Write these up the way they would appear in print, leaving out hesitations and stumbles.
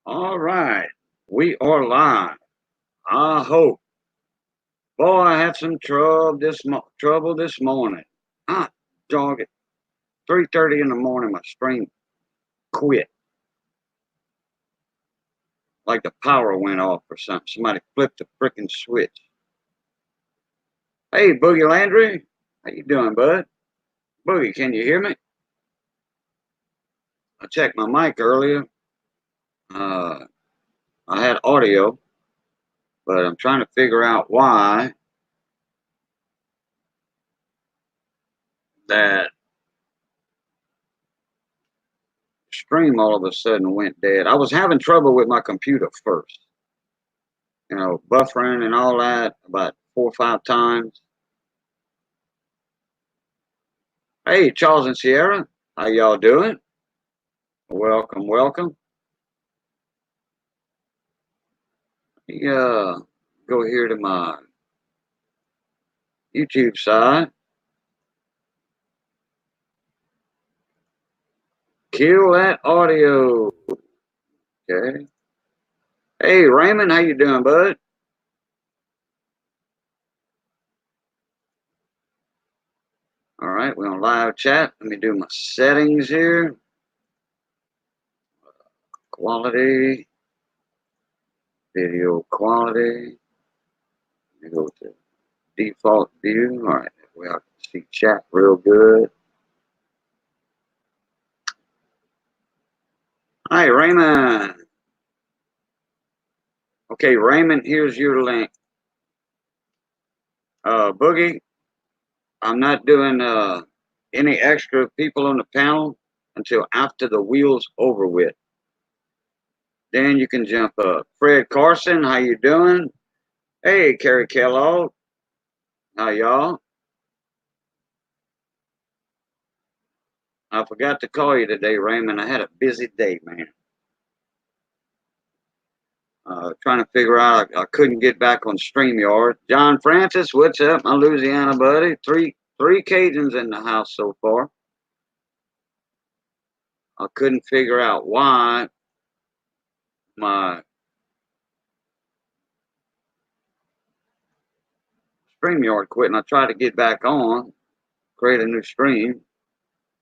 All right, we are live. I hope. Boy, I had some trouble this morning. Ah, dog it. 3:30 in the morning, my stream quit. Like the power went off or something. Somebody flipped the freaking switch. Hey, Boogie Landry, how you doing, bud? Boogie, can you hear me? I checked my mic earlier. I had audio, but I'm trying to figure out why that stream all of a sudden went dead. I was having trouble with my computer first, buffering and all that about 4 or 5 times. Hey, Charles and Sierra, how y'all doing? Welcome, welcome. Yeah, go here to my YouTube side. Kill that audio. Okay. Hey, Raymond, how you doing, bud? All right, we're on live chat. Let me do my settings here. Quality, video quality. Let me go to default view. All right, we can see chat real good. Hi, Raymond. Okay, Raymond, here's your link. Boogie, I'm not doing any extra people on the panel until after the wheel's over with. Then you can jump up. Fred Carson, how you doing? Hey, Kerry Kellogg. How y'all? I forgot to call you today, Raymond. I had a busy day, man. Trying to figure out, I couldn't get back on StreamYard. John Francis, what's up, my Louisiana buddy? Three Cajuns in the house so far. I couldn't figure out why my StreamYard quit, and I tried to get back on, create a new stream.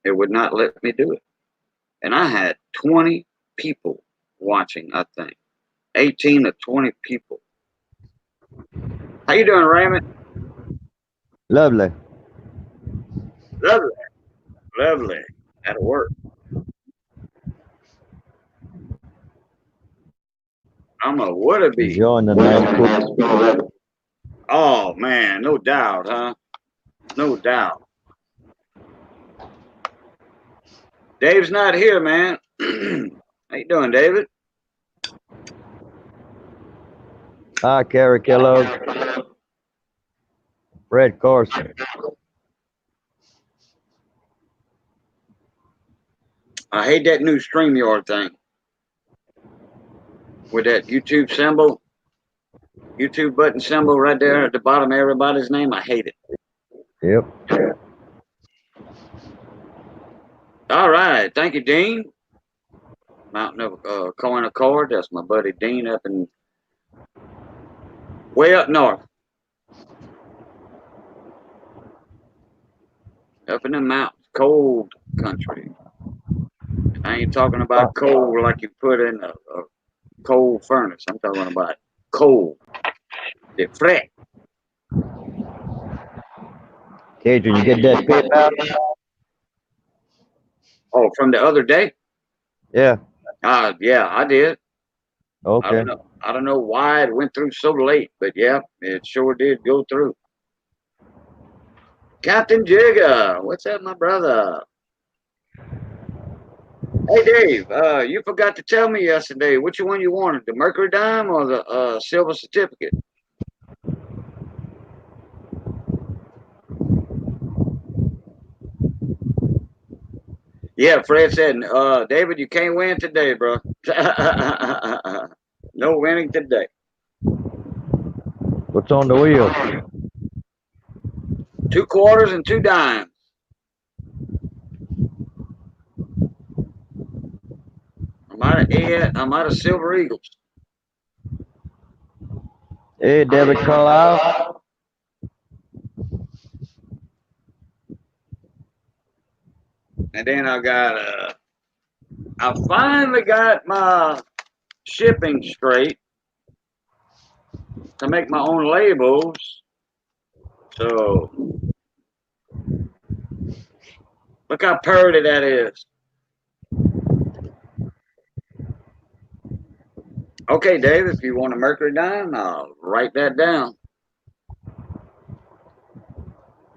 It would not let me do it. And I had 20 people watching, I think. 18 to 20 people. How you doing, Raymond? Lovely. Lovely. Lovely. That'll work. I'm a would-be. Enjoying the night. Oh, man. No doubt, huh? No doubt. Dave's not here, man. How you doing, David? Hi, Kerry Kellogg. Fred Carson. I hate that new StreamYard thing. With that YouTube symbol, YouTube button symbol right there at the bottom of everybody's name. I hate it. Yep. All right. Thank you, Dean. Mountain of Coin Accord. That's my buddy Dean up in way up north. Up in the mountains. Cold country. I ain't talking about cold like you put in a cold furnace. I'm talking about cold. The fret. Cajun, you get that pip out? Oh, from the other day? Yeah. Yeah, I did. Okay. I don't know why it went through so late, but yeah, it sure did go through. Captain Jigga, what's up, my brother? Hey, Dave, you forgot to tell me yesterday which one you wanted, the Mercury Dime or the Silver Certificate? Yeah, Fred said, David, you can't win today, bro. No winning today. What's on the wheel? 2 quarters and 2 dimes. Ed. I'm out of Silver Eagles. Hey, David Carlisle. And then I finally got my shipping straight to make my own labels. So look how purty that is. Okay, Dave, if you want a mercury dime, I'll write that down.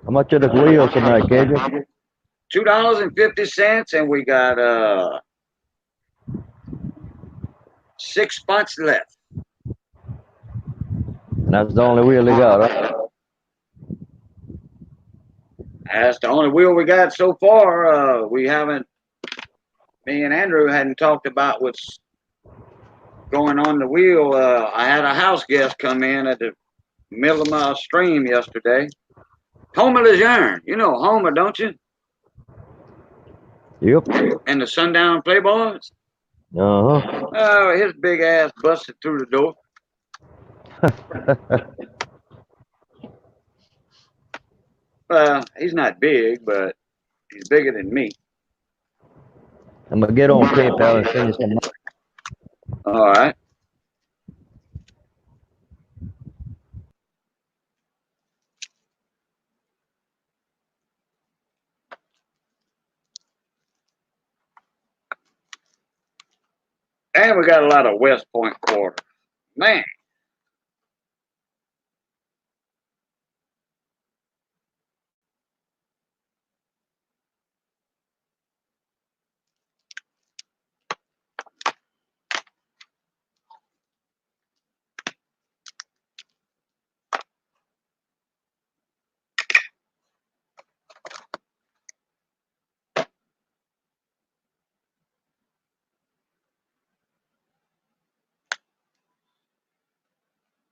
How much are the wheels tonight, Cajun? $2.50, and we got 6 spots left. And that's the only wheel they got, right? That's the only wheel we got so far. We haven't, me and Andrew hadn't talked about what's going on the wheel. I had a house guest come in at the middle of my stream yesterday. Homer Lejeune. You know Homer, don't you? Yep. And the Sundown Playboys. Uh-huh. Oh, his big ass busted through the door. Well, he's not big, but he's bigger than me. I'm going to get on PayPal and send you some money. All right. And we got a lot of West Point quarters. Man.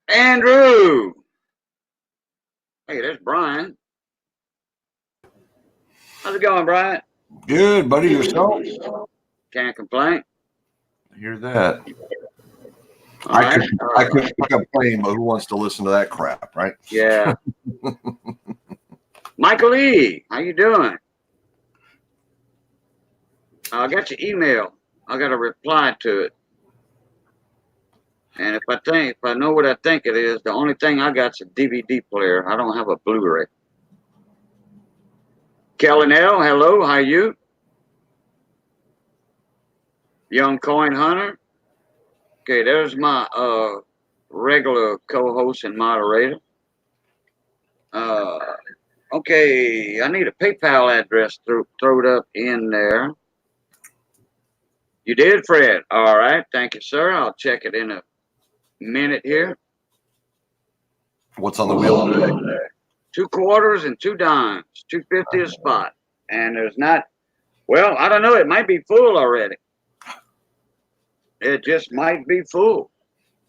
Andrew. Hey, there's Brian. How's it going, Brian? Good, buddy. Yourself? Can't complain. I hear that. All right. I could complain, but who wants to listen to that crap, right? Yeah. Michael E., how you doing? I got your email. I got to reply to it. And if I know what I think it is, the only thing I got's a DVD player. I don't have a Blu-ray. Kelly Nell, hello, how you? Young Coin Hunter. Okay, there's my regular co-host and moderator. Okay, I need a PayPal address thrown up in there. You did, Fred? All right, thank you, sir. I'll check it in a minute here. What's on the wheel today? 2 quarters and 2 dimes, $2.50 a spot. And there's not, well, I don't know, it might be full already. It just might be full.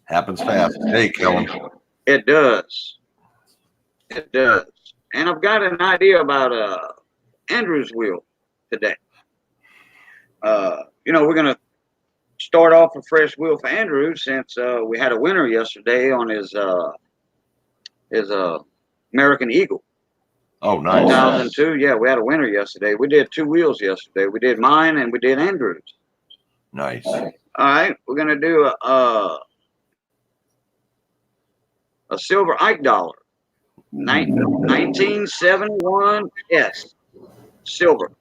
Happens fast. Hey, Kellen. It does. It does. And I've got an idea about Andrew's wheel today. We're going to start off a fresh wheel for Andrew since we had a winner yesterday on his American Eagle. Oh, nice. 2002. Yeah, we had a winner yesterday. We did 2 wheels yesterday. We did mine and we did Andrew's. Nice. All right, we're gonna do a silver Ike dollar, 1971 S, silver.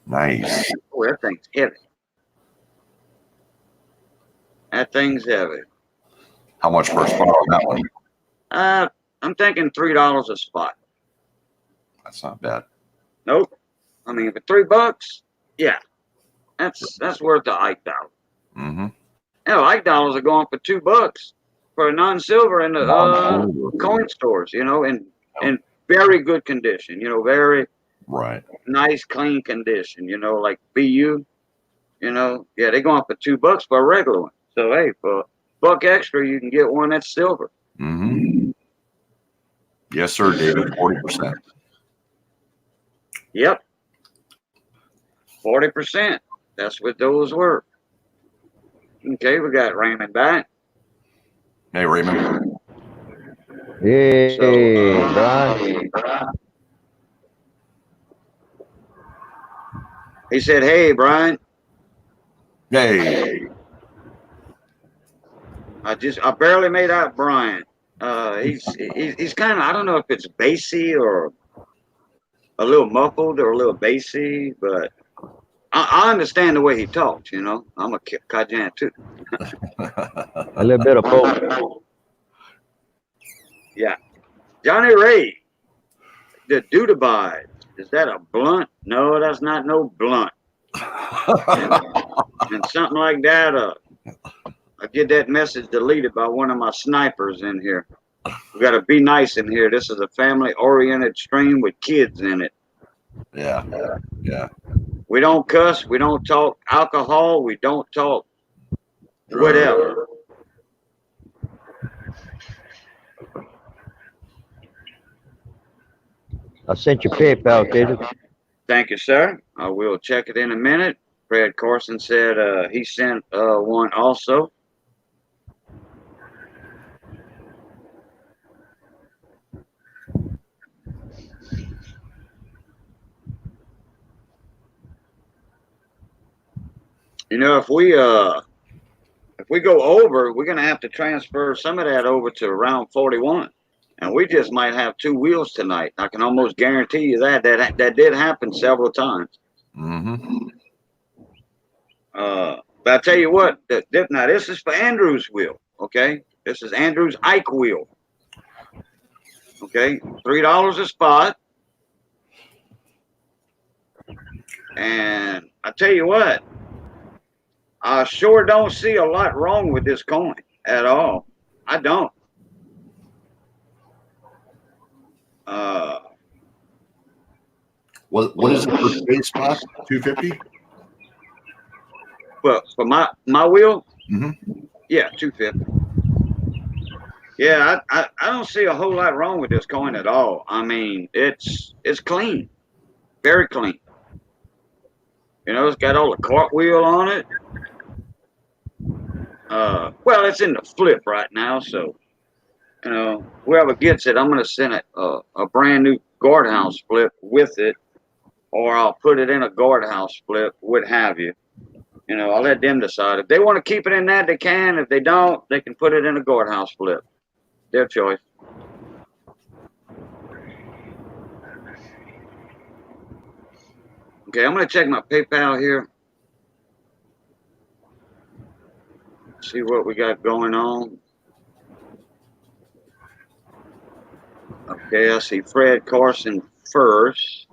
Nice. Oh, that thing's heavy. That thing's heavy. How much per spot on that one? I'm thinking $3 a spot. That's not bad. Nope. I mean, for $3, yeah, that's worth the Ike dollar. Mm-hmm. Ike dollars are going for $2 for a non-silver in the coin stores. In very good condition. Very right, nice, clean condition. Like BU. Yeah, they're going for $2 for a regular one. So hey, for $1 extra, you can get one that's silver. Mm-hmm. Yes, sir, David. 40%. Yep. 40%. That's what those were. Okay, we got Raymond back. Hey, Raymond. Hey, So, Brian. he said, "Hey, Brian, Hey. I barely made out Brian. He's kind of, I don't know if it's bassy or a little muffled or a little bassy, but I understand the way he talks. You know, I'm a Cajun too. A little bit of both. Yeah, Johnny Ray, the Dudabide. Is that a blunt? No, that's not no blunt. And something like that. I get that message deleted by one of my snipers in here. We got to be nice in here. This is a family-oriented stream with kids in it. Yeah. Yeah. We don't cuss. We don't talk alcohol. We don't talk whatever. I sent you PayPal, Cajun. Thank you, sir. I will check it in a minute. Fred Carson said he sent one also. You know, if we go over, we're gonna have to transfer some of that over to round 41, and we just might have two wheels tonight. I can almost guarantee you that did happen several times. Mm-hmm. But I tell you what, now this is for Andrew's wheel. Okay, this is Andrew's Ike wheel. Okay, $3 a spot. And I tell you what, I sure don't see a lot wrong with this coin at all. I don't. What is it for today's spot? 250? Well, for my wheel, Mm-hmm. yeah, 250. Yeah, I don't see a whole lot wrong with this coin at all. I mean, it's clean, very clean. You know, it's got all the cartwheel on it. Well, it's in the flip right now, so you know, whoever gets it, I'm gonna send it a brand new guardhouse flip with it, or I'll put it in a guardhouse flip, what have you. You know, I'll let them decide. If they want to keep it in that, they can. If they don't, they can put it in a guardhouse flip. Their choice. Okay, I'm gonna check my PayPal here. See what we got going on. Okay, I see Fred Carson first.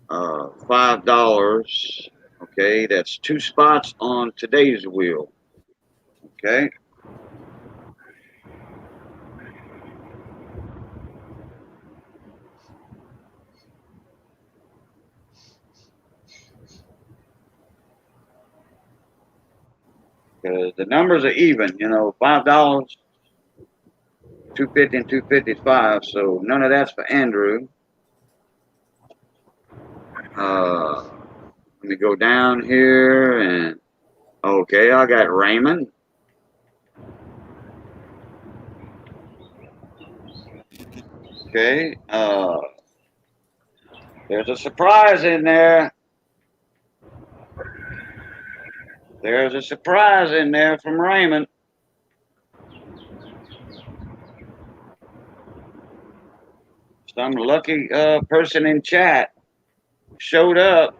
$5. Okay, that's 2 spots on today's wheel. Okay. Because the numbers are even, you know, $5, 250 and 255. So none of that's for Andrew. Let me go down here and okay, I got Raymond. Okay, there's a surprise in there. There's a surprise in there from Raymond. Some lucky person in chat showed up,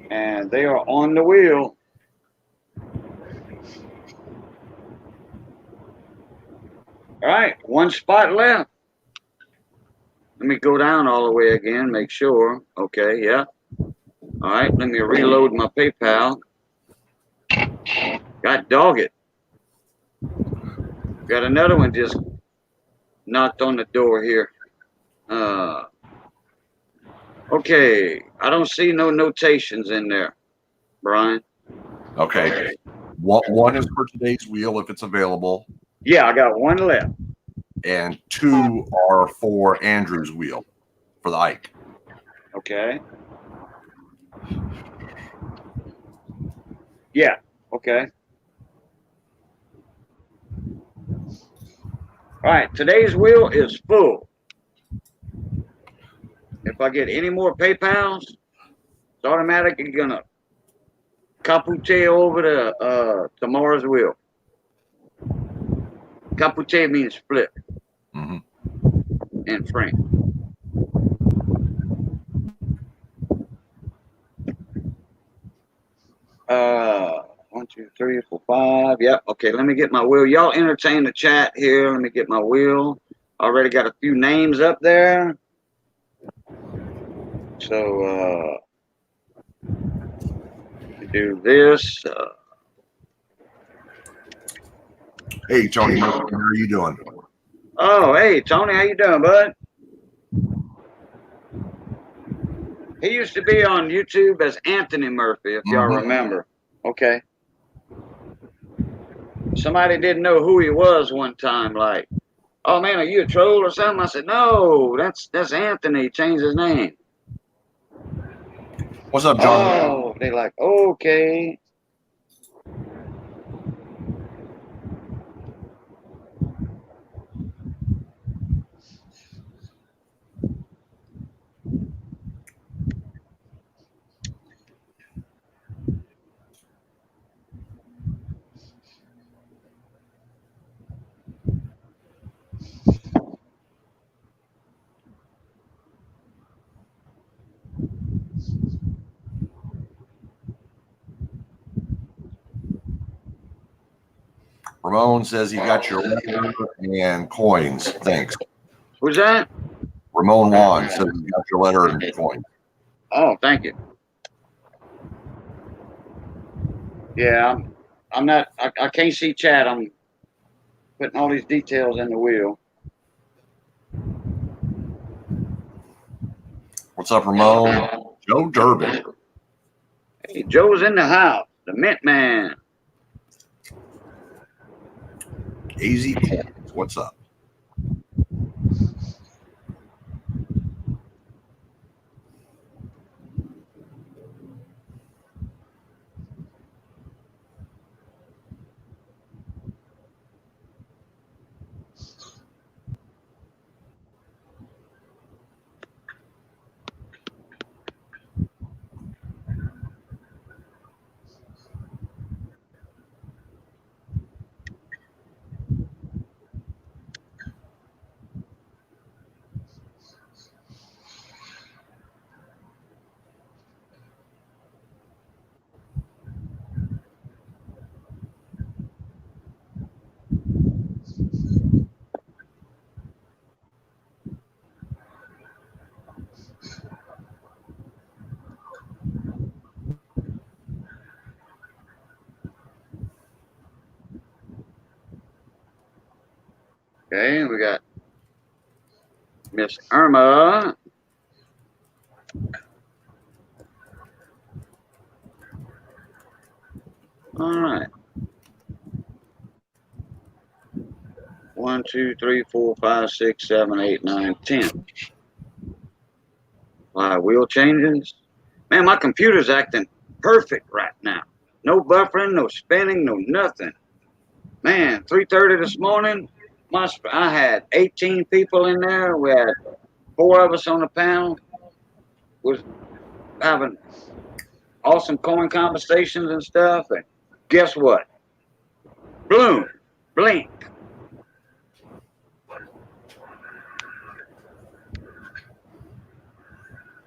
and they are on the wheel. All right, 1 spot left. Let me go down all the way again, make sure. Okay, yeah. All right, let me reload my PayPal. God dog it. Got another one just knocked on the door here. Okay, I don't see no notations in there, Brian. Okay. One is for today's wheel if it's available, Yeah, I got 1 left. and 2 are for Andrew's wheel for the Ike. Okay. Yeah. Okay. All right. Today's wheel is full. If I get any more PayPals, it's automatically gonna capute over to tomorrow's wheel. Capute means flip in French. One, two, three, four, five. Yep. Okay, let me get my wheel. Y'all entertain the chat here. Let me get my wheel. Already got a few names up there. So do this. Hey, Tony Murphy, how are you doing? Oh, hey, Tony, how you doing, bud? He used to be on YouTube as Anthony Murphy, if y'all remember. Okay. Somebody didn't know who he was one time, like, oh man, are you a troll or something? I said, no, that's Anthony. He changed his name. What's up, John? Oh, they like, okay. Ramon says he got your letter and coins. Thanks. Who's that? Ramon Juan says he got your letter and coins. Oh, thank you. Yeah, I'm not, I can't see chat. I'm putting all these details in the wheel. What's up, Ramon? Joe Durbin. Hey, Joe's in the house, the Mint Man. AZ Coins. What's up? Okay, we got Miss Irma. All right. 1, 2, 3, 4, 5, 6, 7, 8, 9, 10. Wheel changes. Man, my computer's acting perfect right now. No buffering, no spinning, no nothing. Man, 3:30 this morning, I had 18 people in there. We had 4 of us on the panel. Was having awesome coin conversations and stuff. And guess what? Bloom, blink.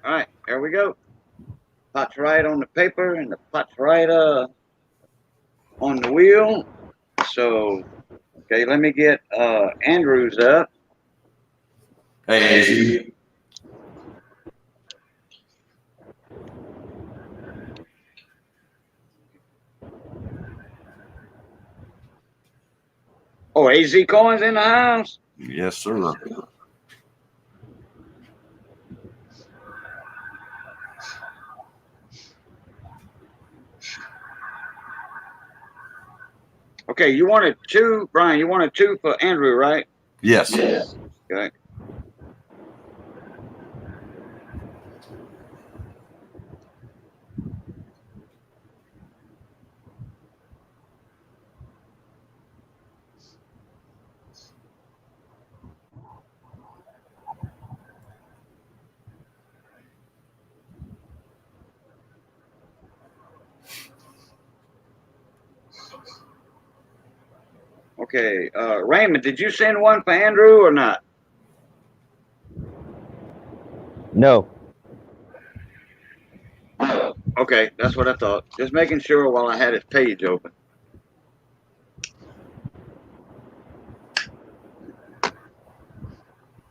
All right, there we go. Pot's right on the paper and the pot's right on the wheel. So, okay, let me get Andrews up. Hey, AZ. Oh, AZ Coins in the house. Yes, sir. Okay, you wanted 2, Brian. You wanted 2 for Andrew, right? Yes. Okay. Okay. Raymond, did you send one for Andrew or not? No. Okay, that's what I thought. Just making sure while I had his page open.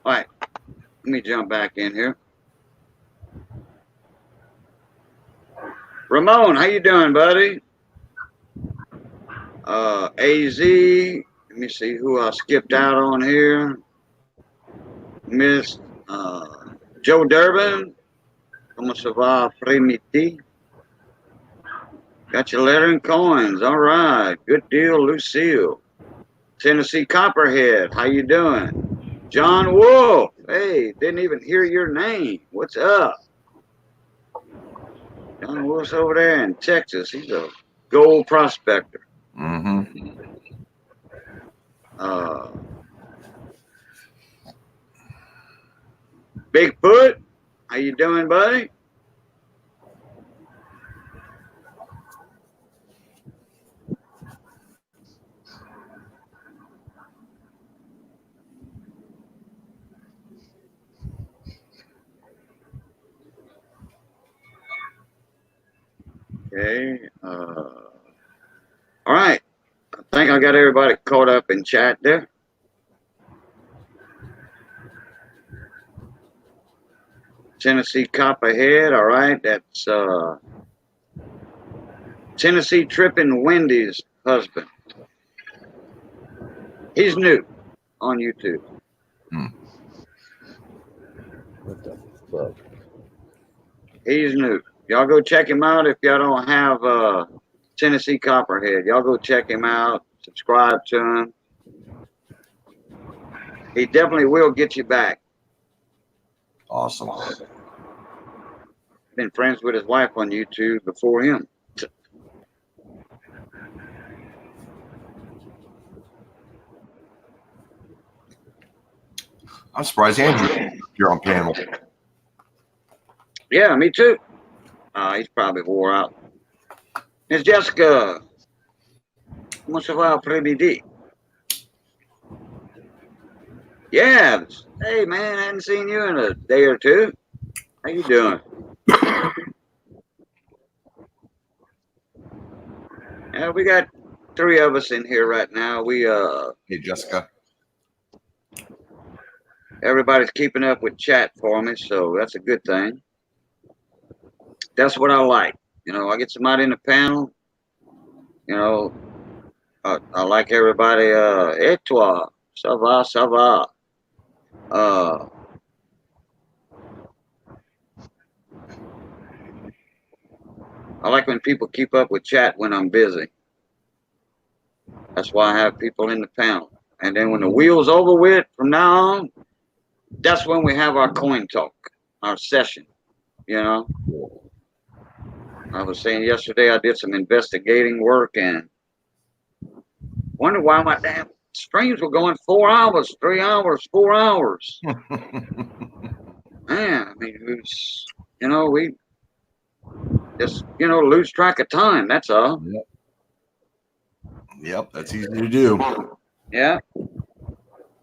All right, let me jump back in here. Ramon, how you doing, buddy? AZ, let me see who I skipped out on here. Miss Joe Durbin, comment ça va après-midi? Got your letter and coins. All right, good deal, Lucille. Tennessee Copperhead, how you doing? John Wolf, hey, didn't even hear your name. What's up? John Wolf's over there in Texas. He's a gold prospector. Mm-hmm. Bigfoot, how you doing, buddy? Okay. All right. I think I got everybody caught up in chat there. Tennessee Copperhead. All right. That's Tennessee Trippin' Wendy's husband. He's new on YouTube. What the fuck? He's new. Y'all go check him out if y'all don't have Tennessee Copperhead. Y'all go check him out. Subscribe to him. He definitely will get you back. Awesome. Been friends with his wife on YouTube before him. I'm surprised Andrew you're on panel. Yeah, me too. He's probably wore out. Miss Jessica, comment ça va après-midi? Yeah. Hey, man, I hadn't seen you in a day or two. How you doing? Yeah, we got 3 of us in here right now. We Hey, Jessica. everybody's keeping up with chat for me, so that's a good thing. That's what I like. You know, I get somebody in the panel. You know, I like everybody. Et toi, ça va, ça va. I like when people keep up with chat when I'm busy. That's why I have people in the panel. And then when the wheel's over with, from now on, that's when we have our coin talk, our session. You know, I was saying yesterday I did some investigating work and wondered why my damn streams were going 4 hours, 3 hours, 4 hours. Man, I mean, it was, you know, we just, you know, lose track of time. That's all. Yep, that's easy to do. Yeah.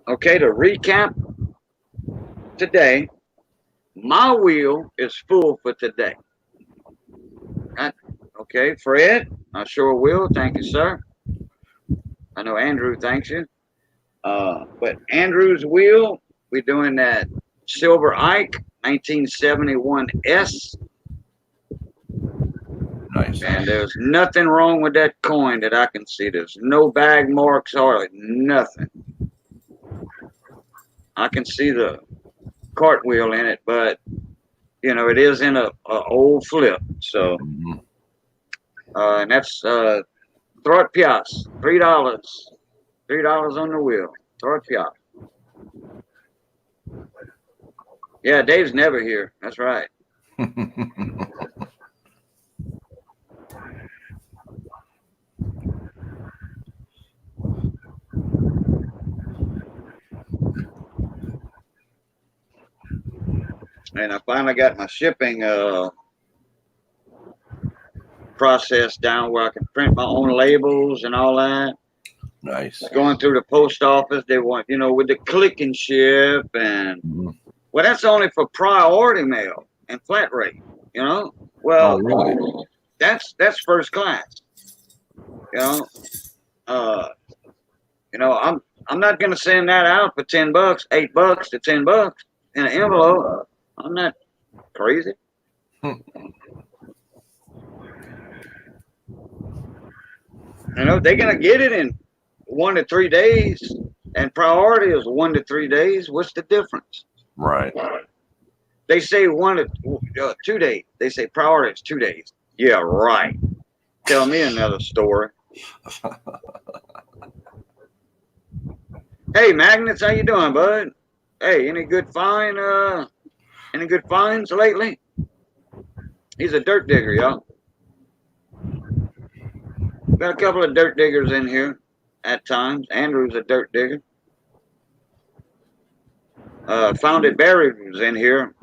Okay, to recap today, my wheel is full for today. Okay, Fred, I sure will. Thank you, sir. I know Andrew thanks you. But Andrew's wheel, we're doing that Silver Ike 1971S. Nice. And there's nothing wrong with that coin that I can see. There's no bag marks or nothing. I can see the cartwheel in it, but you know, it is in a old flip. So, and that's throw it pias, $3. $3 on the wheel. Throw it pias. Yeah, Dave's never here. That's right. And I finally got my shipping process down where I can print my own labels and all that. Nice. Going through the post office, they want, with the click and ship, and well, that's only for priority mail and flat rate, Well, Oh, really? that's first class, Uh, I'm not gonna send that out for $10, $8 to $10 in an envelope. I'm not crazy. They're gonna get it in 1 to 3 days, and priority is 1 to 3 days. What's the difference? Right. They say 1 to 2 days. They say priority is 2 days. Yeah, right. Tell me another story. Hey, Magnets, how you doing, bud? Hey, any good finds lately? He's a dirt digger, y'all. Got a couple of dirt diggers in here at times. Andrew's a dirt digger. Found It Barry was in here.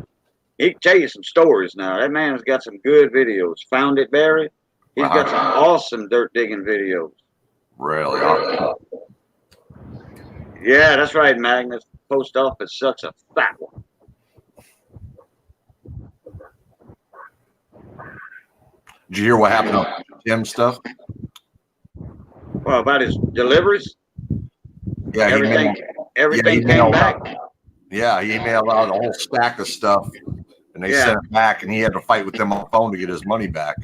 He can tell you some stories now. That man's got some good videos. Found It Barry. He's got some awesome dirt digging videos. Really? Yeah, that's right, Magnus. Post office sucks a fat one. Did you hear what happened to Tim's stuff? Well, about his deliveries? Yeah, everything came back. Yeah, he emailed out a whole stack of stuff, and they sent it back, and he had to fight with them on the phone to get his money back.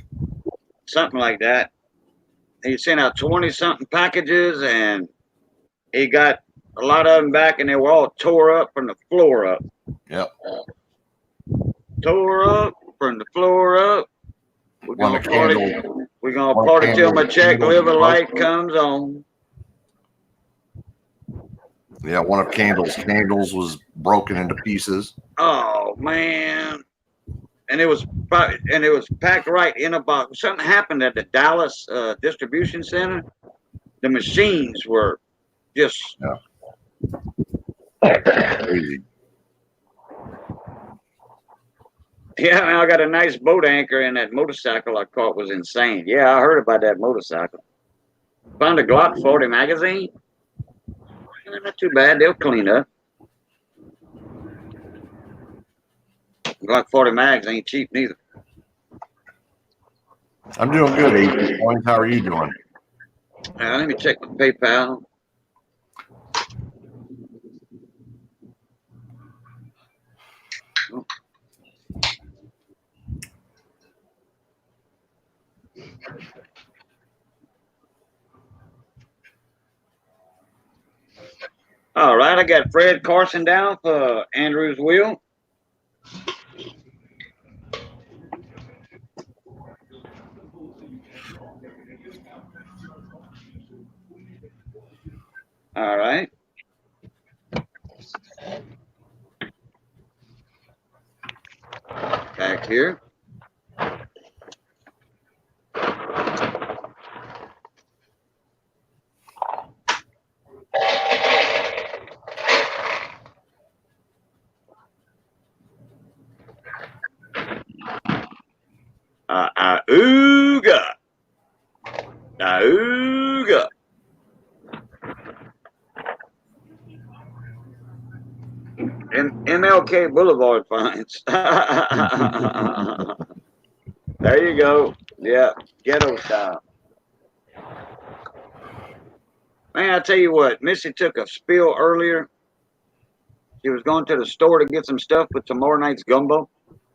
Something like that. He sent out 20-something packages, and he got a lot of them back, and they were all tore up from the floor up. Yep. Tore up from the floor up. We're gonna party till my check liver light comes on. Yeah, one of Candles was broken into pieces. Oh man. And it was packed right in a box. Something happened at the Dallas distribution center. The machines were just crazy. Yeah, man, I got a nice boat anchor, and that motorcycle I caught was insane. Yeah, I heard about that motorcycle. Found a Glock 40 magazine. Not too bad. They'll clean up. Glock 40 mags ain't cheap neither. I'm doing good, AJ. How are you doing? Let me check my PayPal. All right, I got Fred Carson down for Andrew's wheel. All right. Back here. Ooga. Ooga. MLK Boulevard finds. There you go. Yeah, ghetto style. Man, I tell you what, Missy took a spill earlier. She was going to the store to get some stuff for tomorrow night's gumbo.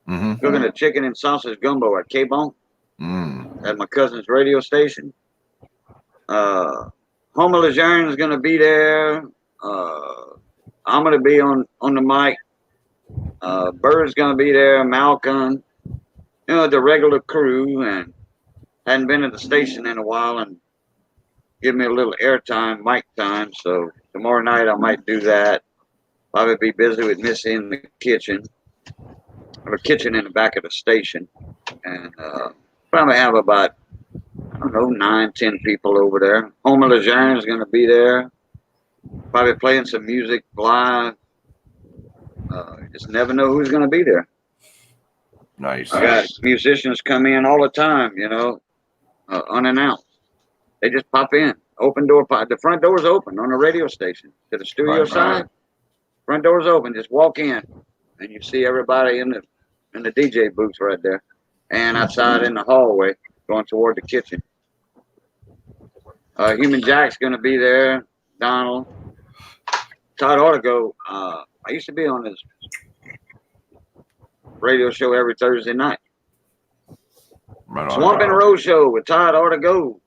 Cooking a chicken and sausage gumbo at K-Bone at my cousin's radio station. Homer Lejeune is going to be there. I'm going to be on the mic. Bird's going to be there. Malcolm, the regular crew, and hadn't been at the station in a while and give me a little airtime, mic time. So tomorrow night I might do that. Probably be busy with Missy in the kitchen. I have a kitchen in the back of the station, and probably have about 9, 10 people over there. Homer Lejeune is going to be there. Probably playing some music live. You just never know who's going to be there. Nice. I got musicians come in all the time, unannounced. They just pop in. Open door. The front door's open on the radio station to the studio side. Front door's open. Just walk in, and you see everybody in the DJ booth right there, and outside in the hallway going toward the kitchen. Human Jack's going to be there. Donald. Todd ought to go. I used to be on his radio show every Thursday night. Swamp and Road Show with Todd ought to go.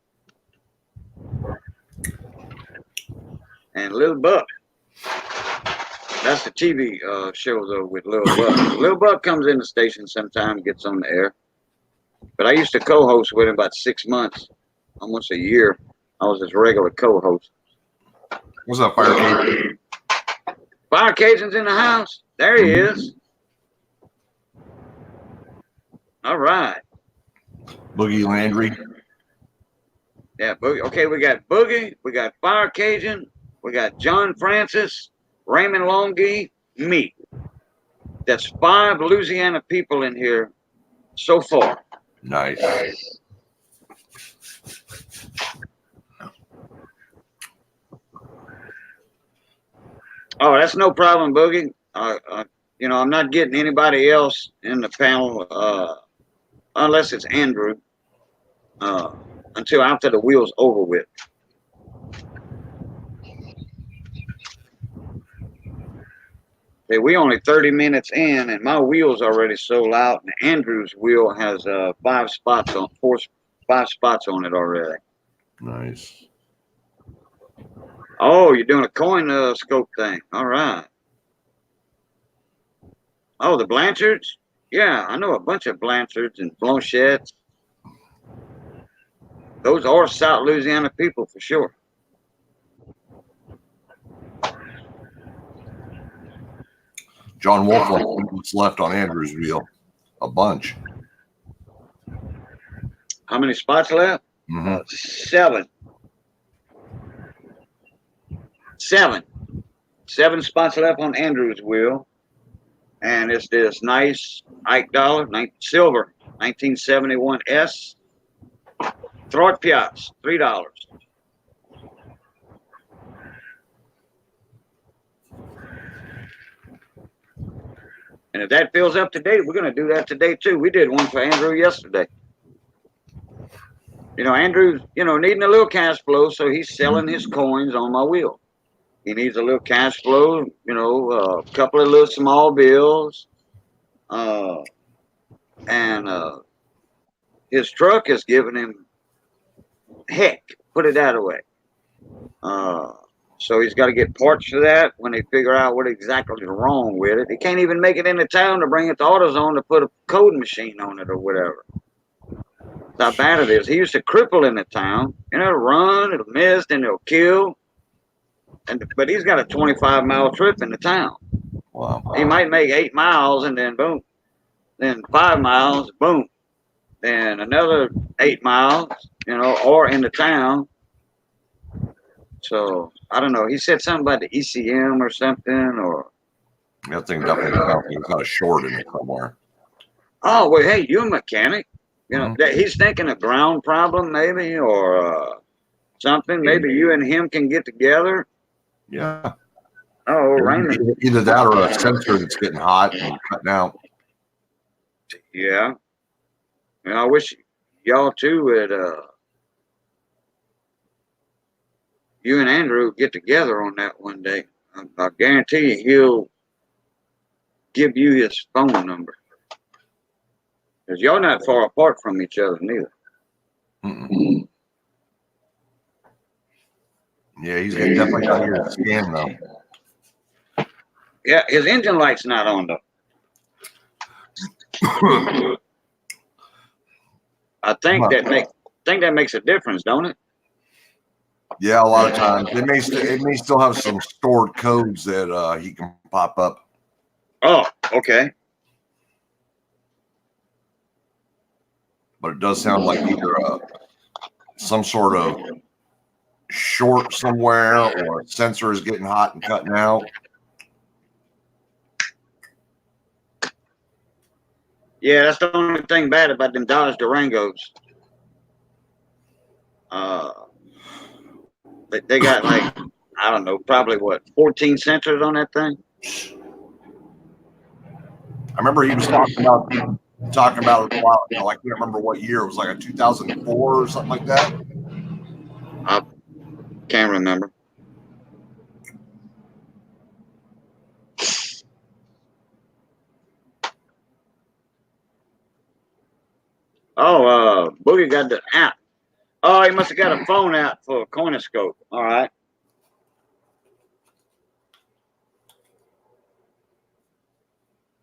And Lil Buck. That's the TV show, though, with Lil Buck. Lil Buck comes in the station sometime, gets on the air. But I used to co-host with him about 6 months, almost a year. I was his regular co-host. What's up, Fire Cajun? Fire Cajun's in the house. There he is. All right. Boogie Landry. Yeah, Boogie. Okay, we got Boogie, we got Fire Cajun, we got John Francis, Raymond Longy, me. That's 5 Louisiana people in here so far. Nice. Oh, that's no problem, Boogie. You know, I'm not getting anybody else in the panel unless it's Andrew until after the wheel's over with. Hey, we only 30 minutes in, and my wheel's already sold out. And Andrew's wheel has 5 spots on it already. Nice. Oh, you're doing a coin scope thing. All right. Oh, the Blanchards? Yeah, I know a bunch of Blanchards and Blanchettes. Those are South Louisiana people for sure. John Wolf, what's left on Andrew's wheel? A bunch. How many spots left? 7. 7 spots left on Andrew's wheel. And it's this nice Ike dollar, silver, 1971 S. Throat Piats, $3. And if that fills up today, we're going to do that today too. We did one for Andrew yesterday. You know, Andrew's, needing a little cash flow, so he's selling his coins on my wheel. He needs a little cash flow, a couple of little small bills. And his truck is giving him heck, put it that way. So he's got to get parts for that when they figure out what exactly is wrong with it. He can't even make it into town to bring it to AutoZone to put a code machine on it or whatever. That's how bad it is. He used to cripple in the town. It'll run, it'll miss, and it'll kill. But he's got a 25-mile trip into town. Wow. He might make 8 miles and then boom. Then 5 miles, boom. Then another 8 miles, or into town. So I don't know. He said something about the ECM or something, or That thing definitely sounds like it's got a short in it somewhere. oh well, hey, you're a mechanic. That he's thinking a ground problem maybe, or something. Maybe you and him can get together. Yeah. Oh, Raymond. Either that or a sensor that's getting hot and cutting out. Yeah. I wish y'all two would. You and Andrew get together on that one day. I guarantee you he'll give you his phone number. Because y'all not far apart from each other neither. Mm-mm. Yeah, he's definitely got your scan though. Yeah, his engine light's not on though. I think that makes a difference, don't it? Yeah, a lot of times it may still have some stored codes that he can pop up. Oh, okay. But it does sound like either some sort of short somewhere or a sensor is getting hot and cutting out. Yeah, that's the only thing bad about them Dodge Durangos. They got like, I don't know, probably what, 14 sensors on that thing. I remember he was talking about it a while ago. I can't remember what year. It was like a 2004 or something like that. I can't remember. Oh, Boogie got the app. Oh, he must have got a phone app for a Coinoscope. All right.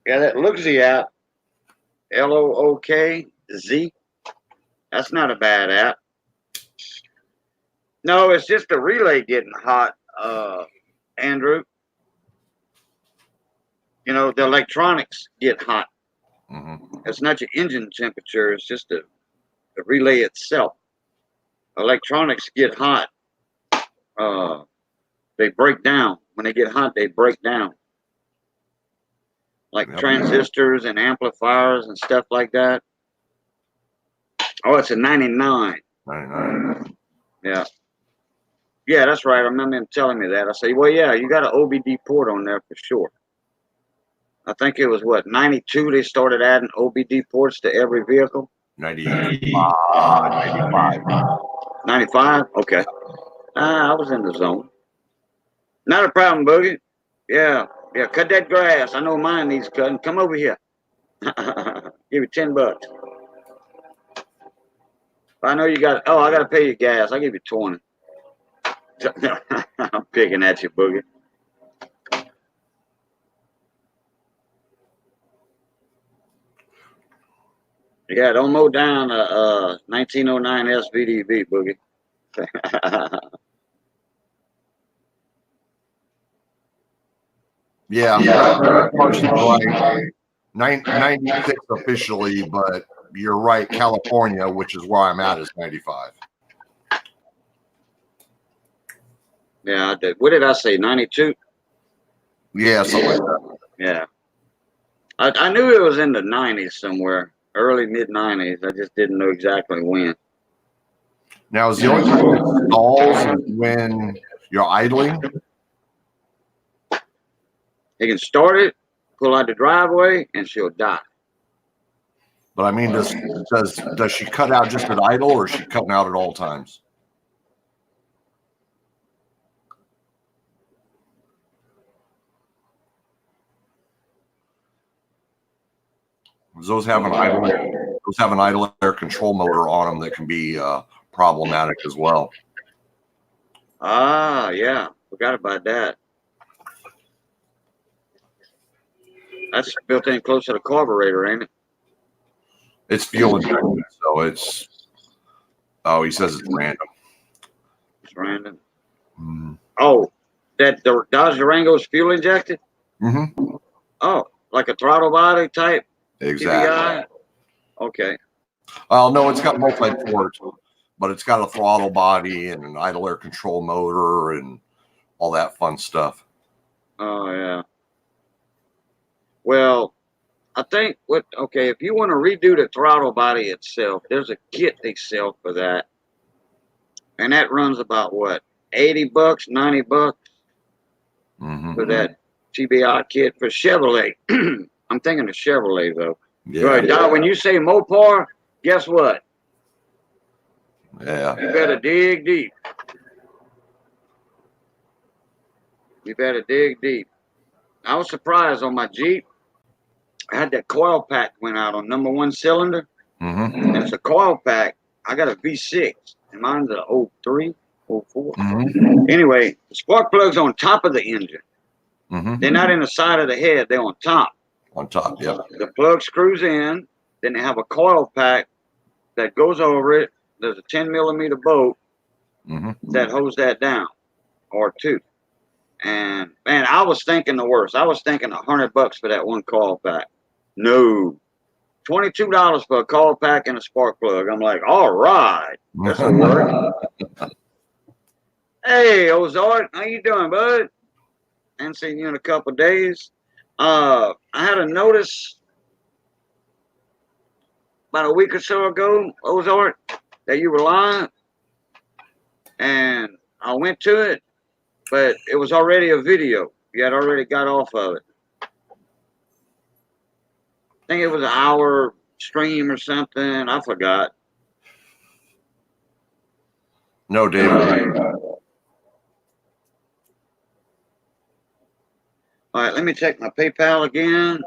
Yeah, that Lookzy app. LOOKZ. That's not a bad app. No, it's just the relay getting hot, Andrew. You know, the electronics get hot. Mm-hmm. It's not your engine temperature. It's just the relay itself. Electronics get hot. They break down. When they get hot, they break down. Like transistors and amplifiers and stuff like that. Oh, it's a 99. 99. Yeah. Yeah, that's right. I remember him telling me that. I say, well, yeah, you got an OBD port on there for sure. I think it was what, 92 they started adding OBD ports to every vehicle? 95. 95? Okay. I was in the zone. Not a problem, Boogie. Yeah, cut that grass. I know mine needs cutting. Come over here. Give you $10. I know you got, oh, I got to pay you gas. I'll give you 20. I'm picking at you, Boogie. Yeah, don't mow down a 1909 SVDV, Boogie. Yeah, Carson's right. 96 officially, but you're right. California, which is where I'm at, is 95. Yeah, I did. What did I say? 92? Yeah, something like that. Yeah. I knew it was in the 90s somewhere, early mid 90s. I just didn't know exactly when. Now, is the only time it stalls when you're idling? He can start it, pull out the driveway, and she'll die. But I mean, does she cut out just at idle, or is she cutting out at all times? Those have an idle air control motor on them that can be problematic as well. Ah, yeah. Forgot about that. That's built in close to the carburetor, ain't it? It's fuel injected, so it's. Oh, he says it's random. It's random. Oh, that the Dodge Durango is fuel injected? Mm-hmm. Oh, like a throttle body type? Exactly. TBI? Okay. Well, no, it's got multi-port, but it's got a throttle body and an idle air control motor and all that fun stuff. Oh, yeah. Well, I think if you want to redo the throttle body itself, there's a kit they sell for that. And that runs about what, $80, $90 for that TBI kit for Chevrolet. I'm thinking of Chevrolet though. Yeah. Right, Doc, when you say Mopar, guess what? Yeah. You better dig deep. You better dig deep. I was surprised on my Jeep. I had that coil pack went out on number 1 cylinder. And it's a coil pack. I got a V6. And mine's a 03, 04. Anyway, the spark plug's on top of the engine. They're not in the side of the head. They're on top. On top, yeah. The plug screws in. Then they have a coil pack that goes over it. There's a 10 millimeter bolt that holds that down, or 2. And man, I was thinking the worst. I was thinking $100 for that one coil pack. No, $22 for a coil pack and a spark plug. I'm like, all right, this will work. Hey, Ozark, how you doing, bud? Ain't seen you in a couple of days. I had a notice about a week or so ago, Ozark, that you were lying. And I went to it, but it was already a video. You had already got off of it. I think it was an hour stream or something. I forgot. No, David. All right, let me check my PayPal again.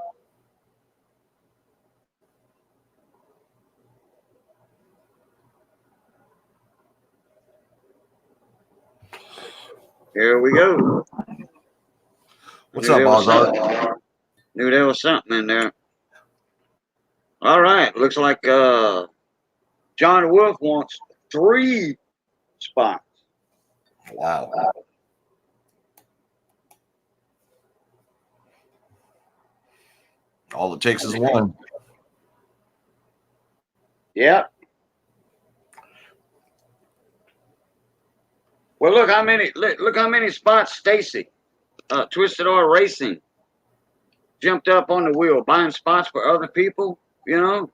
Here we go. What's up, Ozark? Knew there was something in there. All right, looks like John Wolf wants 3 spots. Wow. All it takes is one. Yep. Well, look how many spots Stacy, Twisted Oil Racing, jumped up on the wheel, buying spots for other people. You know,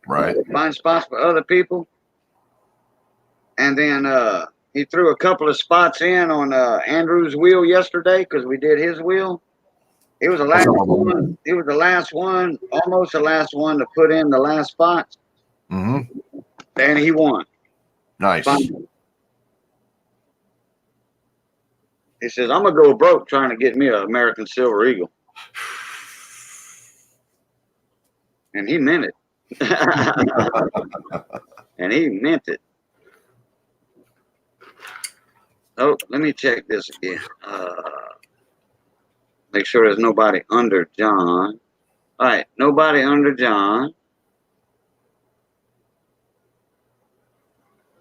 Right. buying spots for other people, and then he threw a couple of spots in on Andrew's wheel yesterday because we did his wheel. It was the last one. It was the last one, almost the last one to put in the last spots. Mm-hmm. And he won. Nice. Finally. He says, I'm going to go broke trying to get me an American Silver Eagle. And he meant it. And he meant it. Oh, let me check this again. Make sure there's nobody under John. All right, nobody under John.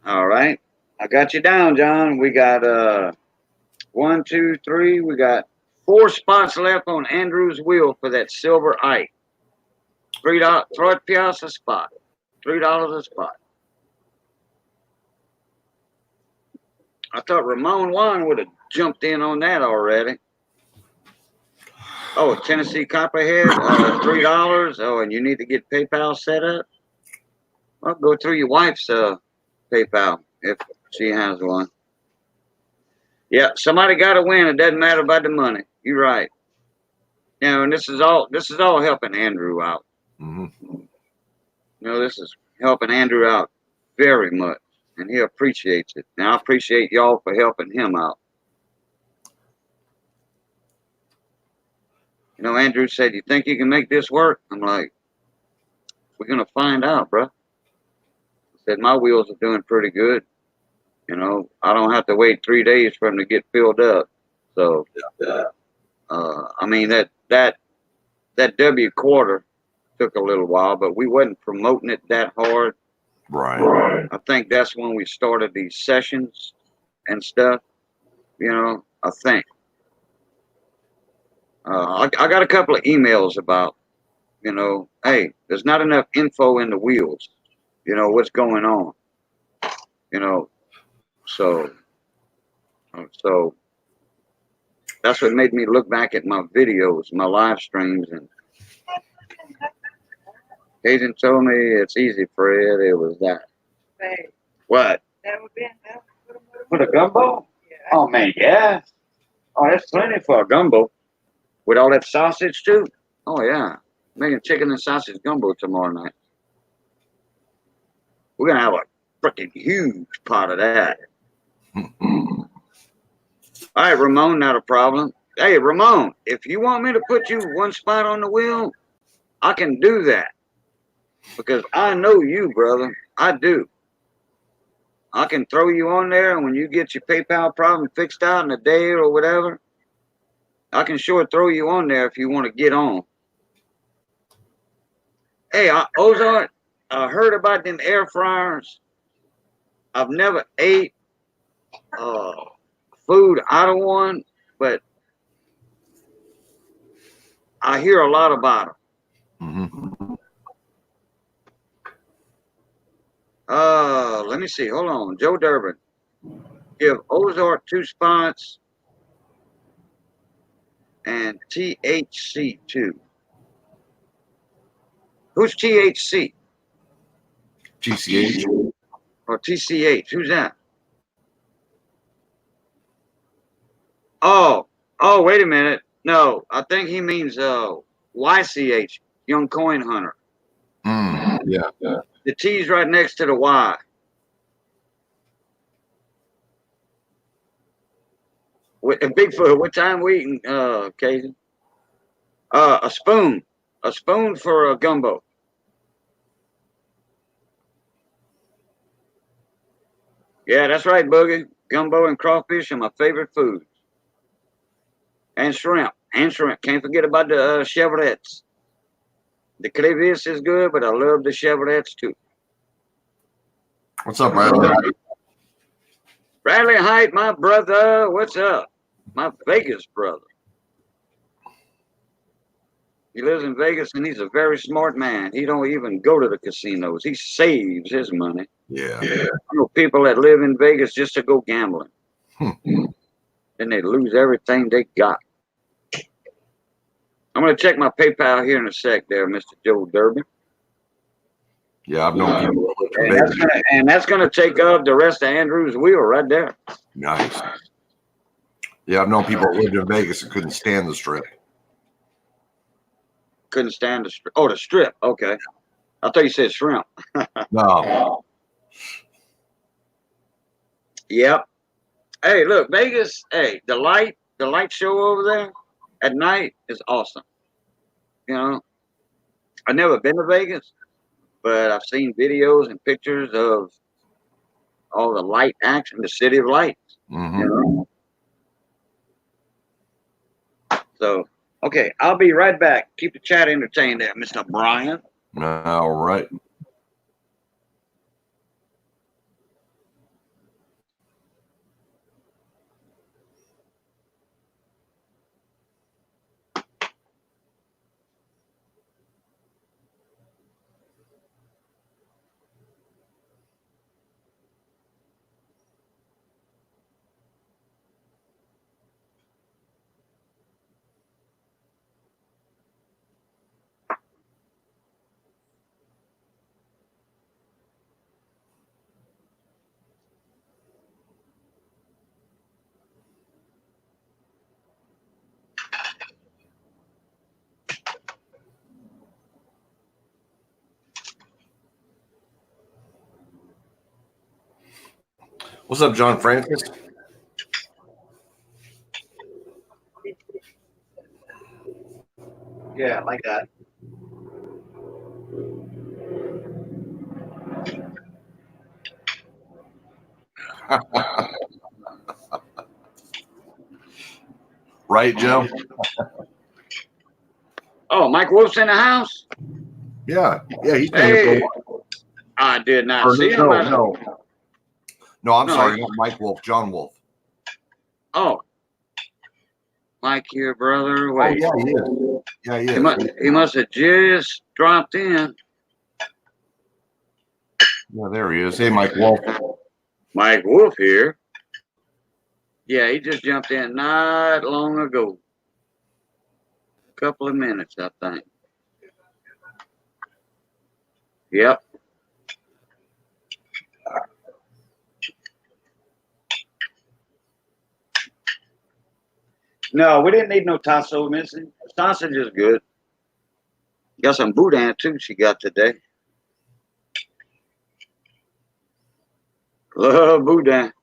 All right. I got you down, John. We got 1, 2, 3. We got 4 spots left on Andrew's wheel for that silver Ike. $3. Throw it Piazza spot. $3 a spot. I thought Ramon Juan would have jumped in on that already. Oh, Tennessee Copperhead, $3. Oh, and you need to get PayPal set up. Well, go through your wife's PayPal if she has one. Yeah, somebody got to win. It doesn't matter about the money. You're right. You know, and this is all helping Andrew out. Mm-hmm. You know, this is helping Andrew out very much, and he appreciates it. And I appreciate y'all for helping him out. You know, Andrew said, "You think you can make this work?" I'm like, "We're gonna find out, bro." He said, "My wheels are doing pretty good. You know, I don't have to wait 3 days for them to get filled up." So, I mean that W quarter took a little while, but we wasn't promoting it that hard. Right. I think that's when we started these sessions and stuff. You know, I think. I got a couple of emails about, you know, hey, there's not enough info in the wheels. You know, what's going on. You know, so that's what made me look back at my videos, my live streams, and Cajun told me it's easy, Fred. It was that. Hey, What? that would be enough. For the gumbo? Yeah. Oh man, yeah. Oh, that's plenty for a gumbo. With all that sausage too. Oh yeah. Making chicken and sausage gumbo tomorrow night. We're gonna have a freaking huge pot of that. All right, Ramon, not a problem. Hey, Ramon, if you want me to put you one spot on the wheel, I can do that. Because I know you, brother. I do. I can throw you on there, and when you get your PayPal problem fixed out in a day or whatever, I can sure throw you on there if you want to get on. Hey, Ozark, I heard about them air fryers. I've never ate food out of one, but I hear a lot about them. Mm-hmm. Let me see. Hold on. Joe Durbin. Give Ozark 2 spots and THC 2. Who's THC? GCH. Or TCH? Who's that? Oh, oh, wait a minute. No, I think he means YCH, Young Coin Hunter. Yeah. The T's right next to the Y. Bigfoot, what time we eating, Casey? A spoon. A spoon for a gumbo. Yeah, that's right, Boogie. Gumbo and crawfish are my favorite foods. And shrimp. And shrimp. Can't forget about the chevrets. The crevice is good, but I love the chevrets too. What's up, Bradley? Bradley Height, my brother. What's up? My Vegas brother. He lives in Vegas and he's a very smart man. He don't even go to the casinos. He saves his money. Yeah. I know people that live in Vegas just to go gambling. Then they lose everything they got. I'm going to check my PayPal here in a sec there, Mr. Joe Durbin. Yeah, I've known people that live in Vegas. That's gonna take up the rest of Andrew's wheel right there. Nice. Yeah, I've known people that lived in Vegas and couldn't stand the strip. Couldn't stand the strip. Oh, the strip. Okay. I thought you said shrimp. No. Yep. Hey, look, Vegas. Hey, the light show over there at night is awesome. You know, I've never been to Vegas, but I've seen videos and pictures of all the light acts in the City of Lights. Mm-hmm. You know? So, okay, I'll be right back. Keep the chat entertained there, Mr. Brian. All right. What's up, John Francis? Yeah, like that. Right, Joe? Oh, Mike Wolf's in the house? Yeah. Yeah, he's been Hey, here for a while. I did not see him. No, I'm sorry, not Mike Wolf, John Wolf. Oh, Mike here, brother. Wait. Oh, yeah, he is. Yeah, he is. He must have just dropped in. Yeah, there he is. Hey, Mike Wolf. Mike Wolf here. Yeah, he just jumped in not long ago. A couple of minutes, I think. Yep. No, we didn't need no tasso missing. Sausage is good. Got some boudin too she got today. Love boudin.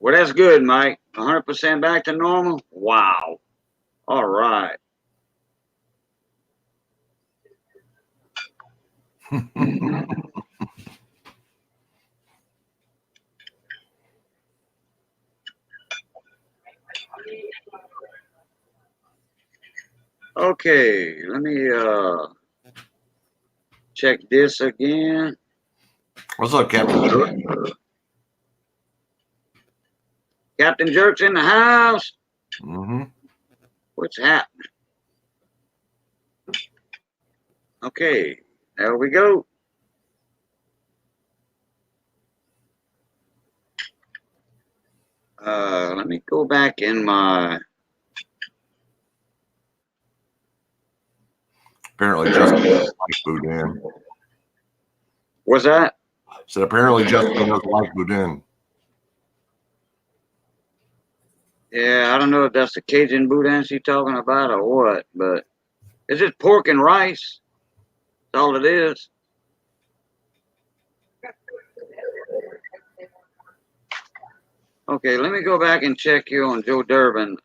Well, that's good, Mike. 100% back to normal? Wow. All right. Okay, let me check this again. What's up, Captain Jerk? Captain Jerk's in the house. Mm-hmm. What's happening? Okay, there we go. Let me go back in my. Apparently, Justin doesn't like boudin. What's that? So apparently Jessica doesn't like boudin. Yeah, I don't know if that's the Cajun boudin she's talking about or what, but it's just pork and rice. That's all it is. Okay, let me go back and check you on Joe Durbin.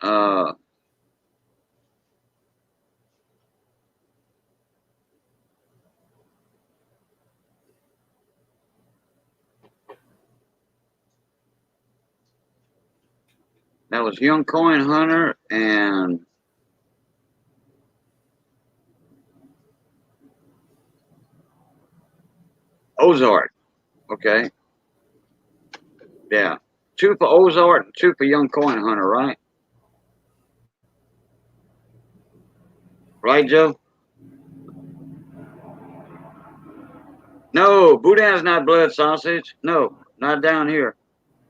That was Young Coin Hunter and Ozark. Okay. Yeah. 2 for Ozark and 2 for Young Coin Hunter, right? Right, Joe? No, boudin's not blood sausage. No, not down here.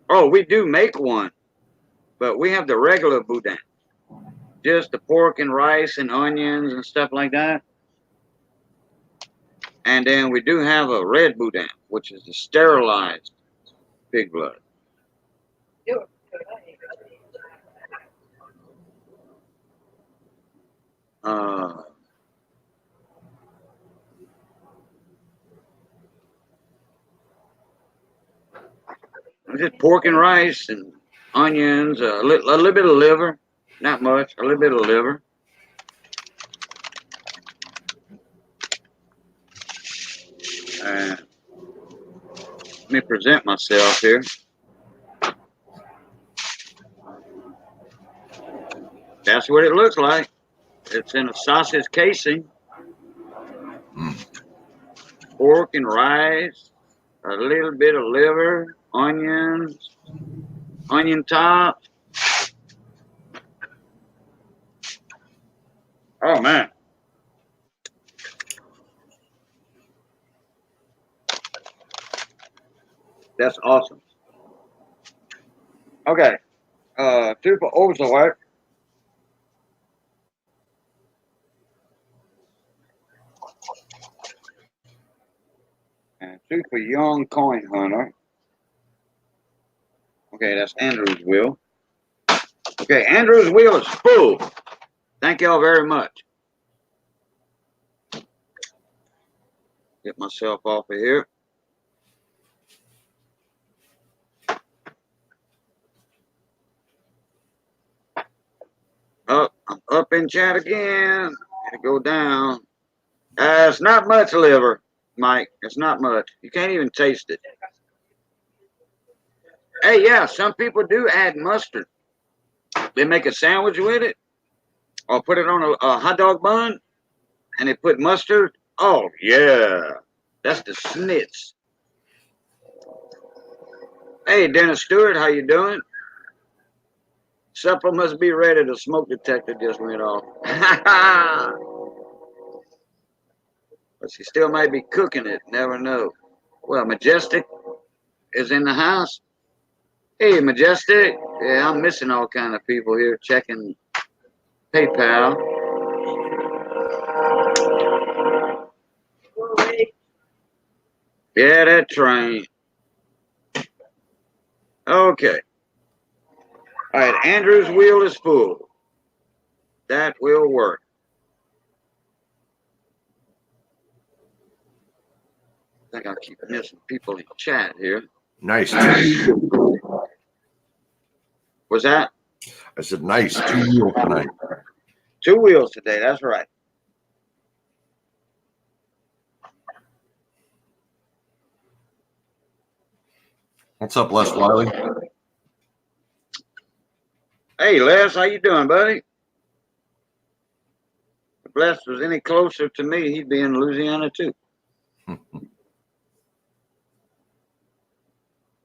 Oh, we do make one, but we have the regular boudin. Just the pork and rice and onions and stuff like that. And then we do have a red boudin, which is the sterilized pig blood. Just pork and rice and onions, a little bit of liver, not much, a little bit of liver. Let me present myself here. That's what it looks like. It's in a sausage casing. Pork and rice, a little bit of liver, onions, onion tops. Oh man. That's awesome. Okay. 2 for Ozark. And 2 for Young Coin Hunter. Okay, that's Andrew's wheel. Okay, Andrew's wheel is full. Thank y'all very much. Get myself off of here. Up, I'm up in chat again. Gotta go down. It's not much liver, Mike. It's not much. You can't even taste it. Hey, yeah, some people do add mustard. They make a sandwich with it, or put it on a hot dog bun, and they put mustard. Oh yeah, that's the snits. Hey, Dennis Stewart, how you doing? Supper must be ready. The smoke detector just went off. But she still might be cooking it. Never know. Well, Majestic is in the house. Hey, Majestic. Yeah, I'm missing all kind of people here checking PayPal. Yeah, that train. Okay. All right, Andrew's wheel is full. That will work. I think I'll keep missing people in chat here. Nice. Was that? I said nice. 2 wheels tonight. 2 wheels today. That's right. What's up, Les Wiley? Hey, Les, how you doing, buddy? If Les was any closer to me, he'd be in Louisiana too.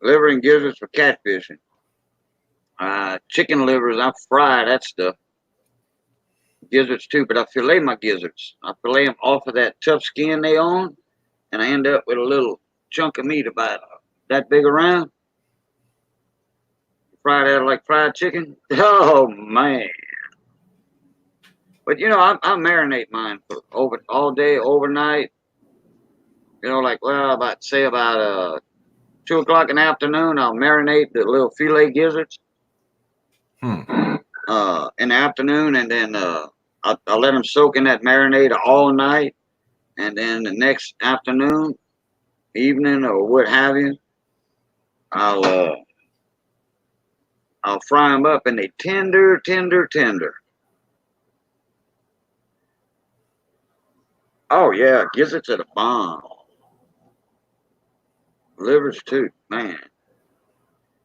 Liver and gizzards for catfishing. Chicken livers, I fry that stuff. Gizzards too, but I fillet my gizzards. I fillet them off of that tough skin they on, and I end up with a little chunk of meat about that big around. Fry that like fried chicken. Oh man! But you know, I marinate mine for all day, overnight. You know, like well, about 2 o'clock in the afternoon, I'll marinate the little filet gizzards in the afternoon, and then I'll let them soak in that marinade all night, and then the next afternoon, evening, or what have you, I'll fry them up, and they tender, tender, tender. Oh yeah, gizzards are the bomb. Livers too, man.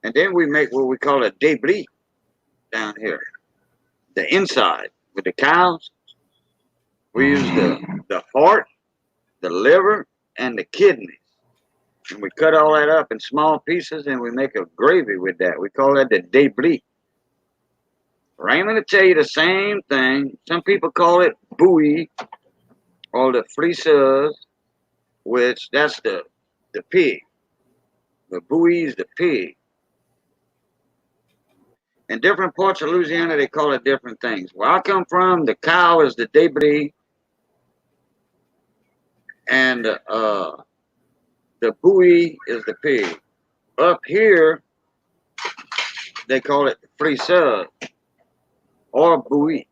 And then we make what we call a débris down here. The inside with the cows. We use the heart, the liver, and the kidneys. And we cut all that up in small pieces, and we make a gravy with that. We call that the débris. Raymond will tell you the same thing. Some people call it bouillie or the friseuse, which that's the pig. The bouillie is the pig. In different parts of Louisiana, they call it different things. Where I come from, the cow is the débris, and the bouillie is the pig. Up here, they call it the friseuse or bouillie.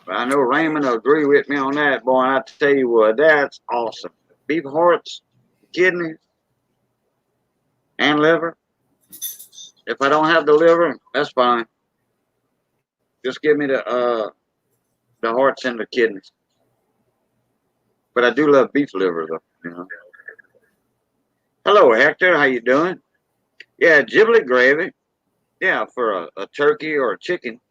But I know Raymond will agree with me on that, boy. I tell you what, that's awesome. Beef hearts, kidneys, and liver. If I don't have the liver, that's fine. Just give me the hearts and the kidneys. But I do love beef liver, though. You know. Hello, Hector. How you doing? Yeah, giblet gravy. Yeah, for a turkey or a chicken.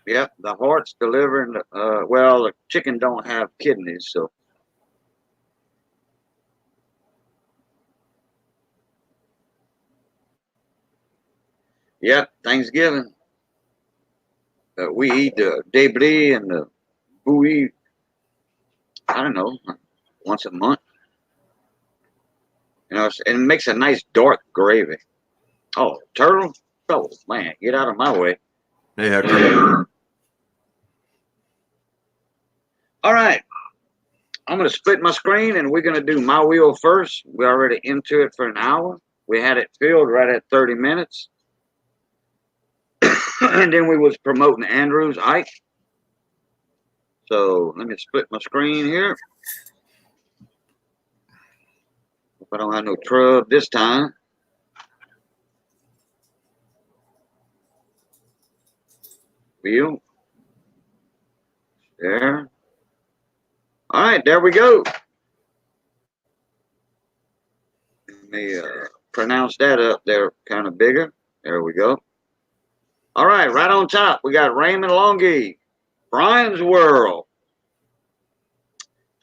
Yep, the hearts, the liver, and well, the chicken don't have kidneys, so. Yep, Thanksgiving. We eat the débris and the bouillie, I don't know, once a month. You know, and it makes a nice dark gravy. Oh, turtle? Oh, man, get out of my way. Hey, Hector. All right. I'm going to split my screen, and we're going to do my wheel first. We're already into it for an hour. We had it filled right at 30 minutes. And then we was promoting Andrew's Ike. So let me split my screen here. If I don't have no trouble this time. Wheel. There. All right, there we go. Let me pronounce that up there kind of bigger. There we go. All right on top, we got Raymond Longy, Brian's World.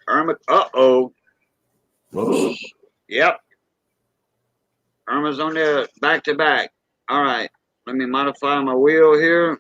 Irma, uh-oh. Whoops. Yep. Irma's on there back to back. All right, let me modify my wheel here.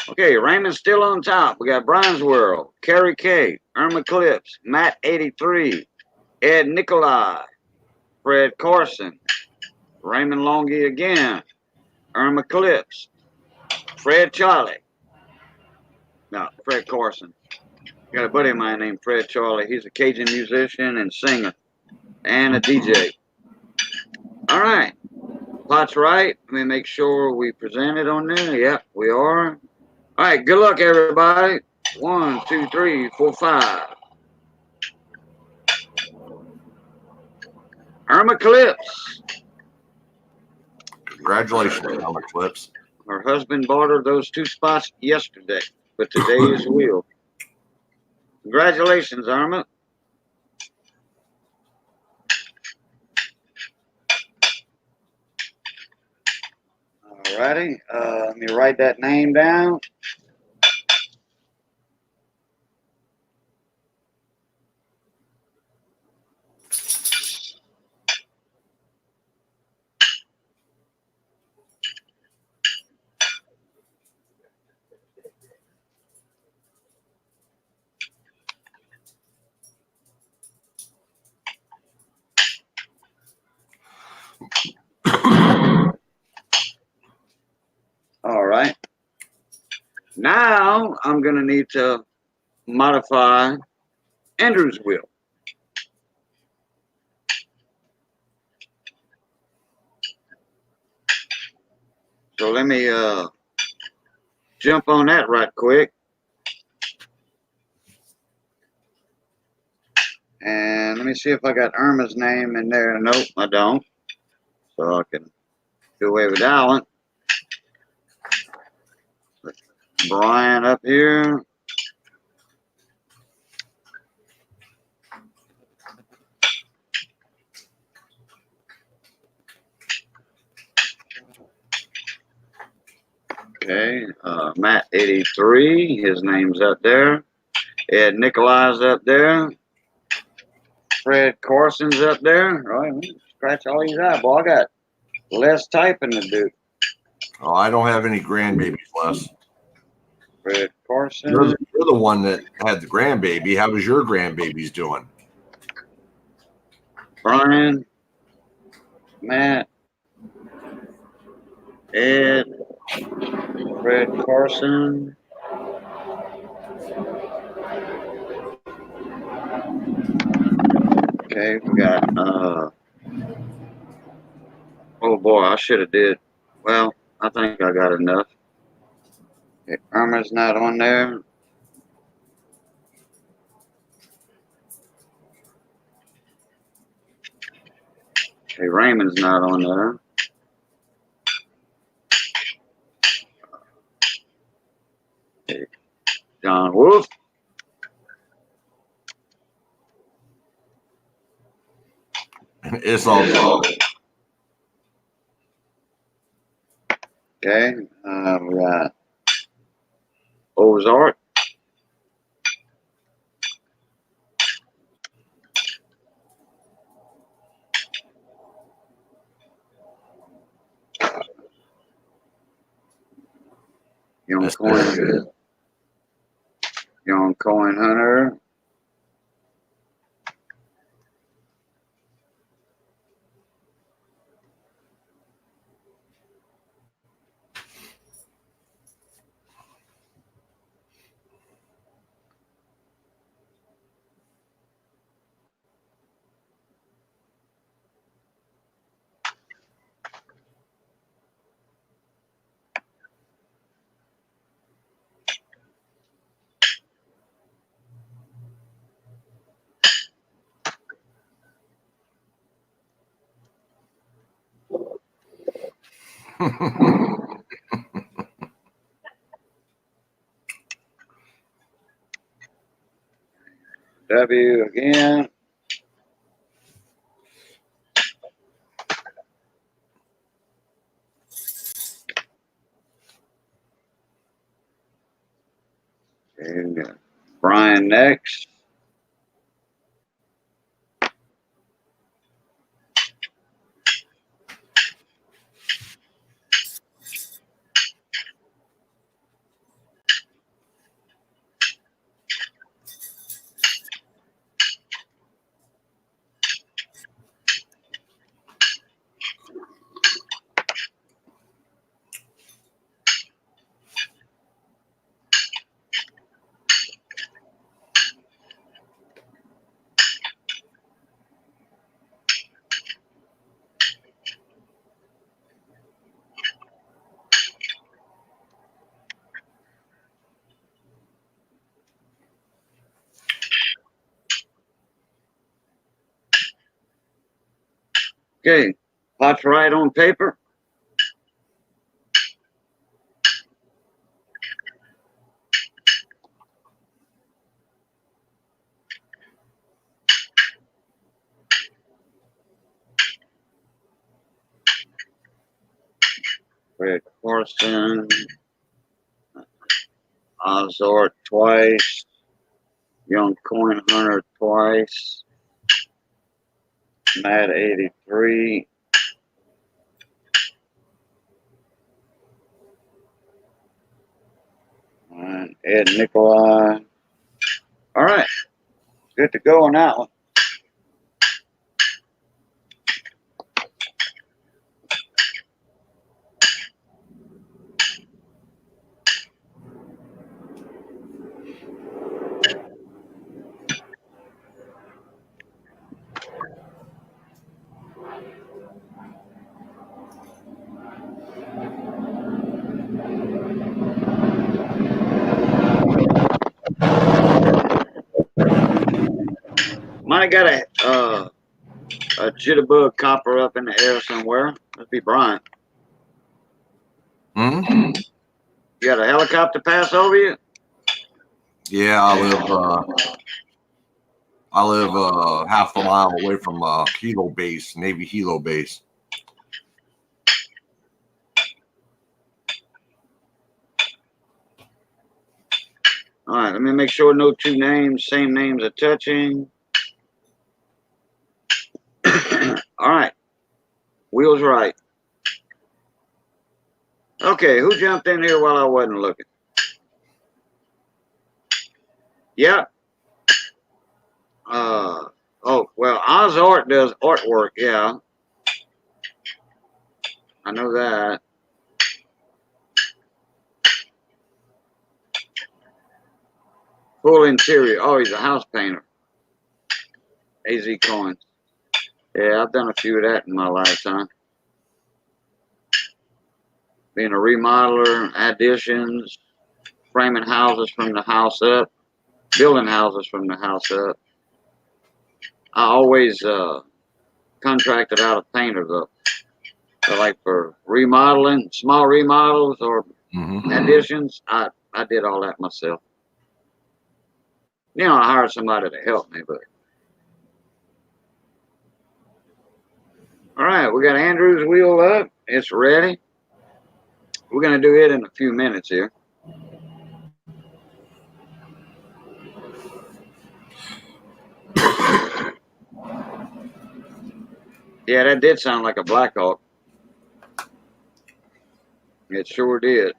Okay, Raymond's still on top. We got Brian's World, Kerry K, Irma Clips, Matt 83, Ed Nikolai, Fred Carson, Raymond Longy again, Irma Clips, Fred Charlie. No, Fred Carson. Got a buddy of mine named Fred Charlie. He's a Cajun musician and singer and a DJ. All right. Pot's right. Let me make sure we present it on there. Yep, we are. All right, good luck, everybody. 1, 2, 3, 4, 5. Irma Clips. Congratulations, Irma Clips. Her husband bought her those 2 spots yesterday, but today is wheel. Congratulations, Irma. Alrighty, let me write that name down. All right. Now I'm going to need to modify Andrew's wheel. So let me jump on that right quick. And let me see if I got Irma's name in there. Nope, I don't. So I can do away with that one. Brian up here. Okay, Matt 83, his name's up there. Ed Nikolai's up there. Fred Carson's up there. All right, scratch all these out, boy. I got less typing to do. Oh, I don't have any grandbabies, Les. Fred Carson. You're the one that had the grandbaby. How was your grandbabies doing? Brian. Matt. Ed. Fred Carson. Okay, we got oh boy, I should have did. Well, I think I got enough. Okay, Irma's not on there. Okay, Raymond's not on there. Okay, John Wolf. It's all good. Okay, we got Ozark. Young Coin Hunter. W again. And Brian next. Okay, pot's right on paper. Fred Carson, Ozark twice, Young Coin Hunter twice, Matt 83, and Ed Nikolai. All right, good to go on that one. Might have got a jitterbug copper up in the air somewhere. That'd be Brian. Hmm? You got a helicopter pass over you? Yeah, I live half a mile away from Hilo Base, Navy Hilo Base. All right, let me make sure no two names, same names are touching. All right, wheels right. Okay, who jumped in here while I wasn't looking? Yep. Oh, well, Ozark does artwork, yeah. I know that. Full interior. Oh, he's a house painter. AZ Coins. Yeah, I've done a few of that in my lifetime. Being a remodeler, additions, framing houses from the house up, building houses from the house up. I always contracted out a painter though. So like for remodeling, small remodels or additions, I did all that myself. You know, I hired somebody to help me, but. All right, we got Andrew's wheel up. It's ready. We're going to do it in a few minutes here. Yeah, that did sound like a Blackhawk. It sure did.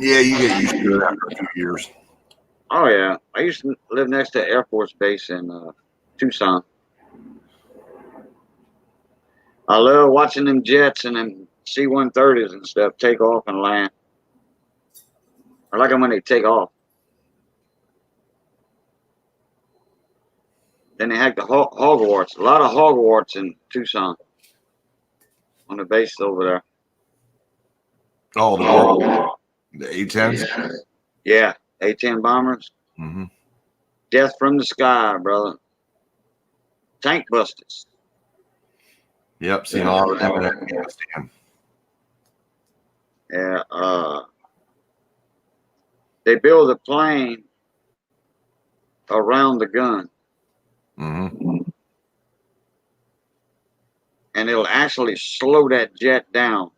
Yeah, you get used to it after a few years. Oh, yeah. I used to live next to Air Force Base in Tucson. I love watching them jets and them C-130s and stuff take off and land. I like them when they take off. Then they had the hogwarts. A lot of hogwarts in Tucson on the base over there. Oh, the A-10s? Yeah, A-10 bombers. Mm-hmm. Death from the sky, brother. Tank busters. Yep, seen all of them in Afghanistan. Yeah, they build a plane around the gun. Mm-hmm. And it'll actually slow that jet down.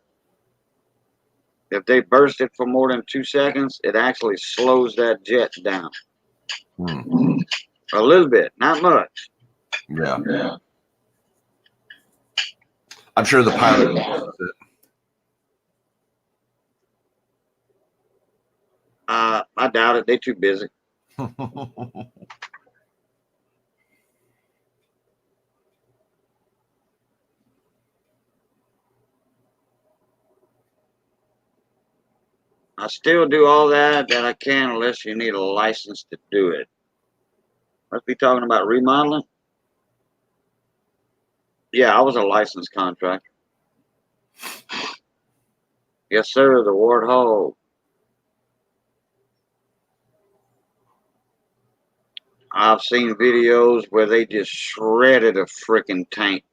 If they burst it for more than 2 seconds, it actually slows that jet down. A little bit, not much. Yeah. I'm sure the pilot does it. I doubt it. They're too busy. I still do all that I can unless you need a license to do it. Must be talking about remodeling? Yeah, I was a licensed contractor. Yes, sir, the Warthog. I've seen videos where they just shredded a freaking tank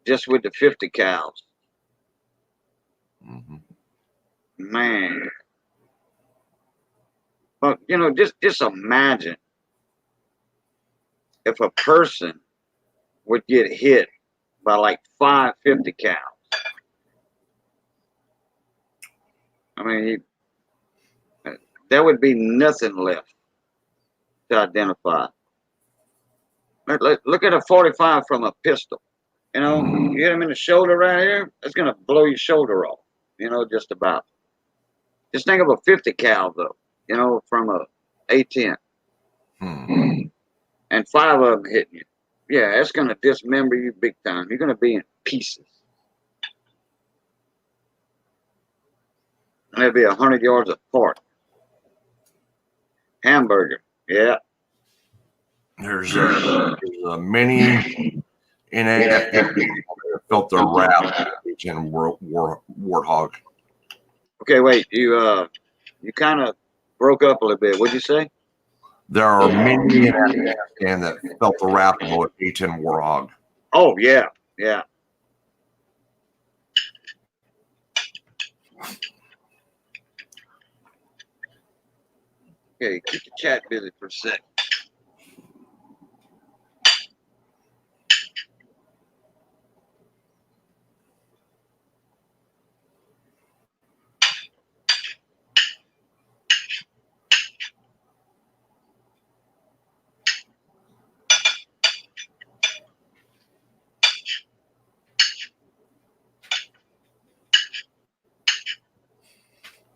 just with the 50 cals. Mm-hmm. Man. But, you know, just imagine if a person would get hit by like 550 cows. I mean, there would be nothing left to identify. Look at a 45 from a pistol. You know, you hit him in the shoulder right here, it's going to blow your shoulder off, you know, just about. Just think of a 50 cal, though, you know, from a A10. And 5 of them hitting you. Yeah, it's going to dismember you big time. You're going to be in pieces. And they'll be 100 yards apart. Hamburger, yeah. There's many NAFTA felt the wrath in Warthog. Okay, wait. You kind of broke up a little bit. What'd you say? There are many in Afghanistan that felt the wrath of an A10 Warthog. Oh, yeah, yeah. Okay, keep the chat busy for a sec.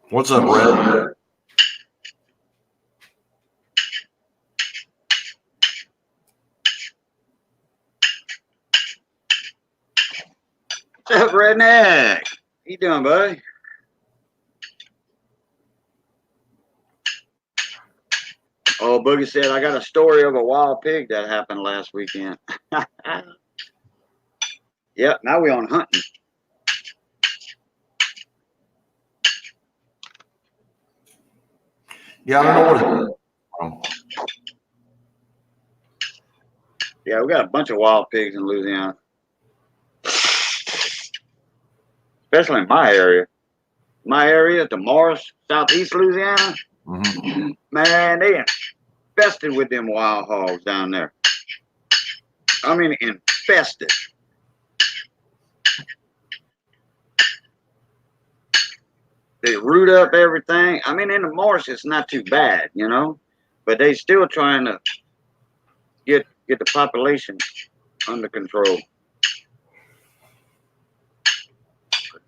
What's up, Red? What's up, Redneck? How you doing, buddy? Oh, Boogie said, I got a story of a wild pig that happened last weekend. Yep, now we're on hunting. Yeah, I don't know what Yeah, we got a bunch of wild pigs in Louisiana. Especially in my area. My area, the Morris, southeast Louisiana. Man, they infested with them wild hogs down there. I mean, infested. They root up everything. I mean, in the marsh, it's not too bad, you know, but they still trying to get the population under control.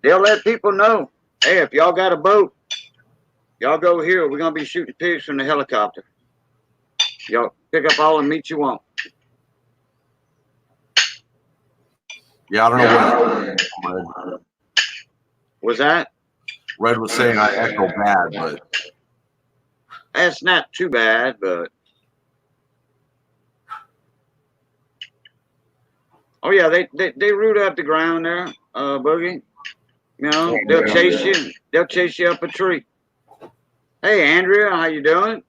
They'll let people know, hey, if y'all got a boat, y'all go here. We're gonna be shooting pigs from the helicopter. Y'all pick up all the meat you want. Yeah, I don't know what. Was that? Red was saying I echo bad, but That's not too bad, but oh yeah, they root up the ground there, Boogie. You know, they'll chase you. They'll chase you up a tree. Hey, Andrea, how you doing?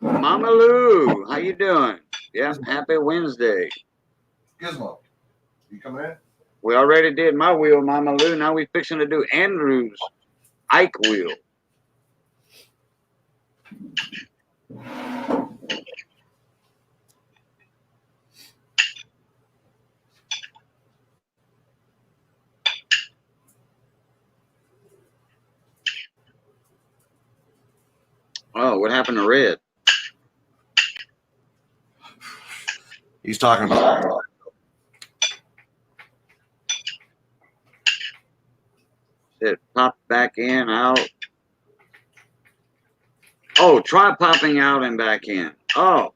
Mama Lou, how you doing? Yeah, happy Wednesday. Gizmo, you coming in? We already did my wheel, Mama Lou. Now we fixing to do Andrew's Ike wheel. Oh, what happened to Red? He's talking about. It popped back in, out. Oh, try popping out and back in. Oh.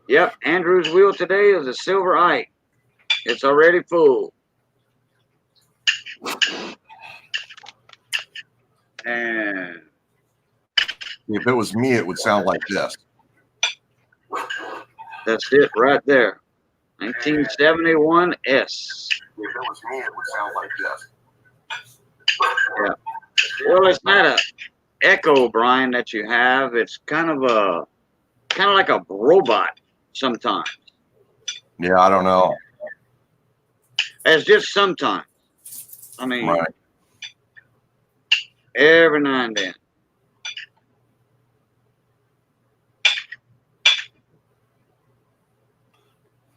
Yep, Andrew's wheel today is a silver Ike. It's already full. And If it was me, it would sound like this. that's it right there. 1971 S. If it was me, it would sound like this. Yeah. Well, it's not a echo, Brian, that you have. It's kind of like a robot sometimes. Yeah, I don't know. It's just sometimes. I mean, Right. every now and then.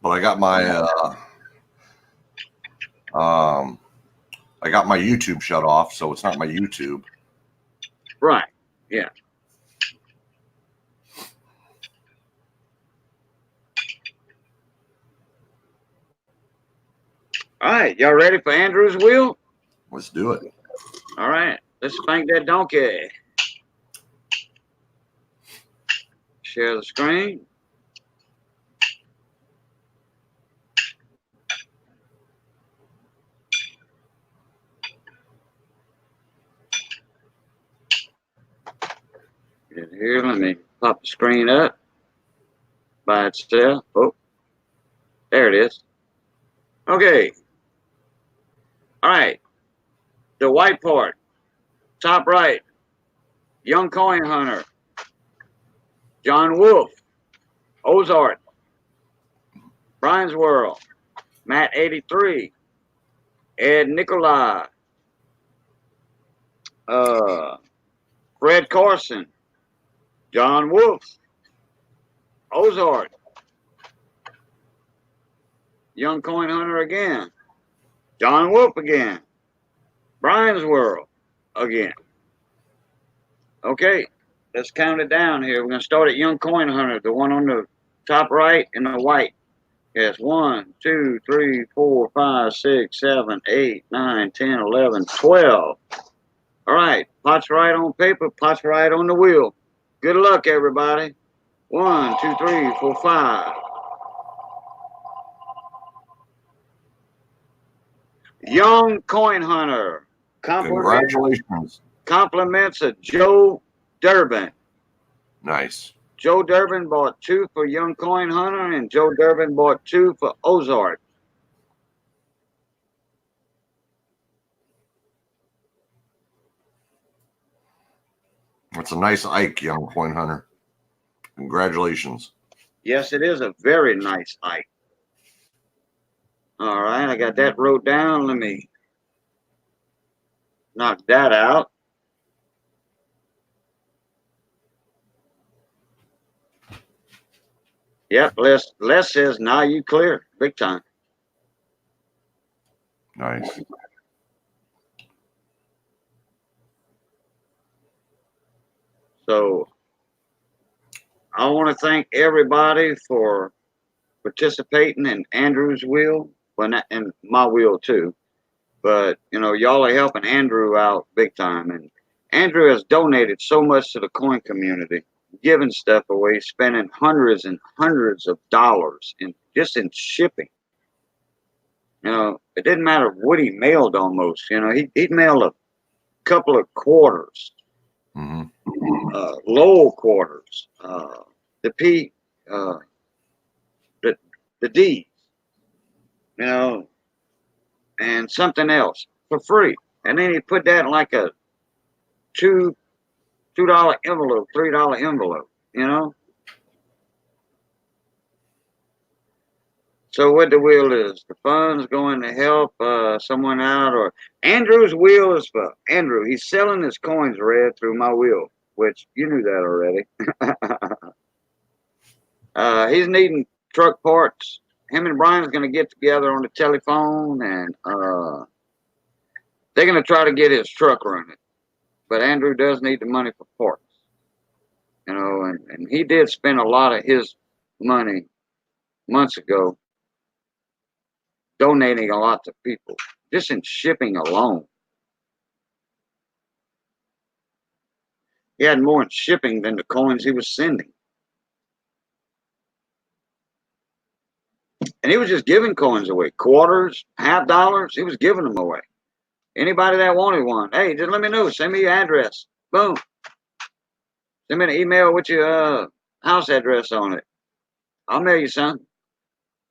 But I got my YouTube shut off, so it's not my YouTube. Right. Yeah. All right. Y'all ready for Andrew's wheel? Let's do it. All right. Let's spank that donkey. Share the screen. Here, let me pop the screen up by itself. Oh, there it is. Okay. All right. The white part, top right, Young Coin Hunter, John Wolf, Ozark, Brian's World, Matt 83, Ed Nikolai, Fred Carson, John Wolf, Ozark, Young Coin Hunter again, John Wolf again, Brian's World again. Okay, let's count it down here. We're going to start at Young Coin Hunter, the one on the top right in the white. Yes, 1, 2, 3, 4, 5, 6, 7, 8, 9, 10, 11, 12. All right, pots right on paper, pots right on the wheel. Good luck, everybody. 1, 2, 3, 4, 5. Young Coin Hunter. Congratulations. Compliments of Joe Durbin. Nice. Joe Durbin bought 2 for Young Coin Hunter, and Joe Durbin bought 2 for Ozark. That's a nice Ike, Young Coin Hunter. Congratulations. Yes, it is a very nice Ike. All right, I got that wrote down. Let me knock that out. Yep, Les says, now you clear. Big time. Nice. So I want to thank everybody for participating in Andrew's wheel, and my wheel too. But, you know, y'all are helping Andrew out big time. And Andrew has donated so much to the coin community, giving stuff away, spending hundreds and hundreds of dollars just in shipping. You know, it didn't matter what he mailed almost. You know, he'd mail a couple of quarters, Mm-hmm. Lowell quarters, the P, the D, you know, and something else for free. And then he put that in like a $2 envelope, $3 envelope, you know. So what the wheel is, the fund's going to help someone out, or Andrew's wheel is for Andrew. He's selling his coins red through my wheel, which you knew that already. He's needing truck parts. Him and Brian's going to get together on the telephone, and they're going to try to get his truck running. But Andrew does need the money for parts, you know, and he did spend a lot of his money months ago donating a lot to people, just in shipping alone. He had more in shipping than the coins he was sending. And he was just giving coins away, quarters, half dollars. He was giving them away. Anybody that wanted one, hey, just let me know. Send me your address. Boom. Send me an email with your house address on it. I'll mail you some.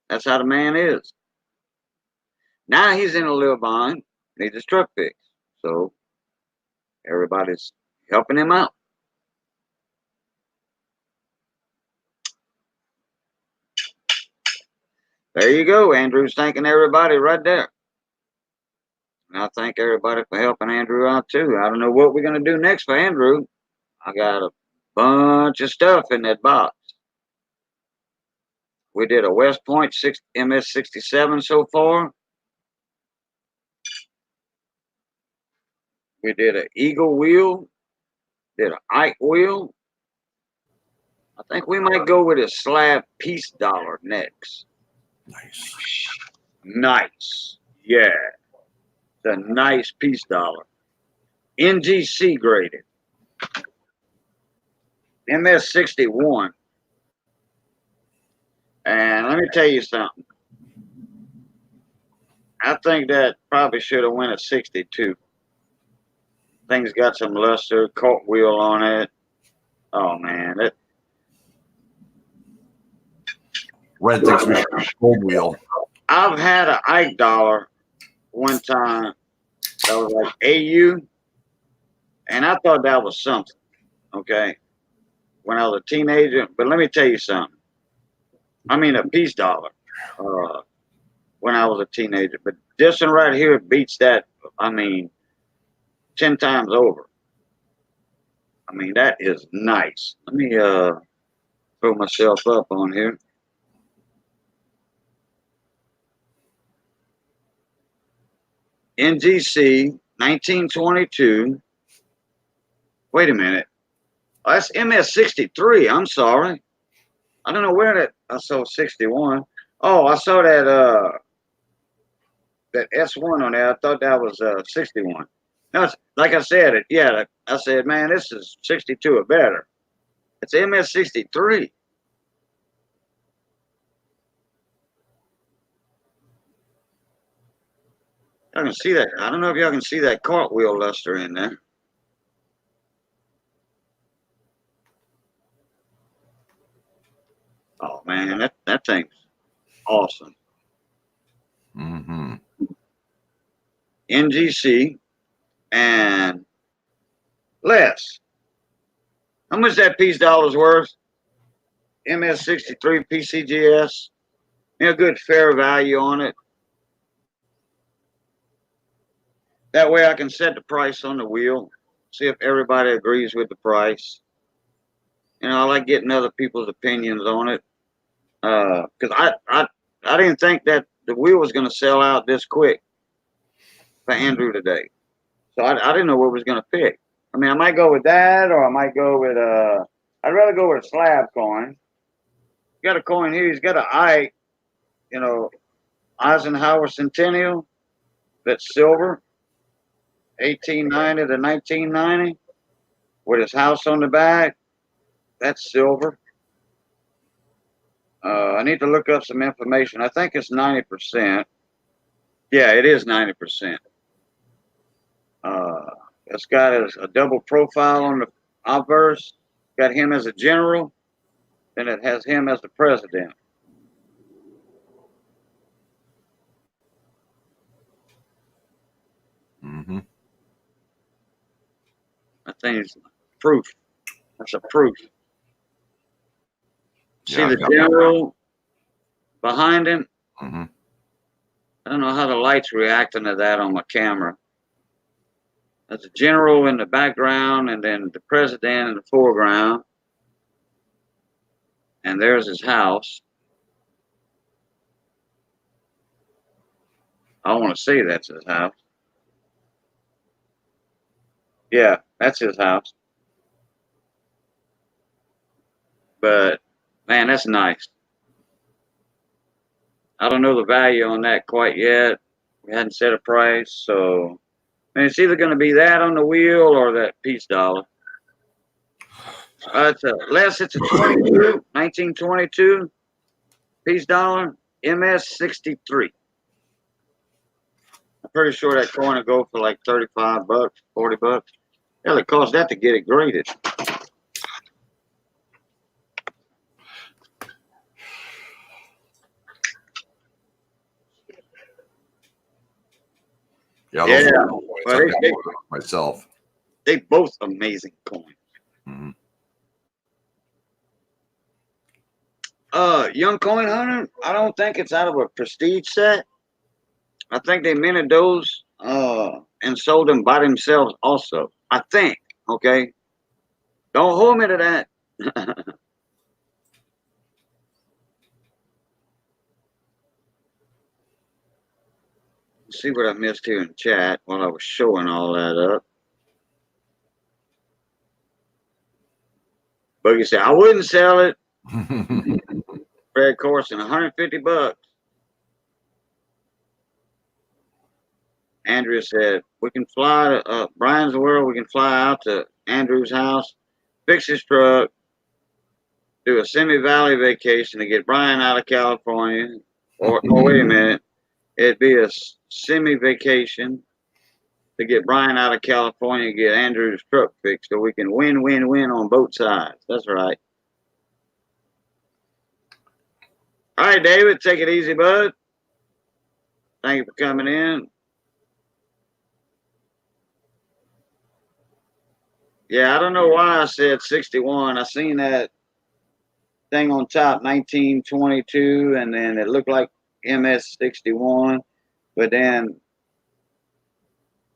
That's how the man is. Now he's in a little bind. Needs his truck fixed. So everybody's helping him out. There you go. Andrew's thanking everybody right there. And I thank everybody for helping Andrew out too. I don't know what we're going to do next for Andrew. I got a bunch of stuff in that box. We did a West Point MS-67 so far. We did an Eagle wheel. Did an Ike wheel. I think we might go with a slab piece dollar next. Nice. Nice. Yeah. It's a nice piece dollar. NGC graded. MS-61. And let me tell you something. I think that probably should have went a 62. Thing's got some luster, cartwheel on it. Oh man, Red thinks we should gold wheel. I've had an Ike dollar one time that was like AU, and I thought that was something. Okay, when I was a teenager. But let me tell you something. I mean, a peace dollar. When I was a teenager, but this one right here beats that. I mean, 10 times over. I mean, that is nice. Let me throw myself up on here. NGC 1922. Wait a minute. Oh, that's MS-63. I'm sorry. I don't know where that I saw 61. Oh, I saw that that S1 on there. I thought that was 61. No, like I said, yeah, I said, man, this is 62 or better. It's MS-63. Y'all can see that. I don't know if y'all can see that cartwheel luster in there. Oh man, that thing's awesome. Mm-hmm. NGC and less. How much that piece dollar's worth? MS-63 PCGS. Good fair value on it. That way I can set the price on the wheel. See if everybody agrees with the price. I like getting other people's opinions on it. Because I didn't think that the wheel was going to sell out this quick for Andrew today. So I didn't know what was going to pick. I mean, I might go with that, or I might go with I'd rather go with a slab coin. Got a coin here. He's got an Ike, Eisenhower Centennial. That's silver, 1890 to 1990, with his house on the back. That's silver. I need to look up some information. I think it's 90%. Yeah, it is 90%. It's got a double profile on the obverse. Got him as a general, and it has him as the president. Mm-hmm. I think it's proof. That's a proof. See the general behind him? Mm-hmm. I don't know how the light's reacting to that on my camera. There's a general in the background, and then the president in the foreground. And there's his house. I want to say that's his house. Yeah, that's his house. But, man, that's nice. I don't know the value on that quite yet. We hadn't set a price, so I mean, it's either going to be that on the wheel or that piece dollar. It's a 1922 piece dollar, MS-63. I'm pretty sure that coin will go for like 35 bucks, 40 bucks. Hell, it costs that to get it graded. Yeah, well, myself. They both amazing coins. Mm-hmm. Young Coin Hunter, I don't think it's out of a prestige set. I think they minted those and sold them by themselves also. I think. Okay. Don't hold me to that. See what I missed here in chat while I was showing all that up. Boogie said, I wouldn't sell it. Fred Corson, $150. Andrea said, we can fly to Brian's World. We can fly out to Andrew's house, fix his truck, do a semi-valley vacation to get Brian out of California. Or wait a minute. It'd be a semi-vacation to get Brian out of California and get Andrew's truck fixed so we can win on both sides. That's right. All right, David, take it easy, bud. Thank you for coming in. Yeah, I don't know why I said 61. I seen that thing on top, 1922, and then it looked like MS 61. But then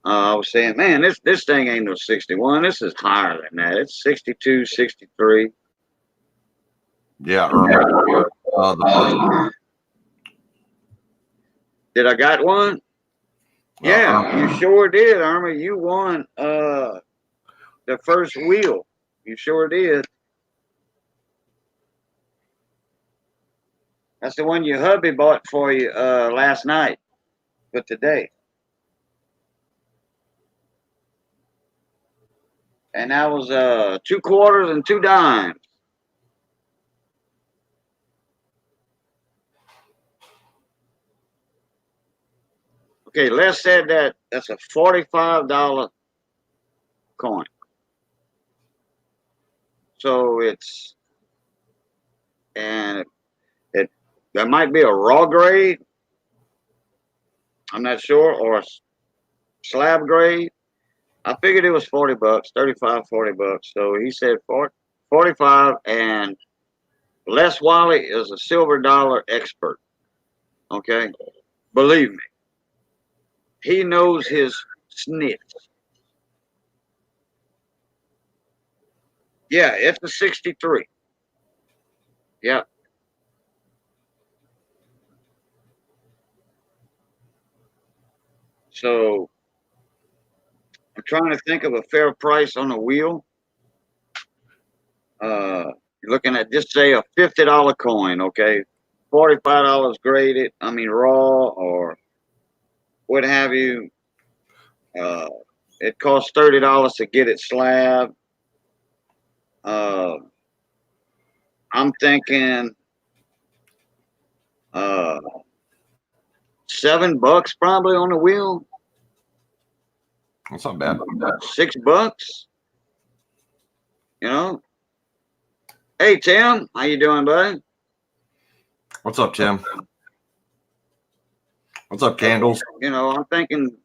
I was saying, man, this thing ain't no 61. This is higher than that. It's 62, 63. Yeah, Irma. Did I got one? Yeah, you sure did, Irma. You won the first wheel. You sure did. That's the one your hubby bought for you last night, but today. And that was 2 quarters and 2 dimes. Okay, Les said that's a $45 coin. So it's, and that might be a raw grade. I'm not sure, or a slab grade. I figured it was $40, 35, $40. So he said 45, and Les Wally is a silver dollar expert. Okay, believe me, he knows his snits. Yeah, it's a 63. Yep. So I'm trying to think of a fair price on a wheel. You're looking at just say a $50 coin, okay? $45 graded, I mean raw or what have you. It costs $30 to get it slab. I'm thinking $7 probably on the wheel. That's not bad. $6, you know. Hey Tim, how you doing, bud? What's up, Tim? What's up, Candles? You know, I'm thinking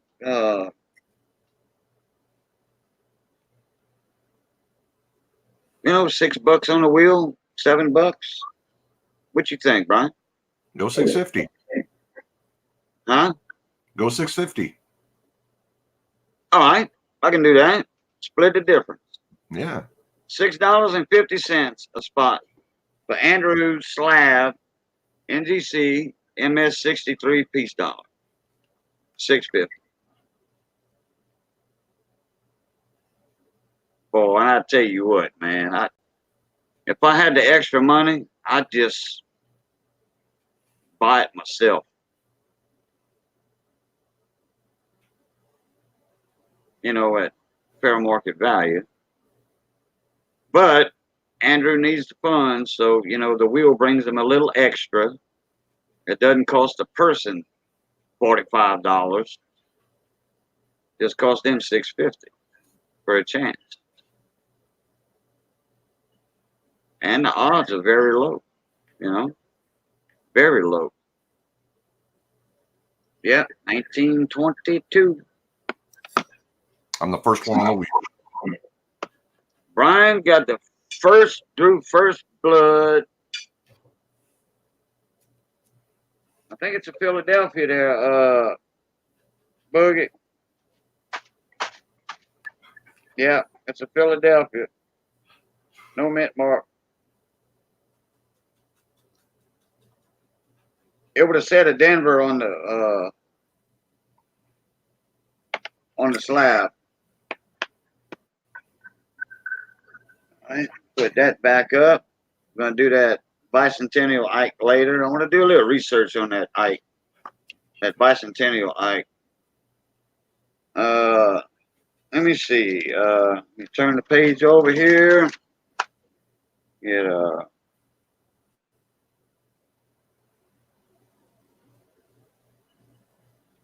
you know, $6 on the wheel, $7. What you think, Brian? Go 650. Huh? Go 650. All right, I can do that. Split the difference. Yeah. $6.50 a spot for Andrew Slab NGC MS63 piece dollar. $6.50. Boy, and I tell you what, man, if I had the extra money, I'd just buy it myself. You know, at fair market value. But Andrew needs the funds, so you know the wheel brings him a little extra. It doesn't cost a person $45. Just cost them $6.50 for a chance. And the odds are very low, you know, very low. Yeah, 1922. I'm the first one on the wheel. Brian got the first blood. I think it's a Philadelphia there, Boogie. Yeah, it's a Philadelphia. No mint mark. It would have said a Denver on the slab. All right, put that back up. I'm gonna do that bicentennial Ike later. I want to do a little research on that Ike, that bicentennial Ike. Let me see. Let me turn the page over here. Get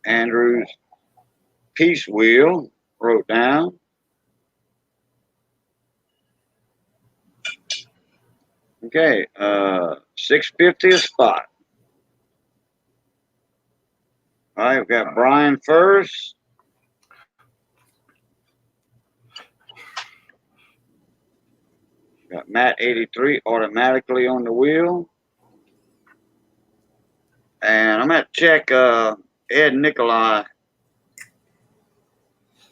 Andrew's piece wheel wrote down. Okay, 650 a spot. All right, we've got Brian first. Got Matt 83 automatically on the wheel. And I'm going to check Ed Nikolai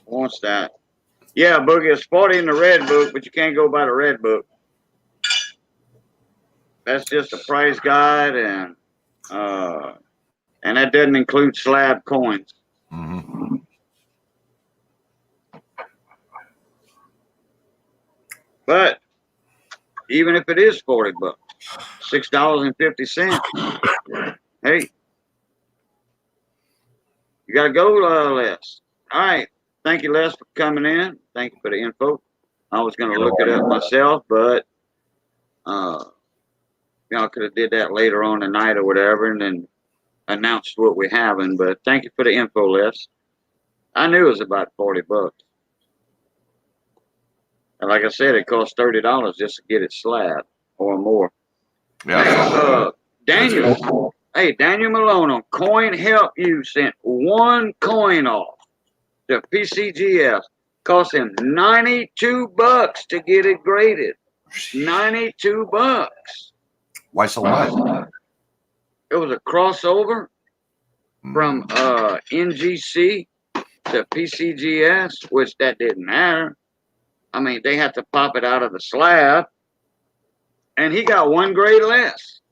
wants that. Yeah, Boogie, it's 40 in the red book, but you can't go by the red book. That's just a price guide, and that doesn't include slab coins. Mm-hmm. But even if it is $40, $6.50. Hey, you got to go, Les. All right. Thank you, Les, for coming in. Thank you for the info. I was going to look it up myself, but y'all could have did that later on tonight or whatever, and then announced what we're having. But thank you for the info, Les. I knew it was about $40. And like I said, it costs $30 just to get it slab or more. Yeah. Daniel. Hey, Daniel Malone on Coin Help You sent one coin off to PCGS. Cost him $92 to get it graded. $92. Why so much? It was a crossover from NGC to PCGS, which that didn't matter. I mean, they had to pop it out of the slab, and he got one grade less.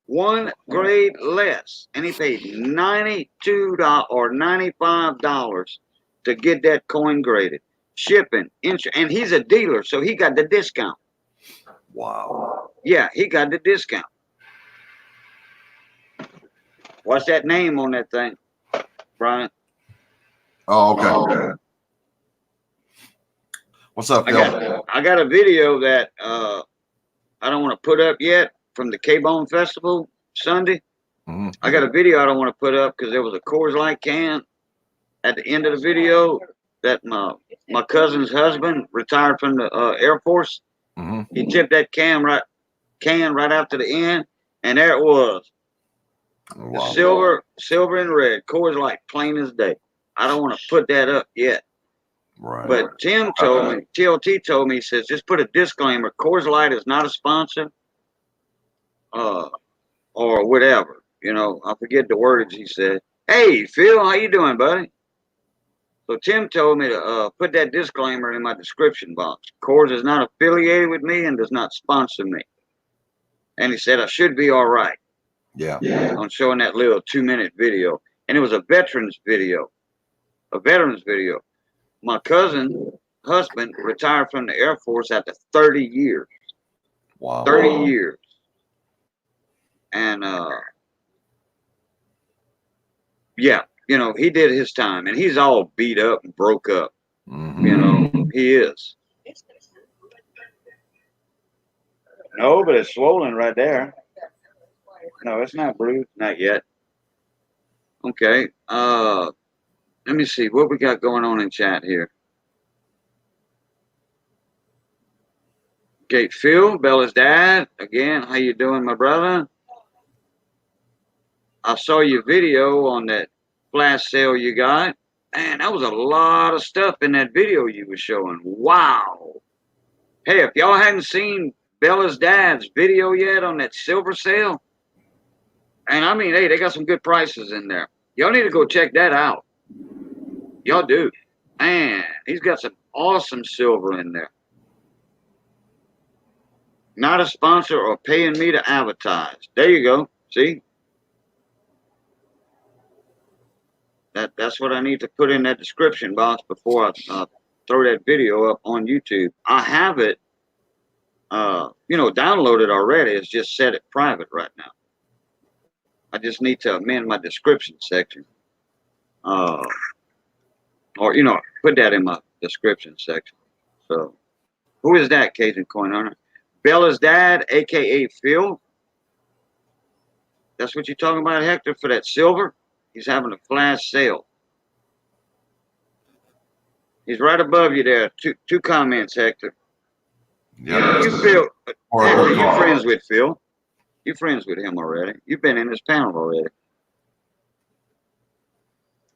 One grade less, and he paid $92 or $95 to get that coin graded, shipping, insurance, and he's a dealer, so he got the discount. Wow. Yeah, he got the discount. What's that name on that thing, Brian? Oh, okay. What's up, Phil? I got a video that I don't want to put up yet from the K-Bone Festival Sunday. Mm-hmm. I got a video I don't want to put up because there was a Coors Light can at the end of the video that my cousin's husband retired from the Air Force. Mm-hmm. He tipped that can right after the end, and there it was. Wow. Silver and red, Coors Light, plain as day. I don't want to put that up yet. Right. But Tim told me, TLT told me, he says, just put a disclaimer. Coors Light is not a sponsor, or whatever. You know, I forget the words he said. Hey, Phil, how you doing, buddy? So Tim told me to put that disclaimer in my description box. Coors is not affiliated with me and does not sponsor me. And he said I should be all right. Yeah. On showing that little 2-minute video. And it was a veteran's video. My cousin's husband retired from the Air Force after 30 years. Wow. 30 years. And yeah, you know, he did his time, and he's all beat up and broke up. Mm-hmm. You know, he is. No, but it's swollen right there. No, it's not bruised, not yet. Okay. Let me see what we got going on in chat here. Okay, Phil, Bella's dad. Again, how you doing, my brother? I saw your video on that flash sale you got. Man, that was a lot of stuff in that video you were showing. Wow. Hey, if y'all hadn't seen Bella's dad's video yet on that silver sale, and I mean, hey, they got some good prices in there. Y'all need to go check that out. Y'all do. Man, he's got some awesome silver in there. Not a sponsor or paying me to advertise. There you go. See? That's what I need to put in that description box before I throw that video up on YouTube. I have it, downloaded already. It's just set it private right now. I just need to amend my description section. Or put that in my description section. So, who is that, Cajun Coin Hunter? Bella's dad, aka Phil. That's what you're talking about, Hector, for that silver? He's having a flash sale. He's right above you there. Two comments, Hector. Yeah. You Phil, Hector, you friends with Phil. You friends with him already. You've been in his panel already.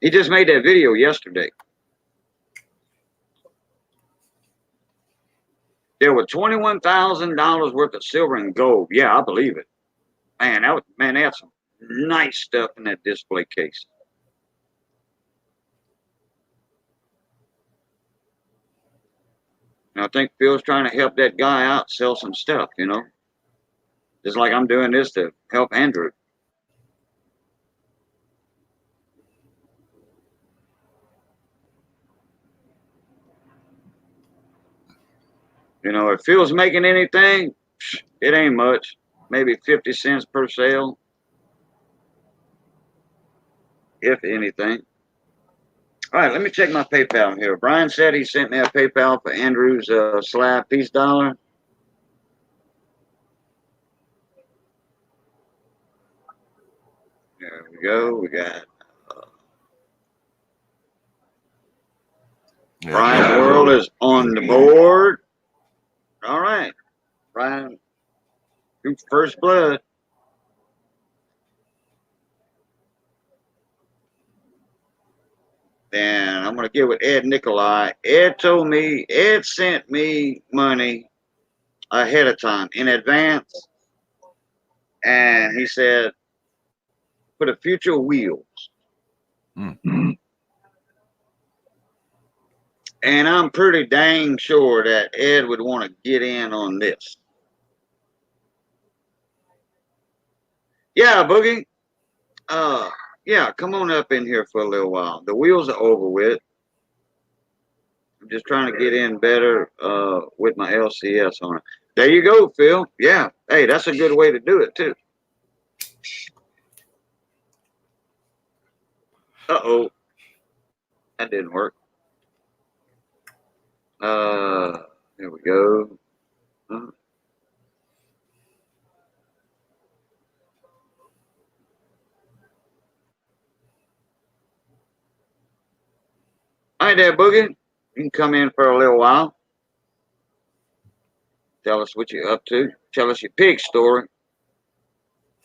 He just made that video yesterday. There were $21,000 worth of silver and gold. Yeah, I believe it. Man, they had some nice stuff in that display case. And I think Phil's trying to help that guy out sell some stuff, Just like I'm doing this to help Andrew. If Phil's making anything, it ain't much. Maybe 50 cents per sale, if anything. All right, let me check my PayPal here. Brian said he sent me a PayPal for Andrew's slab peace dollar. There we go. We got Brian's World is on the board. All right, Brian, first blood. Then I'm going to get with Ed Nikolai. Ed sent me money ahead of time, in advance. And he said, for the future wheels. Mm-hmm. And I'm pretty dang sure that Ed would want to get in on this. Yeah, Boogie. Yeah, come on up in here for a little while. The wheels are over with. I'm just trying to get in better with my LCS on it. There you go, Phil. Yeah. Hey, that's a good way to do it, too. Uh-oh. That didn't work. There we go. Hi there, Boogie. You can come in for a little while. Tell us what you're up to. Tell us your pig story.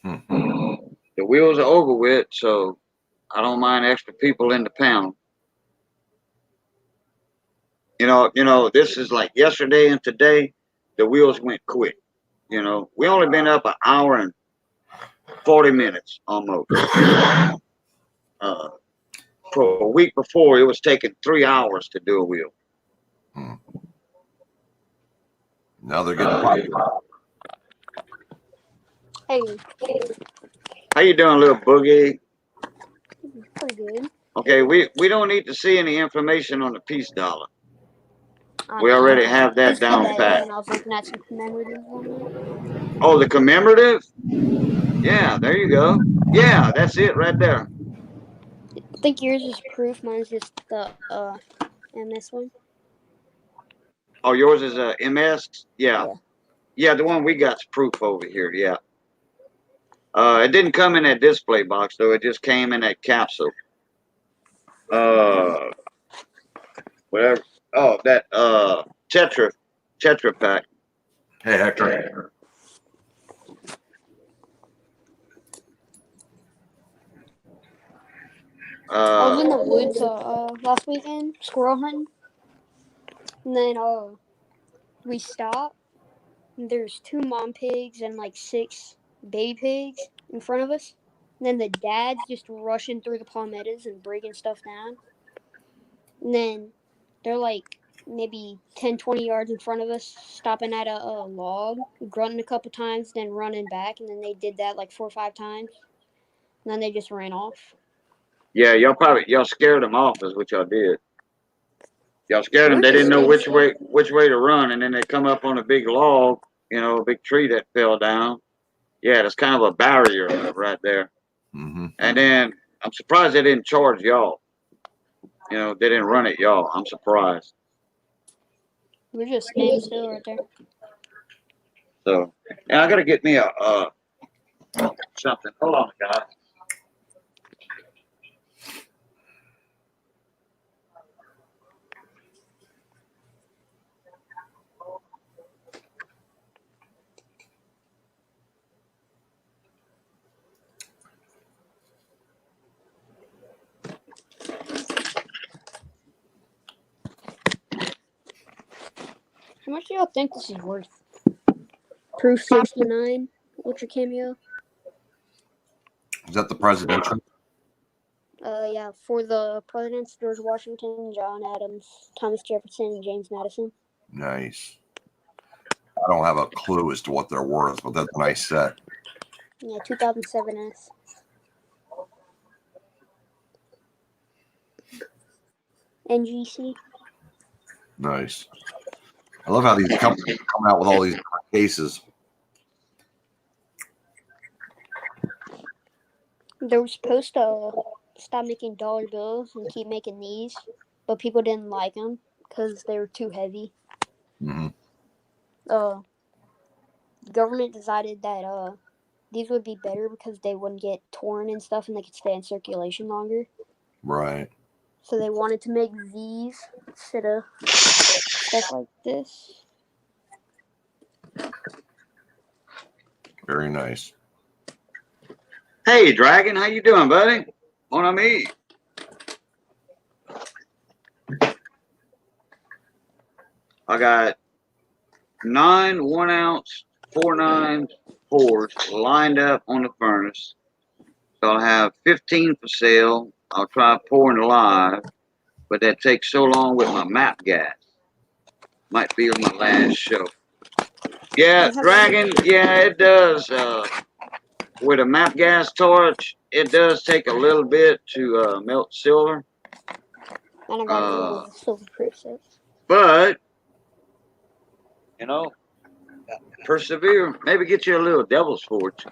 The wheels are over with, so I don't mind extra people in the panel. This is like yesterday and today, the wheels went quick. We only been up an hour and 40 minutes almost. For a week before, it was taking 3 hours to do a wheel. Now they're getting popular. Hey. How you doing, little Boogie? Pretty good. Okay, we don't need to see any information on the peace dollar. We already have that down pat. I was looking at some commemoratives on it. Oh, the commemorative? Yeah, there you go. Yeah, that's it right there. I think yours is proof. Mine's just the MS one. Oh, yours is a MS? Yeah. Yeah, the one we got's proof over here. Yeah. It didn't come in that display box though. It just came in that capsule. Whatever. Oh, that Tetra pack. Hey, Hector. I was in the woods last weekend, squirrel hunting, and then we stopped. And there's 2 mom pigs and like 6 baby pigs in front of us. And then the dad's just rushing through the palmettos and breaking stuff down. And then they're like maybe 10, 20 yards in front of us, stopping at a log, grunting a couple times, then running back, and then they did that like 4 or 5 times, and then they just ran off. Yeah, y'all scared them off is what y'all did. Y'all scared We them. were They just didn't know standing which way to run, and then they come up on a big log, a big tree that fell down. Yeah, that's kind of a barrier right there. Mm-hmm. And then I'm surprised they didn't charge y'all. They didn't run at y'all. I'm surprised. We were just standing still right there. So, yeah, I gotta get me a something. Hold on, guys. How much do y'all think this is worth? Proof 69, Ultra Cameo. Is that the presidential? Yeah, for the presidents, George Washington, John Adams, Thomas Jefferson, and James Madison. Nice. I don't have a clue as to what they're worth, but that's a nice set. Yeah, 2007S. NGC. Nice. I love how these companies come out with all these different cases. They were supposed to stop making dollar bills and keep making these, but people didn't like them because they were too heavy. Mm-hmm. The government decided that these would be better because they wouldn't get torn and stuff, and they could stay in circulation longer. Right. So they wanted to make these instead of stuff like this. Very nice. Hey, Dragon, how you doing, buddy? Mon ami. I got 9 1-ounce 4.9 pours lined up on the furnace. So I'll have 15 for sale. I'll try pouring live, but that takes so long with my map gas. Might be on my last show. Yeah, Dragon, yeah, it does. With a map gas torch, it does take a little bit to melt silver. And I got a little silver process. But, persevere. Maybe get you a little devil's forge.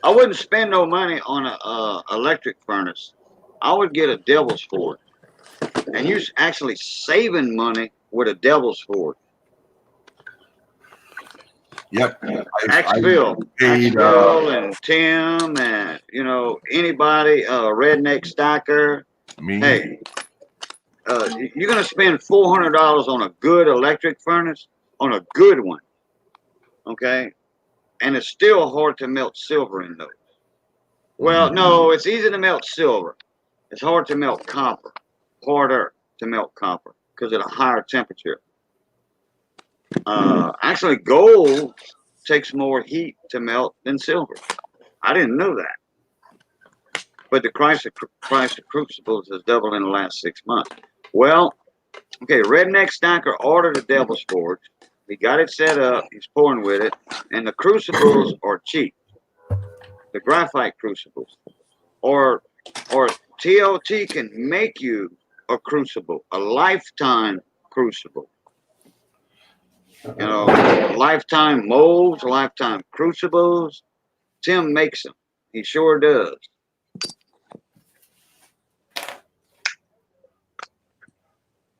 I wouldn't spend no money on a electric furnace. I would get a devil's forge. And you're actually saving money with a devil's forge. Yep. Axville and Tim and, anybody, redneck stacker. Me. Hey, you're going to spend $400 on a good electric furnace, on a good one. Okay? And it's still hard to melt silver in those. Well, no, it's easy to melt silver. It's hard to melt copper. Harder to melt copper because at a higher temperature. Actually, gold takes more heat to melt than silver. I didn't know that. But the price of crucibles has doubled in the last 6 months. Well, okay, Redneck Stacker ordered a Devil's Forge. He got it set up. He's pouring with it. And the crucibles are cheap. The graphite crucibles. Or TOT can make you a crucible, a lifetime crucible. Lifetime molds, lifetime crucibles. Tim makes them. He sure does.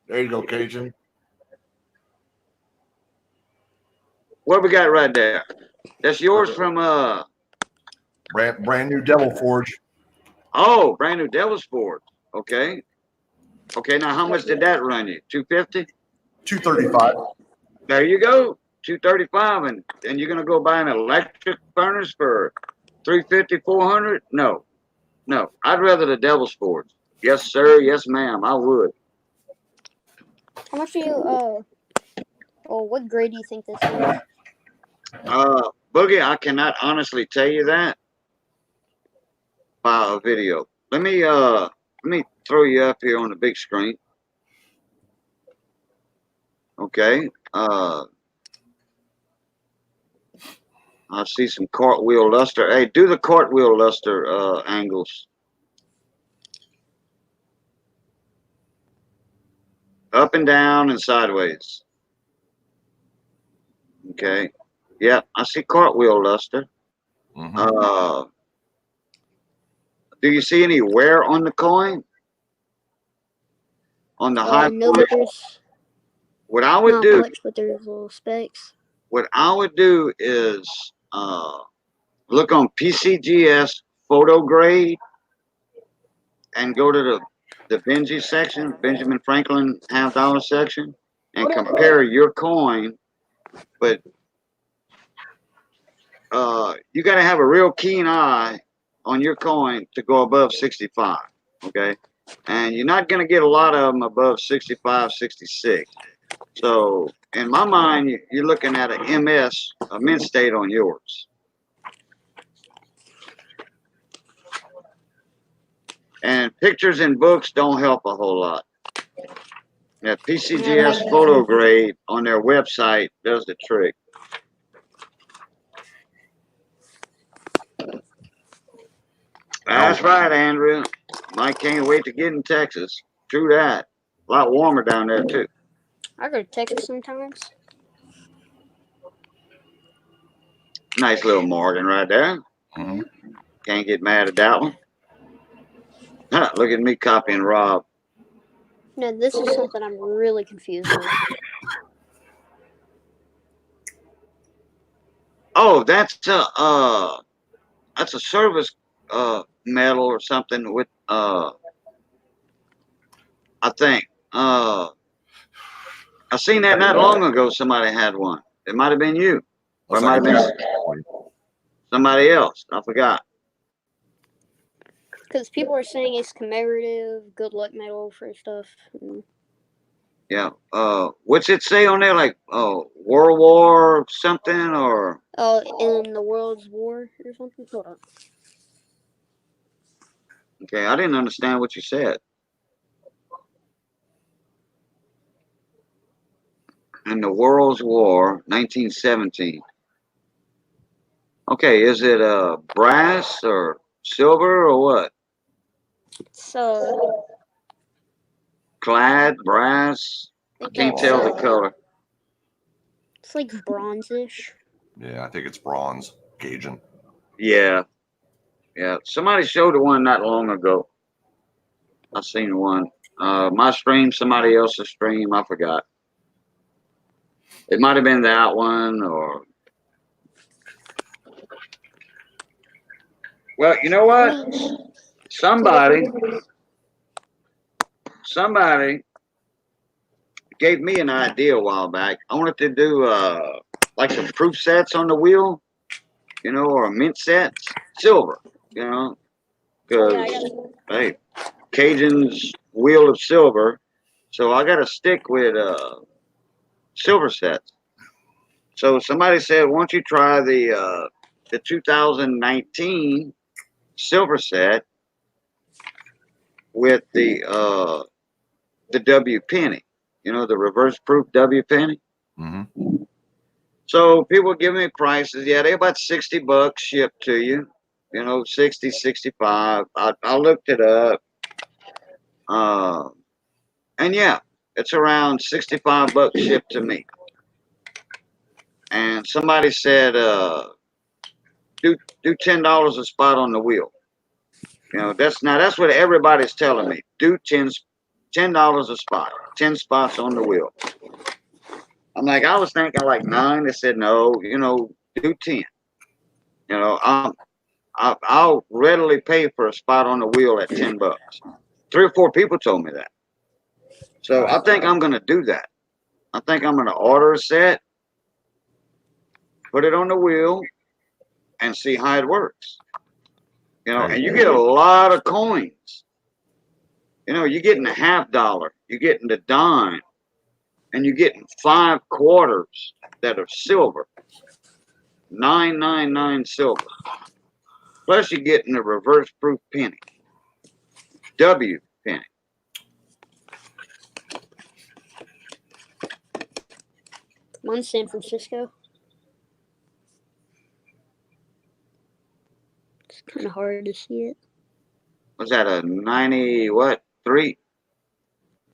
There you go, Cajun. What we got right there? That's yours from brand new Devil Forge. Oh, brand new Devil's Forge. Okay. Okay, now how much did that run you? $250? $235. There you go. $235, and you're gonna go buy an electric furnace for $350, $400? No. I'd rather the Devil's Forge. Yes, sir. Yes, ma'am. I would. How much do you what grade do you think this is? Boogie, I cannot honestly tell you that by a video. Let me throw you up here on the big screen. Okay. I see some cartwheel luster. Hey, do the cartwheel luster angles. Up and down and sideways. Okay. Yeah, I see cartwheel luster. Mm-hmm. Do you see any wear on the coin? On the high No, point? but there's What I would not do, much, but there's little specks. what I would do is look on PCGS photo grade and go to the Benji section, Benjamin Franklin $half section, and compare your coin. But you got to have a real keen eye on your coin to go above 65. Okay, and you're not going to get a lot of them above 65, 66. So in my mind, you're looking at an MS, a mint state on yours. And pictures in books don't help a whole lot. Yeah, PCGS photo grade on their website does the trick. That's right, Andrew. Mike can't wait to get in Texas. True that. A lot warmer down there too. I go to Texas sometimes. Nice little Morgan right there. Mm-hmm. Can't get mad at that one. Huh, look at me copying Rob. No, this is something I'm really confused with. Oh, that's a service medal or something with I think I seen that not long ago. Somebody had one. It might have been you, or it might have been somebody else. I forgot. Because people are saying it's commemorative, good luck medal for stuff. Yeah. What's it say on there? Like World War something or? In the World's War or something. Hold on. Okay, I didn't understand what you said. In the World's War, 1917. Okay, is it brass or silver or what? It's Clad brass. I can't tell the color. It's like bronzish. Yeah, I think it's bronze, Cajun. Yeah, yeah. Somebody showed one not long ago. I seen one. My stream, somebody else's stream. I forgot. It might have been that one or. Well, you know what? Somebody gave me an idea a while back. I wanted to do like some proof sets on the wheel, you know, or mint sets, silver, you know, because hey, Cajun's wheel of silver, so I got to stick with silver sets. So somebody said, "Why don't you try the 2019 silver set with the W penny, you know, the reverse proof W penny." Mm-hmm. So people give me prices. Yeah, they're about $60 shipped to you. You know, 60, 65. I looked it up. And yeah, it's around $65 shipped to me. And somebody said, do $10 a spot on the wheel. You know, that's what everybody's telling me. Do $10 a spot, 10 spots on the wheel. I'm like, I was thinking like 9. They said no, you know, do 10. You know, I'll readily pay for a spot on the wheel at $10. 3 or 4 people told me that. So I think I'm gonna do that. I think I'm gonna order a set, put it on the wheel, and see how it works. You know, and you get a lot of coins. You know, you're getting a $50, you're getting the dime, and you're getting 5 quarters that are silver. 999 silver. Plus you're getting a reverse proof penny. W penny. Mine's San Francisco. It's kind of hard to see it. Was that a 90 what? 3?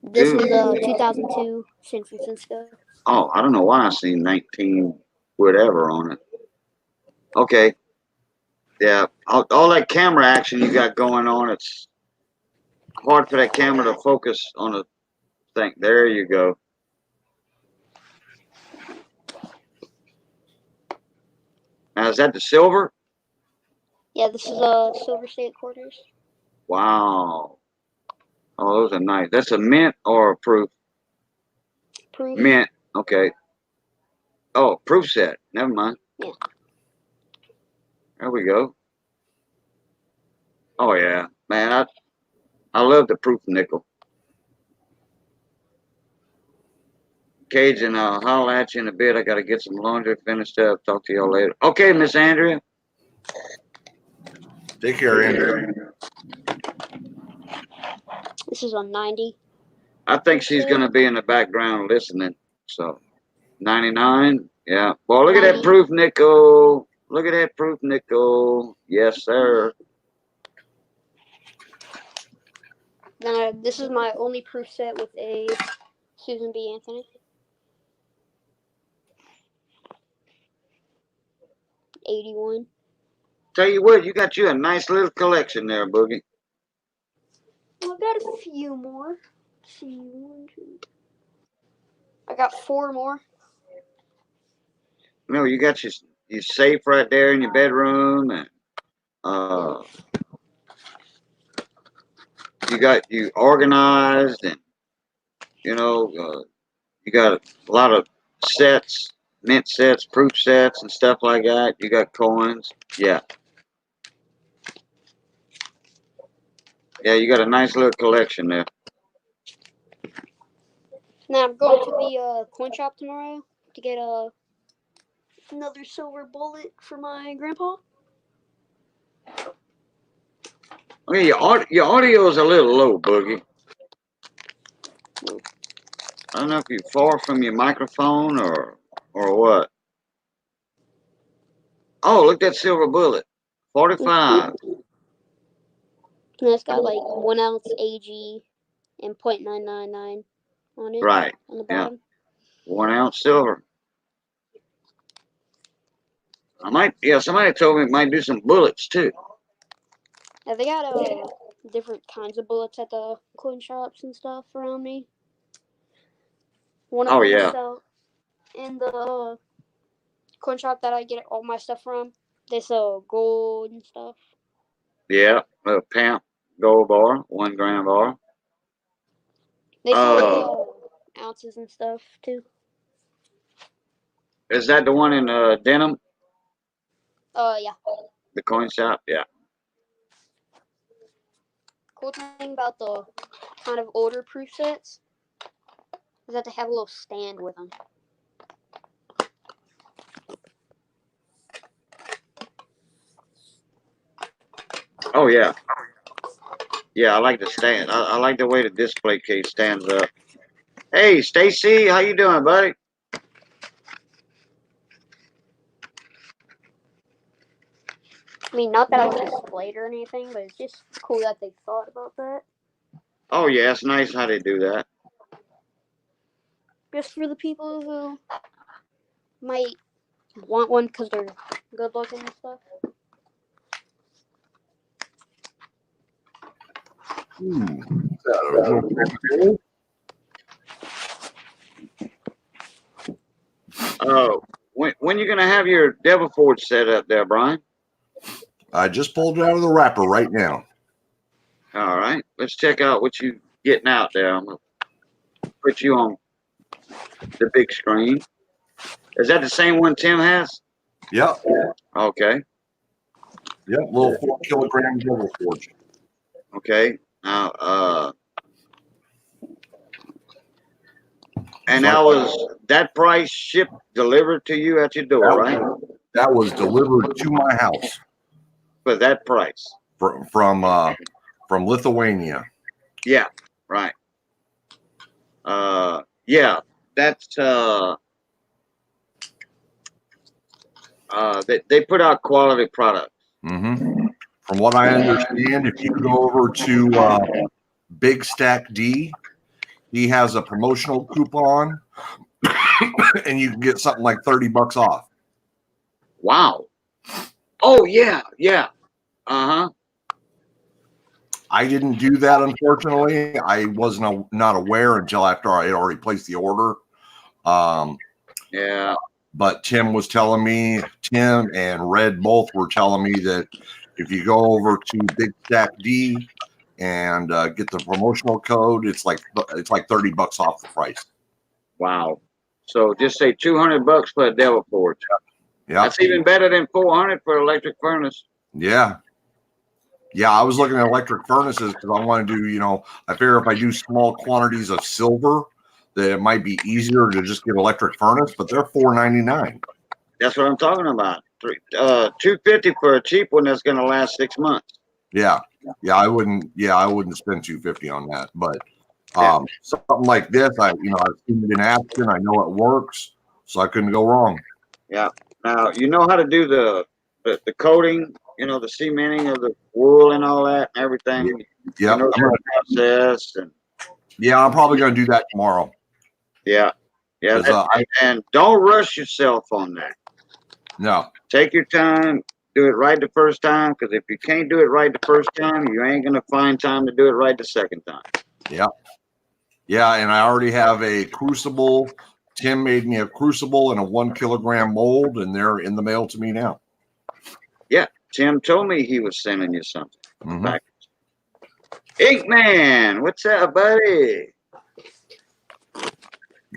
This Two? was 2002 San Francisco. Oh, I don't know why I see 19 whatever on it. Okay. Yeah, all that camera action you got going on, it's hard for that camera to focus on a thing. There you go. Now, is that the silver? Yeah, this is Silver State Quarters. Wow. Oh, those are nice. That's a mint or a proof? Proof. Mint. Okay. Oh, proof set. Never mind. Yeah. There we go. Oh yeah, man. I love the proof nickel. Cajun, I'll holler at you in a bit. I got to get some laundry finished up. Talk to y'all later. Okay, Miss Andrea. Take care, Andrew. This is on 90. I think she's going to be in the background listening. So, 99. Yeah. Well, look at that 90. proof nickel. Look at that proof nickel. Yes, sir. Now, this is my only proof set with a Susan B. Anthony. 81. Tell you what, you got you a nice little collection there, Boogie. Well, I've got a few more. Let's see, 1, 2. I got 4 more. You know, you got your safe right there in your bedroom, and you got you organized, and you know, you got a lot of sets, mint sets, proof sets, and stuff like that. You got coins, yeah, yeah. You got a nice little collection there. Now I'm going to the coin shop tomorrow to get another silver bullet for my grandpa. Okay, your audio is a little low, Boogie. I don't know if you're far from your microphone or what. Oh, look at that silver bullet, 45. And it's got like 1 ounce AG and .999 on it. Right. On the Yeah. bottom. 1 ounce silver. Somebody told me it might do some bullets too. Yeah, they got different kinds of bullets at the coin shops and stuff around me. One of them is in the coin shop that I get all my stuff from. They sell gold and stuff. Yeah, a pound gold bar, 1 gram bar. They sell ounces and stuff too. Is that the one in Denham? Yeah. The coin shop? Yeah. Cool thing about the kind of older proof sets is that they have a little stand with them. Oh yeah. Yeah, I like the stand. I like the way the display case stands up. Hey, Stacy, how you doing, buddy? I mean, not that I would display it or anything, but it's just cool that they thought about that. Oh yeah, it's nice how they do that. Just for the people who might want one because they're good looking and stuff. When you gonna have your Devil Forge set up there, Brian? I just pulled it out of the wrapper right now. All right, let's check out what you getting out there. I'm gonna put you on the big screen. Is that the same one Tim has? Yep. Okay. Yep. Little 4 kilogram Devil Forge. Okay. Now, and now was that price shipped delivered to you at your door, right? That was delivered to my house For that price. From Lithuania. Yeah. Right. Yeah. That's They put out quality products. Mm-hmm. From what I understand, if you go over to Big Stack D, he has a promotional coupon, and you can get something like $30 off. Wow. Oh yeah, yeah. Uh-huh. I didn't do that, unfortunately. I was not aware until after I had already placed the order. Yeah. But Tim was telling me, Tim and Red both were telling me that if you go over to Big Stack D and get the promotional code, it's like $30 off the price. Wow. So just say $200 for a Devil Forge. Yeah, That's even better than $400 for electric furnace. yeah. I was looking at electric furnaces because I want to do, I figure if I do small quantities of silver, that it might be easier to just get electric furnace, but they're $4.99. That's what I'm talking about. $250 for a cheap one that's going to last 6 months. Yeah, I wouldn't spend $250 on that, but something like this, I've seen it in action. I know it works, so I couldn't go wrong. Yeah. Now you know how to do the coating, the cementing of the wool and all that and everything. Yeah, You know the process and I'm probably going to do that tomorrow. yeah. And don't rush yourself on that. No. Take your time. Do it right the first time, because if you can't do it right the first time, you ain't gonna find time to do it right the second time. Yeah, and I already have a crucible. Tim made me a crucible and a 1 kilogram mold, and they're in the mail to me now. Yeah, Tim told me he was sending you something. Mm-hmm. Ink Man, what's up, buddy?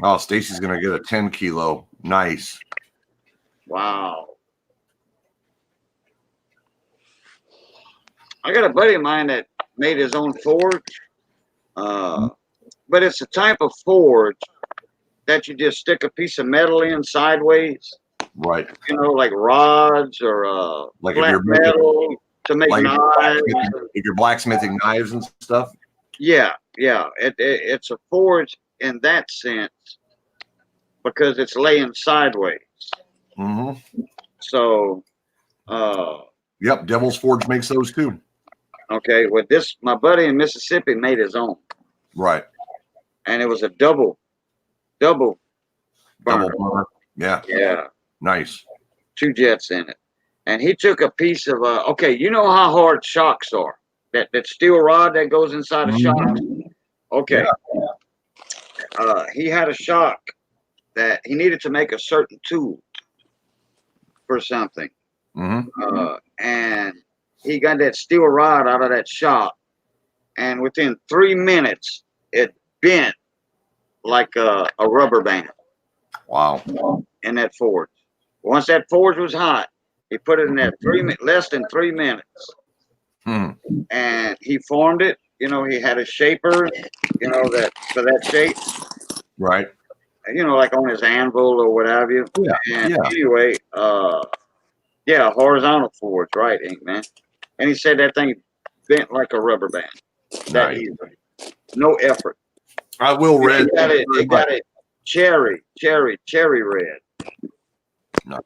Oh, Stacy's gonna get a 10 kilo. Nice. Wow. I got a buddy of mine that made his own forge. But it's a type of forge that you just stick a piece of metal in sideways. Right. Like rods or like flat if you're making, metal to make knives. If you're blacksmithing knives and stuff. Yeah. It's a forge in that sense because it's laying sideways. Mm-hmm. So, yep, Devil's Forge makes those too. Okay, well, my buddy in Mississippi made his own. Right. And it was a double burner. Yeah. Yeah. Nice. 2 jets in it. And he took a piece of you know how hard shocks are? That steel rod that goes inside a shock. Okay. Yeah. He had a shock that he needed to make a certain tool for something. Mm-hmm. And he got that steel rod out of that shock, and within 3 minutes it bent like a rubber band. Wow. In that forge. Once that forge was hot, he put it in that less than 3 minutes. And he formed it. He had a shaper, that for that shape. Right. Like on his anvil or what have you. Yeah. And anyway, horizontal forge, right, Ink Man. And he said that thing bent like a rubber band. That easy. No effort. I will read. It got it cherry red. Nice.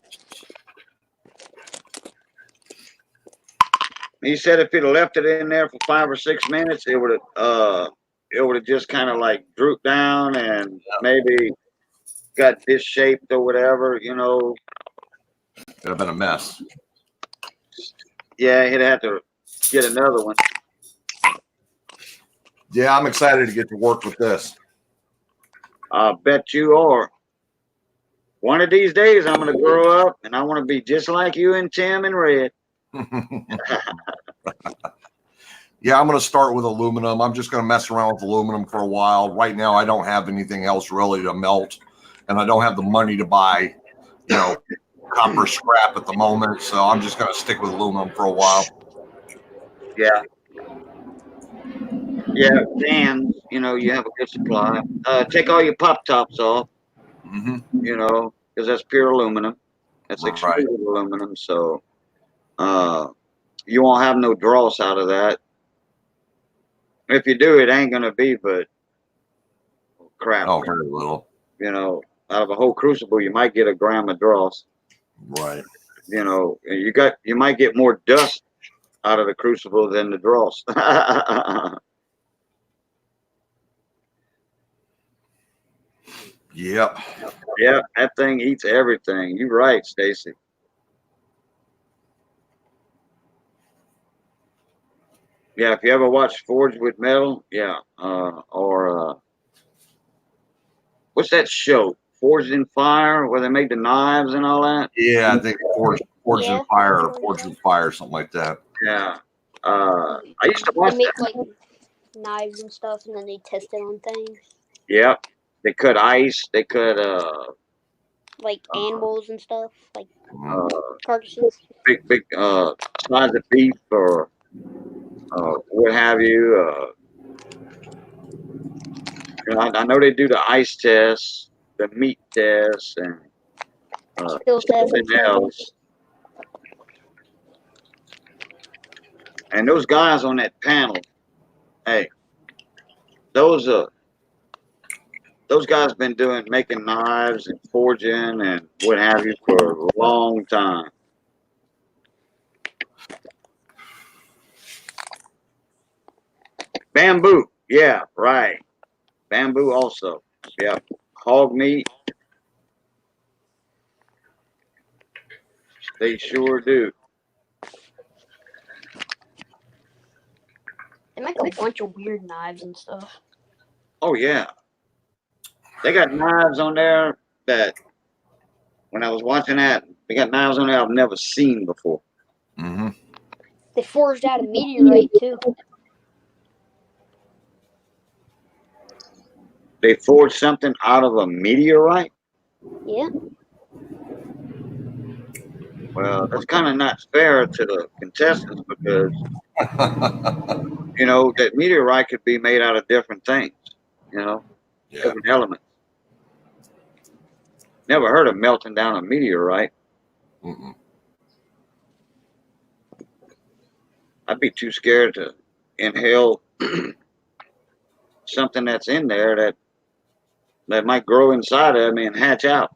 He said if he'd have left it in there for 5 or 6 minutes, it would have just kind of like drooped down and maybe got disshaped or whatever, It'd have been a mess. Yeah, he'd have to get another one. Yeah, I'm excited to get to work with this. I bet you are. One of these days, I'm going to grow up and I want to be just like you and Tim and Red. Yeah, I'm going to start with aluminum. I'm just going to mess around with aluminum for a while. Right now, I don't have anything else really to melt, and I don't have the money to buy, copper scrap at the moment. So I'm just going to stick with aluminum for a while. Yeah. Yeah, and you have a good supply. Take all your pop tops off. Mm-hmm. Because that's pure aluminum. That's extruded aluminum. So, you won't have no dross out of that. If you do, it ain't gonna be but crap. Oh, very little. Out of a whole crucible, you might get a gram of dross. Right. You know, you might get more dust out of the crucible than the dross. Yep. Yeah, that thing eats everything. You're right, Stacy. Yeah, if you ever watch Forged with Metal, yeah, or what's that show? Forged in Fire, where they make the knives and all that. Yeah, I think Forged in Yeah, Fire, that's or what Forged it in Fire, something like that. Yeah, I used to watch They that. make like knives and stuff, and then they test it on things Yep, they cut ice. They cut like animals and stuff, like Mhm. uh carcasses. big size of beef or what have you. I know they do the ice tests, the meat tests, and Skill tests something and stuff. else. And those guys on that panel, hey, those those guys been making knives and forging and what have you for a long time. Bamboo, yeah, right. Bamboo also, yeah. Hog meat, they sure do. They make a bunch of weird knives and stuff. Oh yeah, they got knives on there that when I was watching that, they got knives on there I've never seen before. Mm-hmm. They forged out a meteorite too. They forged something out of a meteorite. Yeah. Well, that's kind of not fair to the contestants because that meteorite could be made out of different things. You know, Yeah. different elements. Never heard of melting down a meteorite. Mm-mm. I'd be too scared to inhale something that's in there that might grow inside of me and hatch out.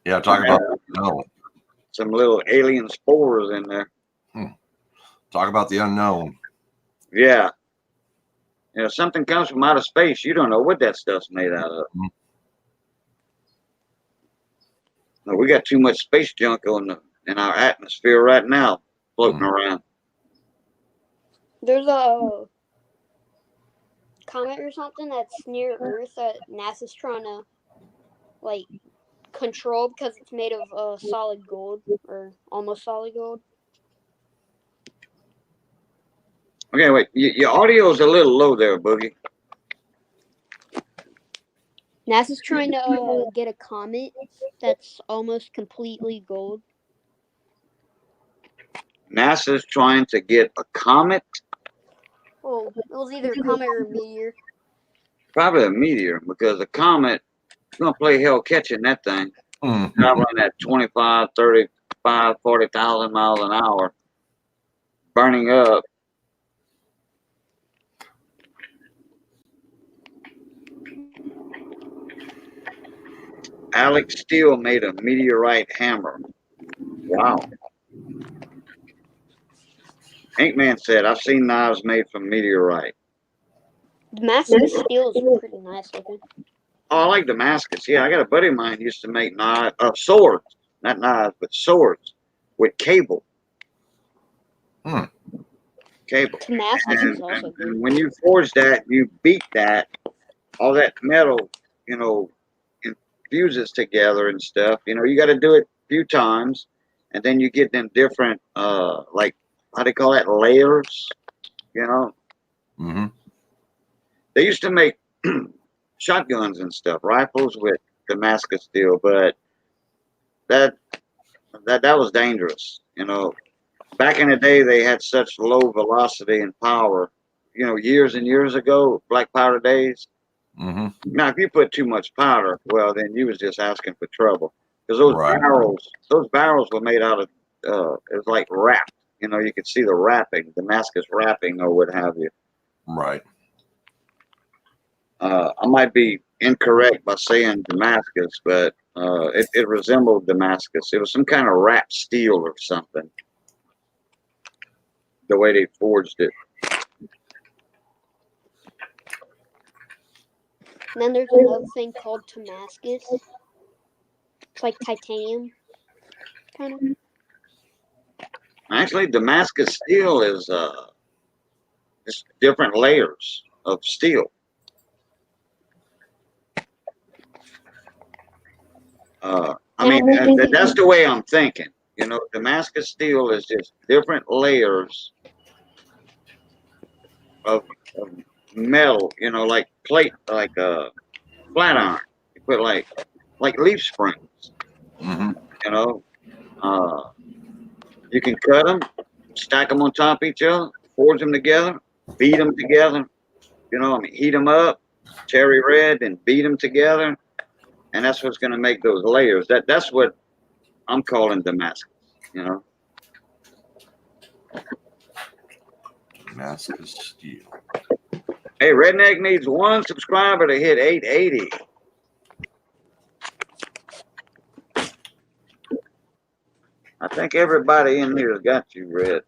Yeah, talk about the unknown. Some little alien spores in there. Talk about the unknown. Yeah. Something comes from outer space. You don't know what that stuff's made out of. Mhm. No, we got too much space junk in our atmosphere right now, floating around. There's a comet or something that's near Earth that NASA's trying to like control because it's made of solid gold or almost solid gold. Okay, wait. Your audio's a little low there, Boogie. NASA's trying to get a comet that's almost completely gold. NASA's trying to get a comet, Well, it was either a comet or a meteor. probably a meteor, because a comet is going to play hell catching that thing, Mm. traveling at 25, 35, 40,000 miles an hour, burning up. Alex Steele made a meteorite hammer. Wow. Inkman said, I've seen knives made from meteorite. Damascus steel is pretty nice looking. Oh, I like Damascus. Yeah, I got a buddy of mine who used to make swords, not knives, but swords with cable. Cable. Damascus is also good. And when you forge that, you beat that, all that metal, infuses together and stuff. You got to do it a few times, and then you get them different, like, how do you call that, layers, you know? Mm-hmm. They used to make shotguns and stuff, rifles with Damascus steel, but that was dangerous. Back in the day, they had such low velocity and power. Years and years ago, black powder days. Mm-hmm. Now, if you put too much powder, well, then you was just asking for trouble because Right. those barrels were made out of it was like wrapped. You could see the wrapping, Damascus wrapping, or what have you. Right. I might be incorrect by saying Damascus, but it resembled Damascus. It was some kind of wrapped steel or something. The way they forged it. And then there's another thing called Damascus. It's like titanium, kind of. Actually, Damascus steel is just different layers of steel. I mean, that's the way I'm thinking. You know, Damascus steel is just different layers of metal. You know, like plate, like flat iron. You put like leaf springs. Mm-hmm. You know, you can cut them, stack them on top of each other, forge them together, beat them together. You know, I mean, heat them up, cherry red, and beat them together, and that's what's going to make those layers. That's what I'm calling Damascus. You know. Damascus steel. Hey, Redneck needs 1 subscriber to hit 880. I think everybody in here has got you, Red.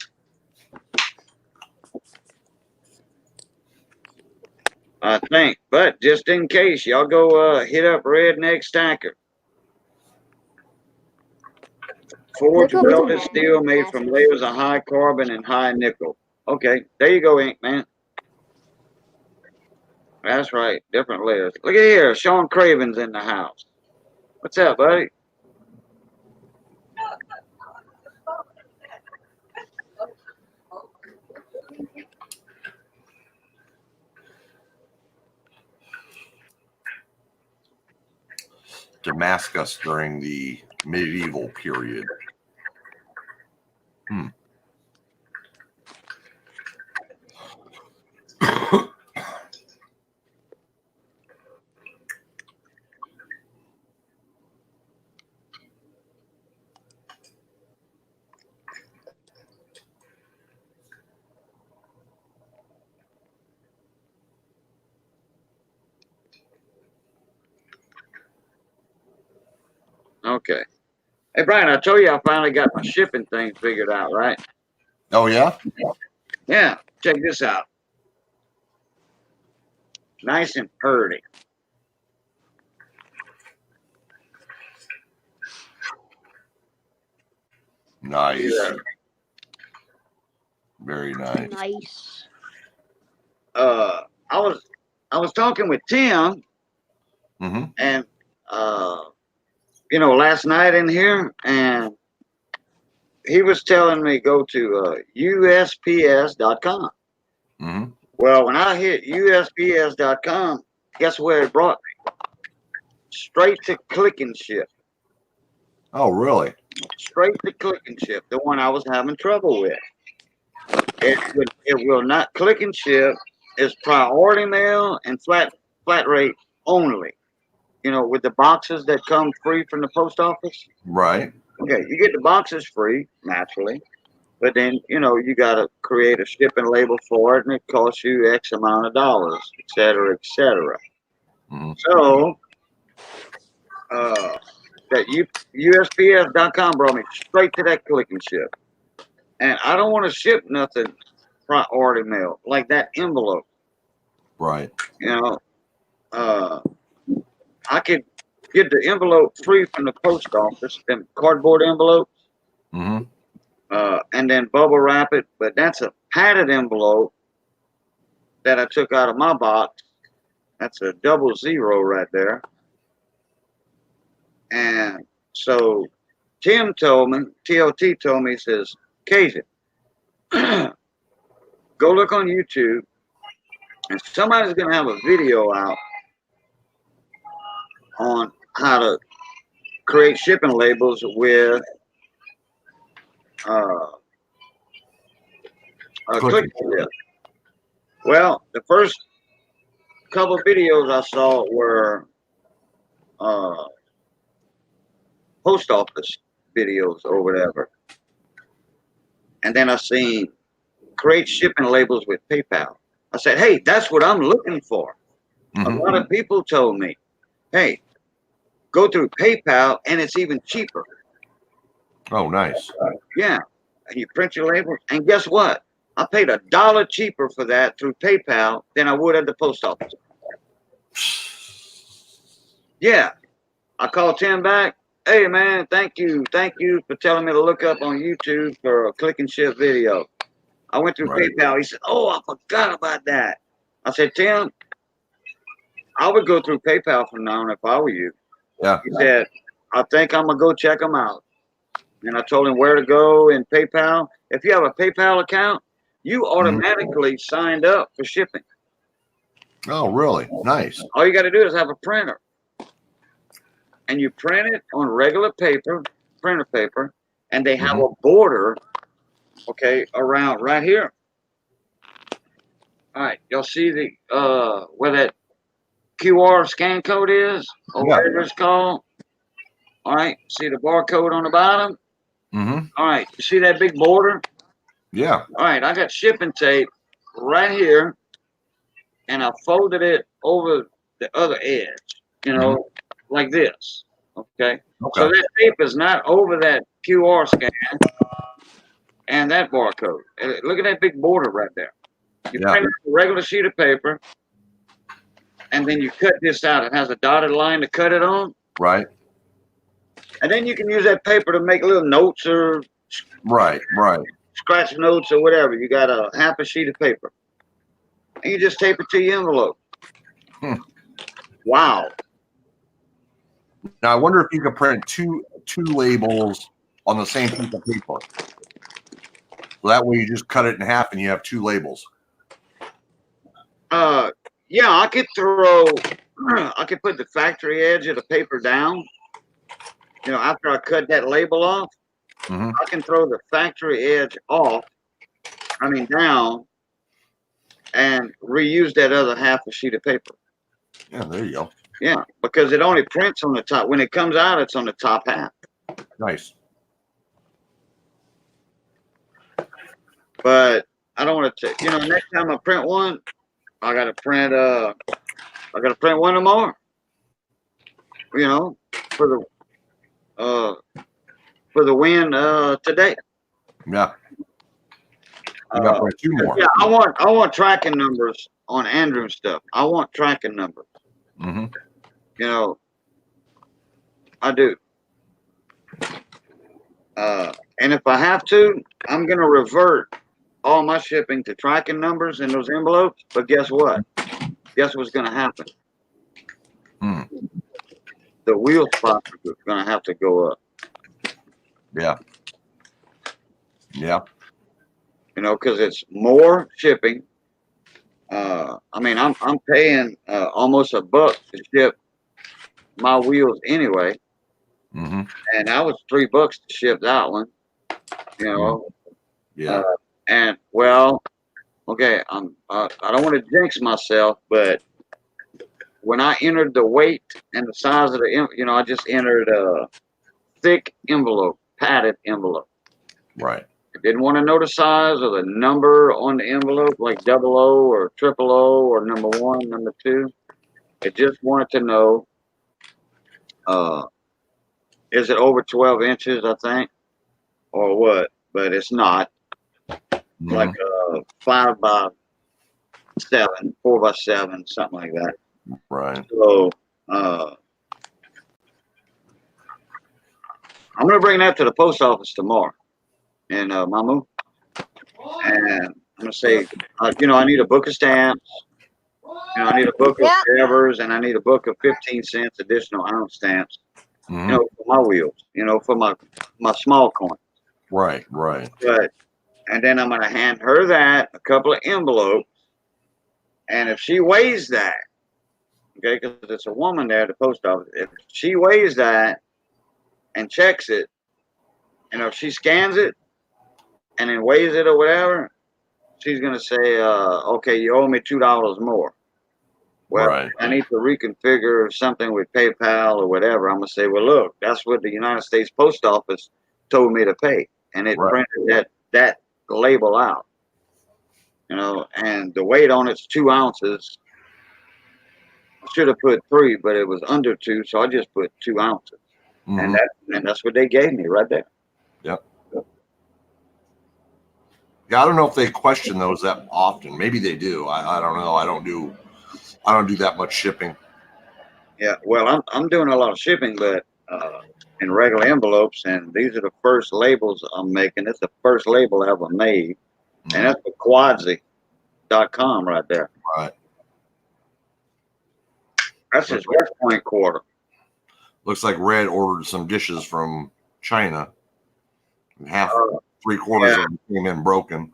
I think, but just in case, y'all go hit up Redneck Stacker. Forged welded steel made from layers of high carbon and high nickel. Okay, there you go, Ink Man. That's right, different layers. Look at here, Sean Craven's in the house. What's up, buddy? Damascus during the medieval period. Okay. Hey, Brian, I told you I finally got my shipping thing figured out, right? Oh, yeah? Yeah, check this out. Nice and purty. Nice. Yeah. Very nice. Nice. I was talking with Tim, Mm-hmm. and you know, last night in here, and he was telling me go to USPS.com. Mm-hmm. Well, when I hit USPS.com, guess where it brought me? Straight to Click and Ship. Oh, really? Straight to Click and Ship, the one I was having trouble with. It will not Click and Ship. It's priority mail and flat rate only. You know, with the boxes that come free from the post office. Right. Okay, you get the boxes free, naturally. But then, you know, you got to create a shipping label for it, and it costs you X amount of dollars, et cetera, et cetera. Mm-hmm. So, that USPS.com brought me straight to that Click and Ship. And I don't want to ship nothing priority mail, like that envelope. Right. You know, I could get the envelope free from the post office, them cardboard envelopes. Mm-hmm. And then bubble wrap it, but that's a padded envelope that I took out of my box. That's a 00 right there. And so Tim told me, TLT told me, he says, Cajun, go look on YouTube, and somebody's going to have a video out on how to create shipping labels with Click and Ship. Well, the first couple videos I saw were post office videos or whatever. And then I seen create shipping labels with PayPal. I said, hey, that's what I'm looking for. Mm-hmm. A lot of people told me, Hey, go through PayPal and it's even cheaper. Oh, nice. Yeah. And you print your labels. And guess what? I paid $1 cheaper for that through PayPal than I would at the post office. Yeah. I called Tim back. Hey, man, thank you. Thank you for telling me to look up on YouTube for a click and ship video. I went through Right. PayPal. He said, oh, I forgot about that. I said, Tim, I would go through PayPal from now on if I were you. Yeah. He said, I think I'm going to go check them out. And I told him where to go in PayPal. If you have a PayPal account, you automatically signed up for shipping. Oh, really? Nice. All you got to do is have a printer. And you print it on regular paper, printer paper, and they have a border, okay, around right here. All right, y'all see the where that QR scan code is, or whatever it's called. All right, see the barcode on the bottom. All right, you see that big border? Yeah. All right, I got shipping tape right here, and I folded it over the other edge, you know, like this. Okay. So that tape is not over that QR scan and that barcode. Look at that big border right there. You print a regular sheet of paper, and then you cut this out. It has a dotted line to cut it on. Right. And then you can use that paper to make little notes or scratch notes or whatever. You got a half a sheet of paper. And you just tape it to your envelope. Wow. Now I wonder if you could print two labels on the same piece of paper. So that way you just cut it in half and you have two labels. Yeah, I could put the factory edge of the paper down. You know, after I cut that label off, I can throw the factory edge off, down, and reuse that other half a sheet of paper. Yeah, there you go. Yeah, because it only prints on the top. When it comes out, it's on the top half. Nice. But I don't want to, next time I print one, I got to print one more, for the win today. Yeah. You got to print two more. Yeah, I want tracking numbers on Andrew stuff. I want tracking numbers. I do. And if I have to, I'm going to revert all my shipping to tracking numbers in those envelopes. But guess what? Guess what's going to happen? The wheel spots are going to have to go up. Yeah. Yeah. Because it's more shipping. I'm paying almost $1 to ship my wheels anyway. And that was $3 to ship that one. Yeah. And well, okay, I don't want to jinx myself, but when I entered the weight and the size of the, I just entered a thick envelope, padded envelope. Right. I didn't want to know the size or the number on the envelope, like 00 or 000 or number 1, number 2. It just wanted to know, is it over 12 inches, I think, or what? But it's not. Like 5 by 7, 4 by 7, something like that. Right. So I'm gonna bring that to the post office tomorrow in Mamu, and I'm gonna say, I need a book of stamps. I need a book of errors, and I need a book of 15 cents additional ounce stamps. For my wheels. For my small coin. Right. Right. And then I'm gonna hand her that, a couple of envelopes, and if she weighs that, okay, because it's a woman there at the post office, if she weighs that and checks it, if she scans it and then weighs it or whatever, she's gonna say, okay, you owe me $2 more. Well, I need to reconfigure something with PayPal or whatever. I'm gonna say, well, look, that's what the United States Post Office told me to pay, and it printed that label out. And the weight on it's 2 ounces. I should have put 3, but it was under 2, so I just put 2 ounces. Mhm. And that's what they gave me right there. Yep. Yeah, I don't know if they question those that often. Maybe they do. I don't know. I don't do that much shipping. Yeah, well, I'm doing a lot of shipping, but in regular envelopes, and these are the first labels I'm making. It's the first label I ever made, and that's the Quadzi.com right there. Right. That's his West Point quarter. Looks like Red ordered some dishes from China. And half, 3/4 yeah. of them came in broken.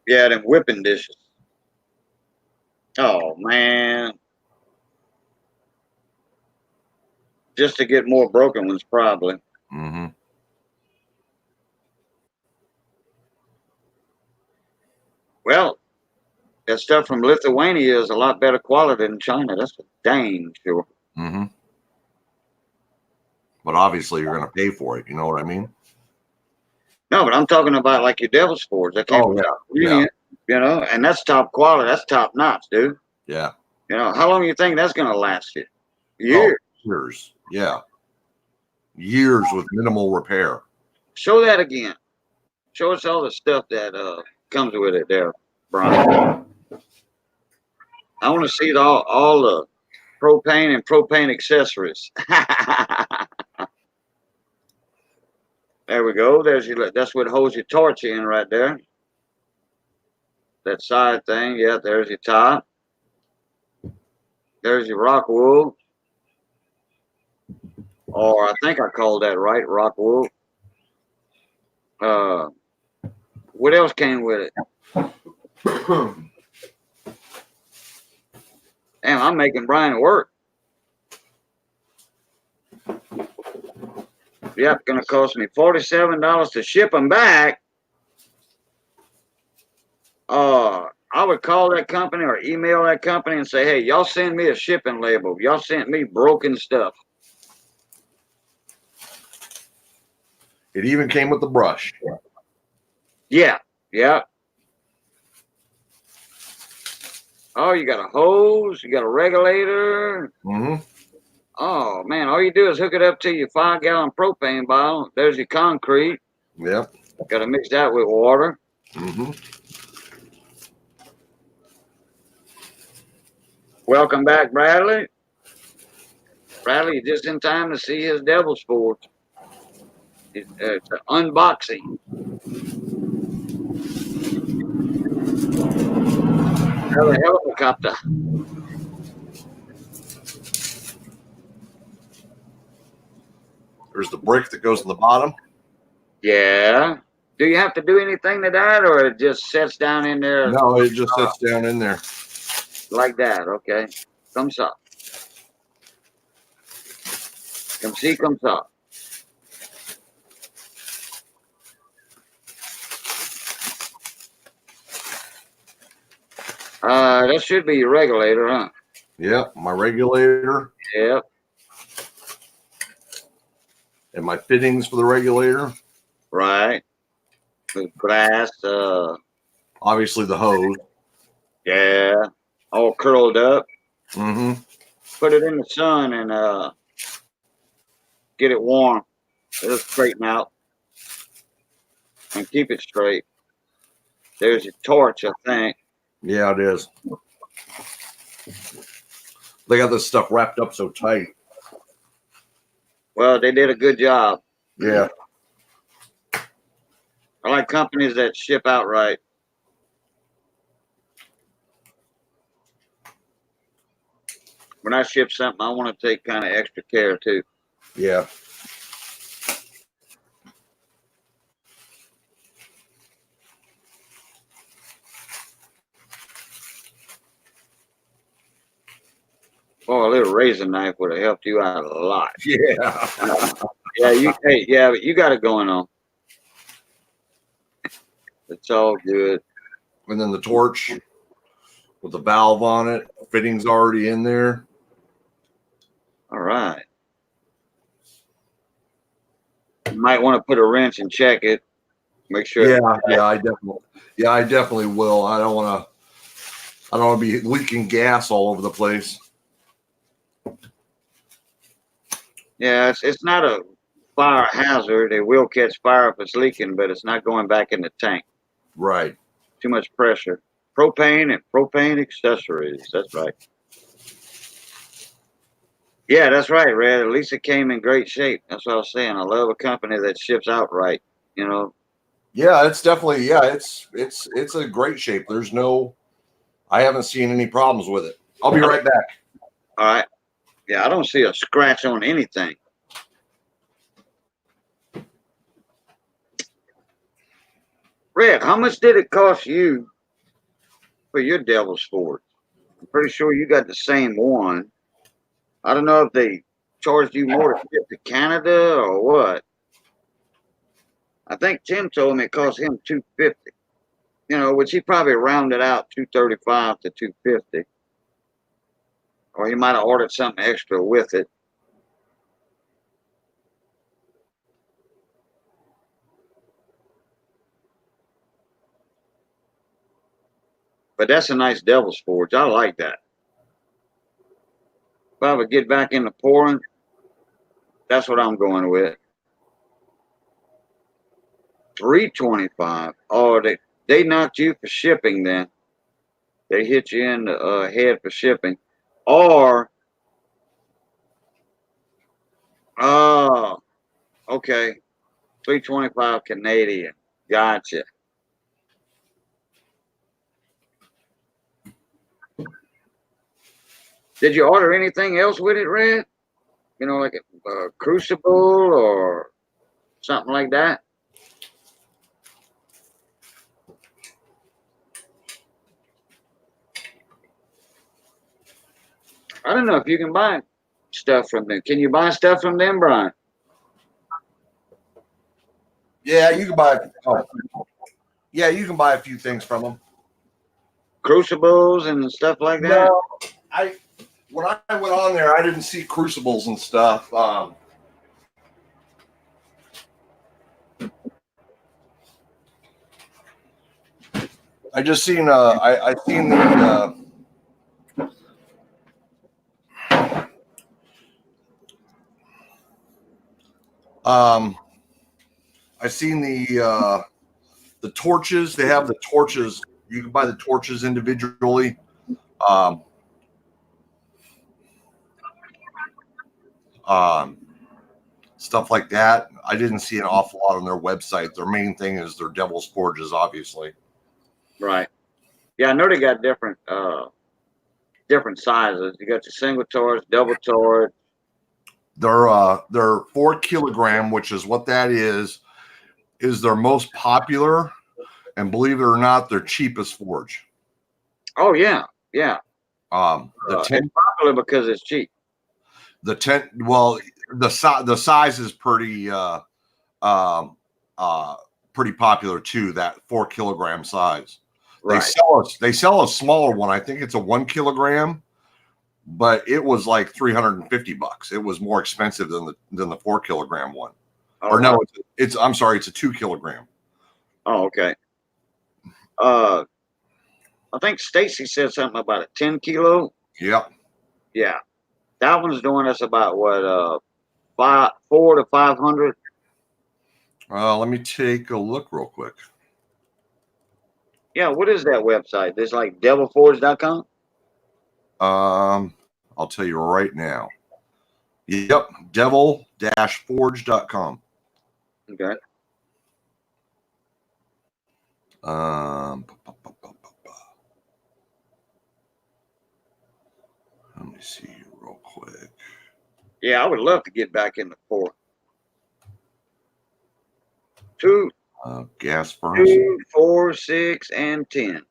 Yeah, them whipping dishes. Oh man. Just to get more broken ones, probably. Mm-hmm. Well, that stuff from Lithuania is a lot better quality than China. That's for dang sure. Mm-hmm. But obviously, you're going to pay for it. You know what I mean? No, but I'm talking about like your Devil's Forge. That came from Ukraine, you know, and that's top quality. That's top notch, dude. Yeah. You know, how long do you think that's going to last you? Years. Oh, years. Yeah. Years with minimal repair. Show that again. Show us all the stuff that comes with it there, Brian. I want to see all the propane and propane accessories. There we go. There's your. That's what holds your torch in right there. That side thing. Yeah, there's your top. There's your rock wool. Or I think I called that right, rock wool. What else came with it? Damn, I'm making Brian work. Yep, gonna cost me $47 to ship them back. I would call that company or email that company and say, hey, y'all send me a shipping label. Y'all sent me broken stuff. It even came with the brush. Yeah, yeah. Oh, you got a hose, you got a regulator. Mm-hmm. Oh man, all you do is hook it up to your 5-gallon propane bottle. There's your concrete. Yep. Got to mix that with water. Mm-hmm. Welcome back, Bradley. Bradley, you're just in time to see his Devil's Forge. It's an unboxing. Another helicopter. There's the brick that goes in the bottom. Yeah. Do you have to do anything to that, or it just sets down in there? No, it just sits down in there. Like that, okay. Comes up. Come see, comes up. That should be your regulator, huh? Yep, my regulator. Yep. And my fittings for the regulator. Right. The glass, obviously the hose. Yeah. All curled up. Mm-hmm. Put it in the sun and get it warm. It'll straighten out. And keep it straight. There's your torch, I think. Yeah, it is. They got this stuff wrapped up so tight. Well, they did a good job. Yeah. I like companies that ship outright. When I ship something, I want to take kind of extra care too. Yeah. Oh, a little razor knife would have helped you out a lot. Yeah. Yeah, but you got it going on. It's all good. And then the torch with the valve on it. Fittings already in there. All right. You might want to put a wrench and check it. Make sure. Yeah, I definitely will. I don't want to be leaking gas all over the place. Yeah, it's not a fire hazard. It will catch fire if it's leaking, but it's not going back in the tank. Right. Too much pressure. Propane and propane accessories. That's right. Yeah, that's right, Red. At least it came in great shape. That's what I was saying. I love a company that ships out right. You know. Yeah, it's definitely it's a great shape. There's no I haven't seen any problems with it. I'll be right back. All right. Yeah, I don't see a scratch on anything. Red, how much did it cost you for your Devil's Forge? I'm pretty sure you got the same one. I don't know if they charged you more to ship to Canada or what. I think Tim told me it cost him $250. You know, which he probably rounded out $235 to $250, or he might have ordered something extra with it. But that's a nice Devil's Forge. I like that. If I would get back into pouring, that's what I'm going with. 325. Oh, they knocked you for shipping then. They hit you in the head for shipping. Or oh, okay. 325 Canadian. Gotcha. Did you order anything else with it, Red? You know, like a crucible or something like that? I don't know if you can buy stuff from them. Can you buy stuff from them, Brian? Yeah, you can buy. Oh, yeah, you can buy a few things from them. Crucibles and stuff like that? No, when I went on there, I didn't see crucibles and stuff. I just seen I seen the I seen the torches. They have the torches. You can buy the torches individually. Um, um, Stuff like that. I didn't see an awful lot on their website. Their main thing is their Devil's Forges, obviously. Right. Yeah, I know they got different sizes. You got your single torch, double torch. Their 4 kilogram, which is what that is their most popular, and believe it or not, their cheapest forge. Oh yeah, yeah. The 10, it's popular because it's cheap. the 10. Well, the size is pretty pretty popular too. That 4 kilogram size. Right. They sell a smaller one. I think it's a 1 kilogram, but it was like $350. It was more expensive than the 4 kilogram one. Oh, or no, wow. it's I'm sorry, it's a 2 kilogram. Oh, okay. I think Stacy said something about a 10 kilo. Yep. Yeah. That one's doing us about what, 400 to 500. Let me take a look real quick. Yeah, what is that website? It's like devilforge.com. I'll tell you right now. Yep, devil-forge.com. Okay. Let me see real quick. Yeah, I would love to get back in the pour. Two, Gas furnace. 2, 4, 6, and 10.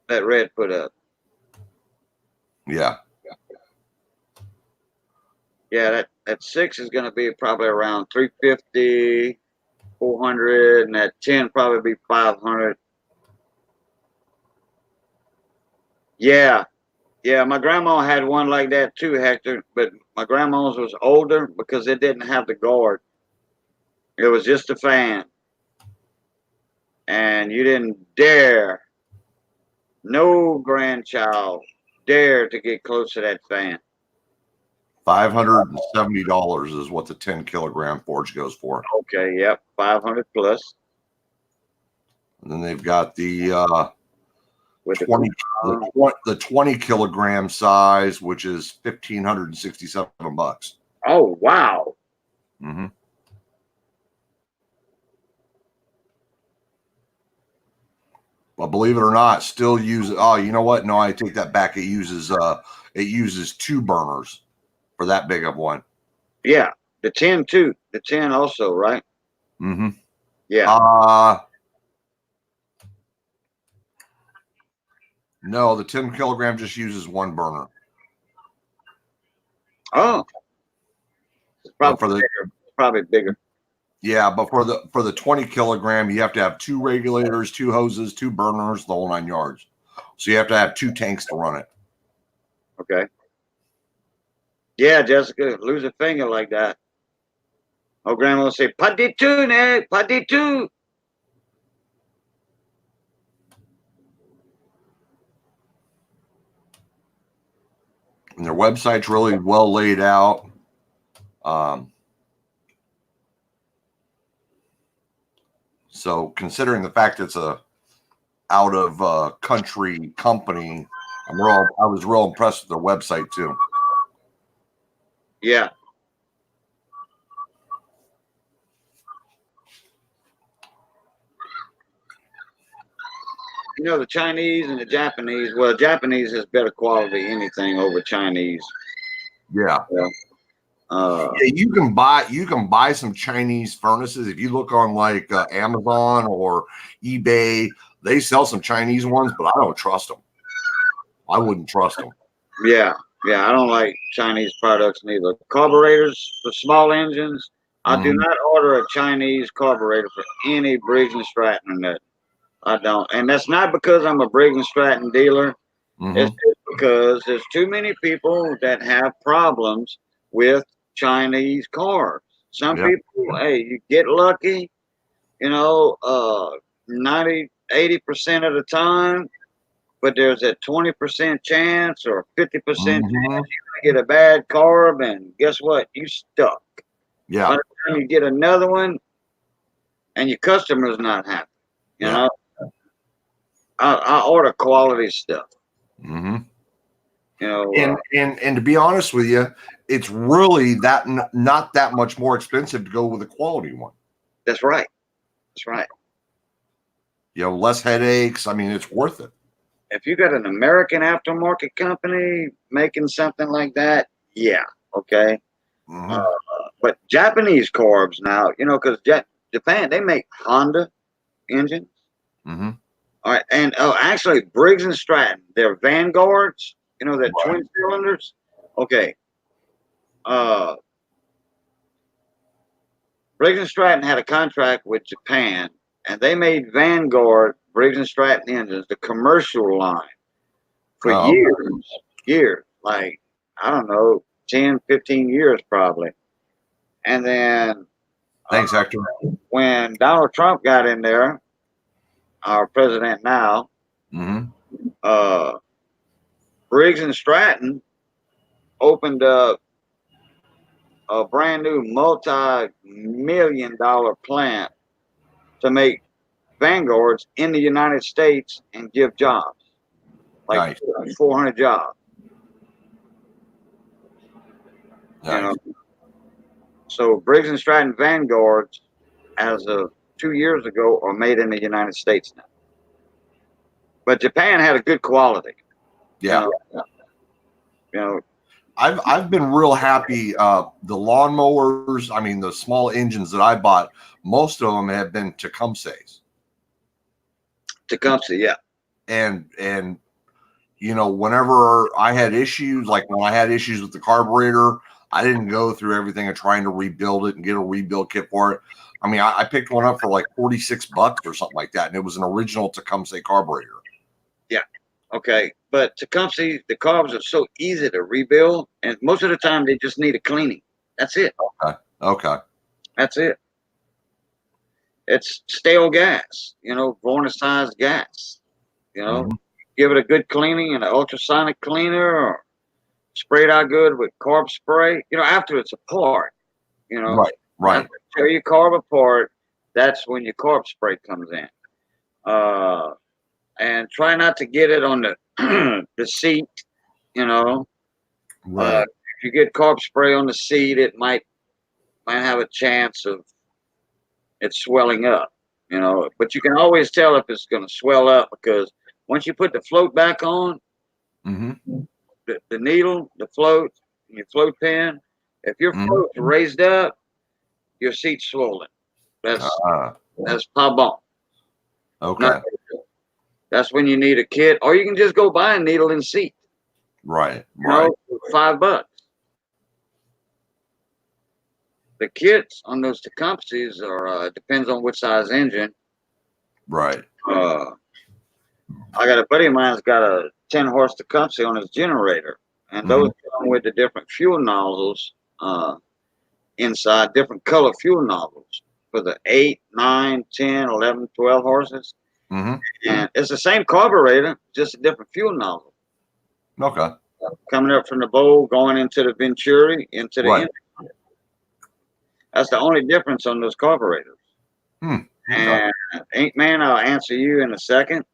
That Red put up. Yeah. Yeah, that 6 is going to be probably around 350, 400, and that 10 probably be 500. Yeah, yeah. My grandma had one like that too, Hector. But my grandma's was older because it didn't have the guard. It was just a fan, and you didn't dare, no grandchild dare to get close to that fan. $570 is what the 10 kilogram forge goes for. Okay, yep, 500 plus. And then they've got the With 20 the 20 kilogram size, which is $1,567. Oh wow! Mm-hmm. But believe it or not, still use. Oh, you know what? No, I take that back. It uses 2 burners for that big of one. Yeah, the 10 too. The 10 also, right? Mm-hmm. Yeah. No, the 10 kilogram just uses 1 burner. Oh, it's But probably bigger. Yeah, but for the 20 kilogram, you have to have 2 regulators, 2 hoses, 2 burners, the whole 9 yards. So you have to have 2 tanks to run it. Okay. Yeah, Jessica, lose a finger like that. Oh, grandma will say, "Padi tu, ne, padi tu." And their website's really well laid out. So considering the fact it's a out of country company, I was real impressed with their website too. Yeah. You know, the Chinese and the Japanese, well, Japanese has better quality anything over Chinese. Yeah. Yeah, you can buy some Chinese furnaces. If you look on like Amazon or eBay, they sell some Chinese ones, but I don't trust them. I wouldn't trust them. Yeah, I don't like Chinese products neither. Carburetors for small engines, I do not order a Chinese carburetor for any Briggs and Stratton or nothing. I don't, and that's not because I'm a Briggs and Stratton dealer. It's just because there's too many people that have problems with Chinese cars. Some people, hey, you get lucky, 90, 80% of the time, but there's a 20% chance or 50% chance you're gonna get a bad carb, and guess what? You stuck. Yeah. By the time you get another one, and your customer's not happy, you know. I order quality stuff. And And to be honest with you, it's really not that much more expensive to go with a quality one. That's right. That's right. Less headaches. I mean, it's worth it. If you got an American aftermarket company making something like that, yeah, okay. But Japanese carbs now, because Japan, they make Honda engines. All right, and actually Briggs and Stratton, their Vanguards, they're twin cylinders. Okay. Briggs and Stratton had a contract with Japan, and they made Vanguard Briggs and Stratton engines, the commercial line, for years, like, I don't know, 10, 15 years probably. And then thanks, Hector. When Donald Trump got in there, our president now, Briggs and Stratton opened up a brand new multi-million-dollar plant to make Vanguards in the United States and give jobs, like 400 jobs. So Briggs and Stratton Vanguards, as of 2 years ago, are made in the United States now. But Japan had a good quality. I've been real happy. The lawnmowers, I mean, the small engines that I bought, most of them have been Tecumseh's. Tecumseh, yeah. And whenever I had issues, like when I had issues with the carburetor, I didn't go through everything of trying to rebuild it and get a rebuild kit for it. I mean, I picked one up for like $46 or something like that, and it was an original Tecumseh carburetor. Yeah. Okay. But Tecumseh, the carbs are so easy to rebuild, and most of the time they just need a cleaning. That's it. Okay. That's it. It's stale gas, volatile gas, give it a good cleaning and an ultrasonic cleaner, or spray it out good with carb spray. After it's apart. Right. Right. After you tear your carb apart, that's when your carb spray comes in. And try not to get it on the the seat. Right. If you get carb spray on the seat, it might have a chance of it swelling up. But you can always tell if it's going to swell up, because once you put the float back on, Mm-hmm. the needle, the float, and your float pen, if your Mm-hmm. float's raised up, your seat's swollen. That's Ah, pas bon. okay. Not, that's when you need a kit, or you can just go buy a needle and seat. Right. Right. $5. The kits on those Tecumsehs are depends on which size engine. Right. I got a buddy of mine's got a 10 horse Tecumseh on his generator, and those come with the different fuel nozzles inside, different color fuel nozzles for the 8, 9, 10, 11, 12 horses. Mm-hmm. And it's the same carburetor, just a different fuel nozzle. Okay. Coming up from the bowl, going into the Venturi, into the Right. engine. That's the only difference on those carburetors. Okay. And Ink Man, I'll answer you in a second.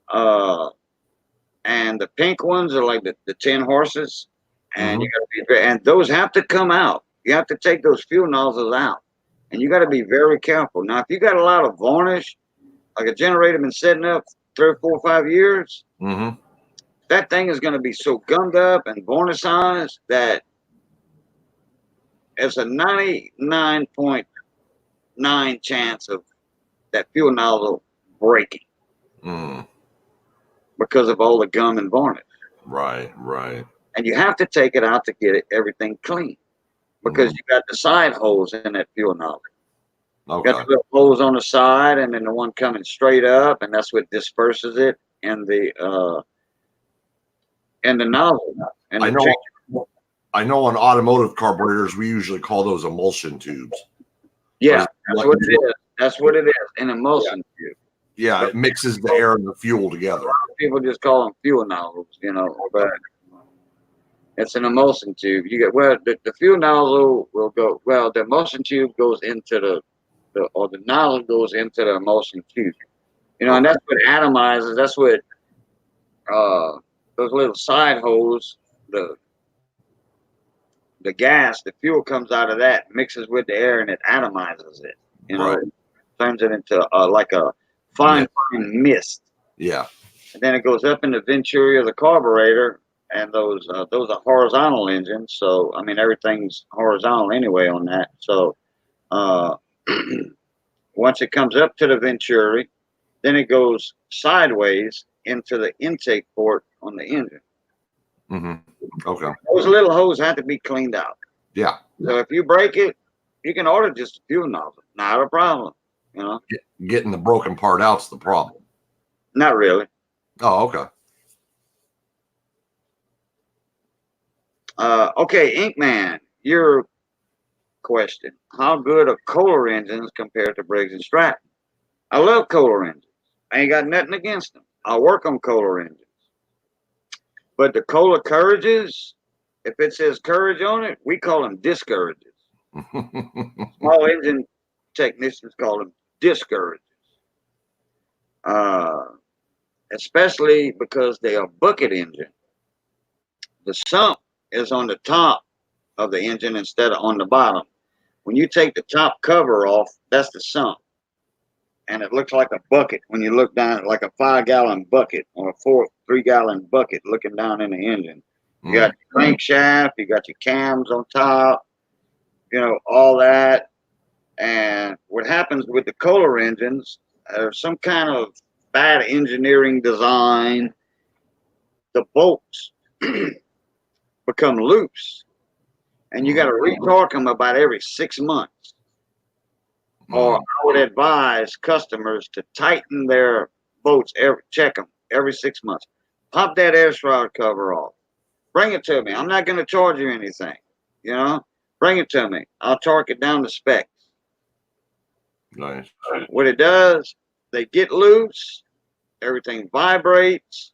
And the pink ones are like the 10 horses, and you got to be, and those have to come out. You have to take those fuel nozzles out, and you got to be very careful. Now, if you got a lot of varnish, like a generator been setting up 3 or 4 or 5 years, that thing is going to be so gummed up and varnishized that it's a 99.9 chance of that fuel nozzle breaking because of all the gum and varnish. Right. Right. And you have to take it out to get everything clean, because you got the side holes in that fuel nozzle. Okay. Got the little holes on the side, and then the one coming straight up, and that's what disperses it in the nozzle. And I know on automotive carburetors we usually call those emulsion tubes. Yeah, that's what it is. That's what it is, an emulsion tube. Yeah, it mixes the air and the fuel together. A lot of people just call them fuel nozzles, but it's an emulsion tube. You get the fuel nozzle will go the emulsion tube goes into the nozzle goes into the emulsion tube. And that's what atomizes. That's what those little side holes, the gas, the fuel comes out of that, mixes with the air, and it atomizes it. Right. Turns it into like a fine mist. Yeah. And then it goes up in the venturi of the carburetor, and those are horizontal engines. So I mean, everything's horizontal anyway on that. So once it comes up to the venturi, then it goes sideways into the intake port on the engine. Okay. Those little holes have to be cleaned out. Yeah. So if you break it, you can order just a fuel nozzle. Not a problem. Getting the broken part out's the problem. Not really. Oh, okay. Okay, Ink Man, your question: how good are Kohler engines compared to Briggs and Stratton? I love Kohler engines. I ain't got nothing against them. I work on Kohler engines. But the Kohler Courages, if it says Courage on it, we call them discourages. Small engine technicians call them discourages. Especially because they are bucket engine. The sump is on the top of the engine instead of on the bottom. When you take the top cover off, that's the sump. And it looks like a bucket when you look down, like a 5-gallon bucket or a 3-gallon bucket looking down in the engine. You got your crankshaft, you got your cams on top, all that. And what happens with the Kohler engines, there's some kind of bad engineering design. The bolts become loose, and you got to retorque them about every 6 months. Or I would advise customers to tighten their bolts, check them every 6 months. Pop that air shroud cover off. Bring it to me. I'm not going to charge you anything. Bring it to me. I'll torque it down to specs. Nice. What it does, they get loose. Everything vibrates.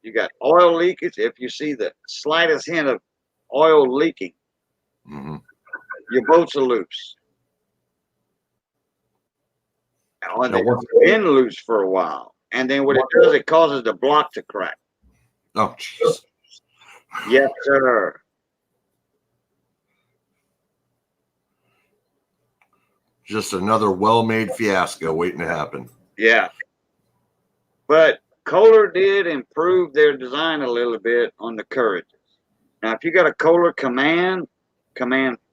You got oil leakage. If you see the slightest hint of oil leaking, your boats are loose. Or Now, they've been loose for a while. And then what it does, it causes the block to crack. oh, jeez. Yes, sir. Just another well-made fiasco waiting to happen. Yeah. But Kohler did improve their design a little bit on the Courageous. Now, if you got a Kohler Command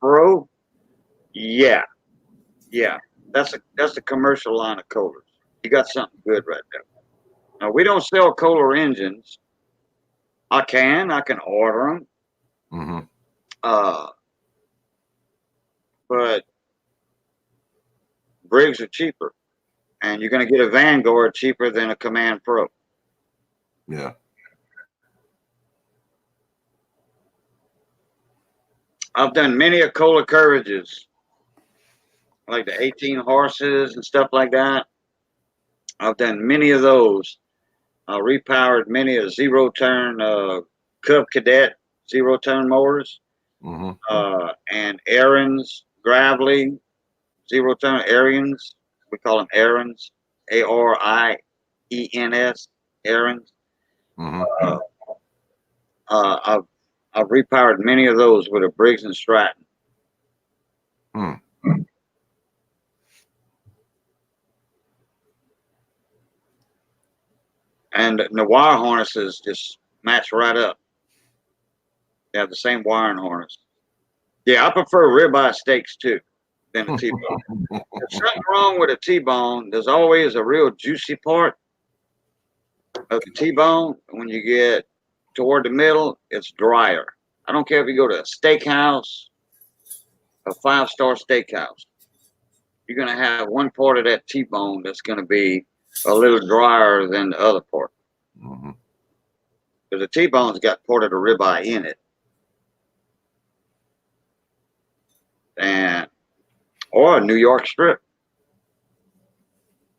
Pro, yeah, that's the commercial line of Kohlers. You got something good right there. Now, we don't sell Kohler engines. I can order them. But Briggs are cheaper, and you're going to get a Vanguard cheaper than a Command Pro. Yeah. I've done many a Kohler Courages, like the 18 horses and stuff like that. I've done many of those. I repowered many a zero-turn Cub Cadet zero-turn motors, and Aaron's Gravely zero-turn Ariens. We call them Aaron's, Ariens, Aaron's. I've repowered many of those with a Briggs and Stratton. And the wire harnesses just match right up. They have the same wiring harness. Yeah, I prefer ribeye steaks too than a T-bone. There's something wrong with a T-bone. There's always a real juicy part of the T-bone. When you get toward the middle, it's drier. I don't care if you go to a steakhouse, a 5-star steakhouse. You're going to have one part of that T-bone that's going to be a little drier than the other part. Because the T-bone's got part of the ribeye in it. Or a New York strip.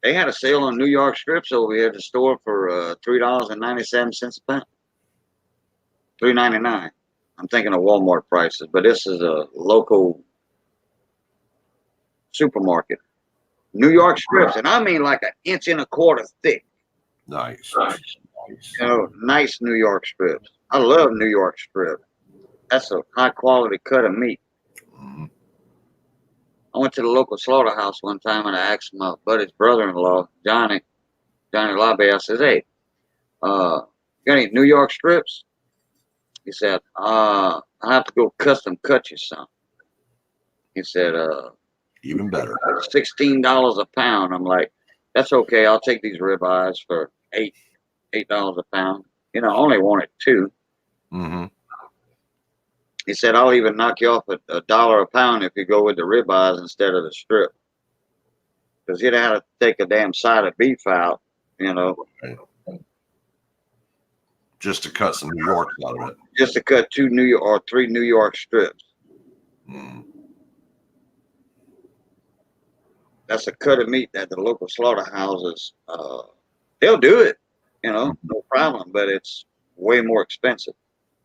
They had a sale on New York strips over here at the store for $3.97 a pound. $3.99. I'm thinking of Walmart prices, but this is a local supermarket. New York strips, and I mean like 1.25 inches thick. Nice. You know, nice New York strips. I love New York strip. That's a high quality cut of meat. I went to the local slaughterhouse one time and I asked my buddy's brother-in-law, Johnny Labbe, I says, hey, you got any New York strips? He said, I have to go custom cut you some. He said, even better. $16 a pound. I'm like, that's okay. I'll take these ribeyes for $8 a pound. You know, I only wanted 2. He said, I'll even knock you off $1 a pound if you go with the ribeyes instead of the strip. Because you'd have to take a damn side of beef out, you know. Just to cut some New York out of it. Just to cut 2 New York or 3 New York strips. That's a cut of meat that the local slaughterhouses, they'll do it, you know, no problem, but it's way more expensive.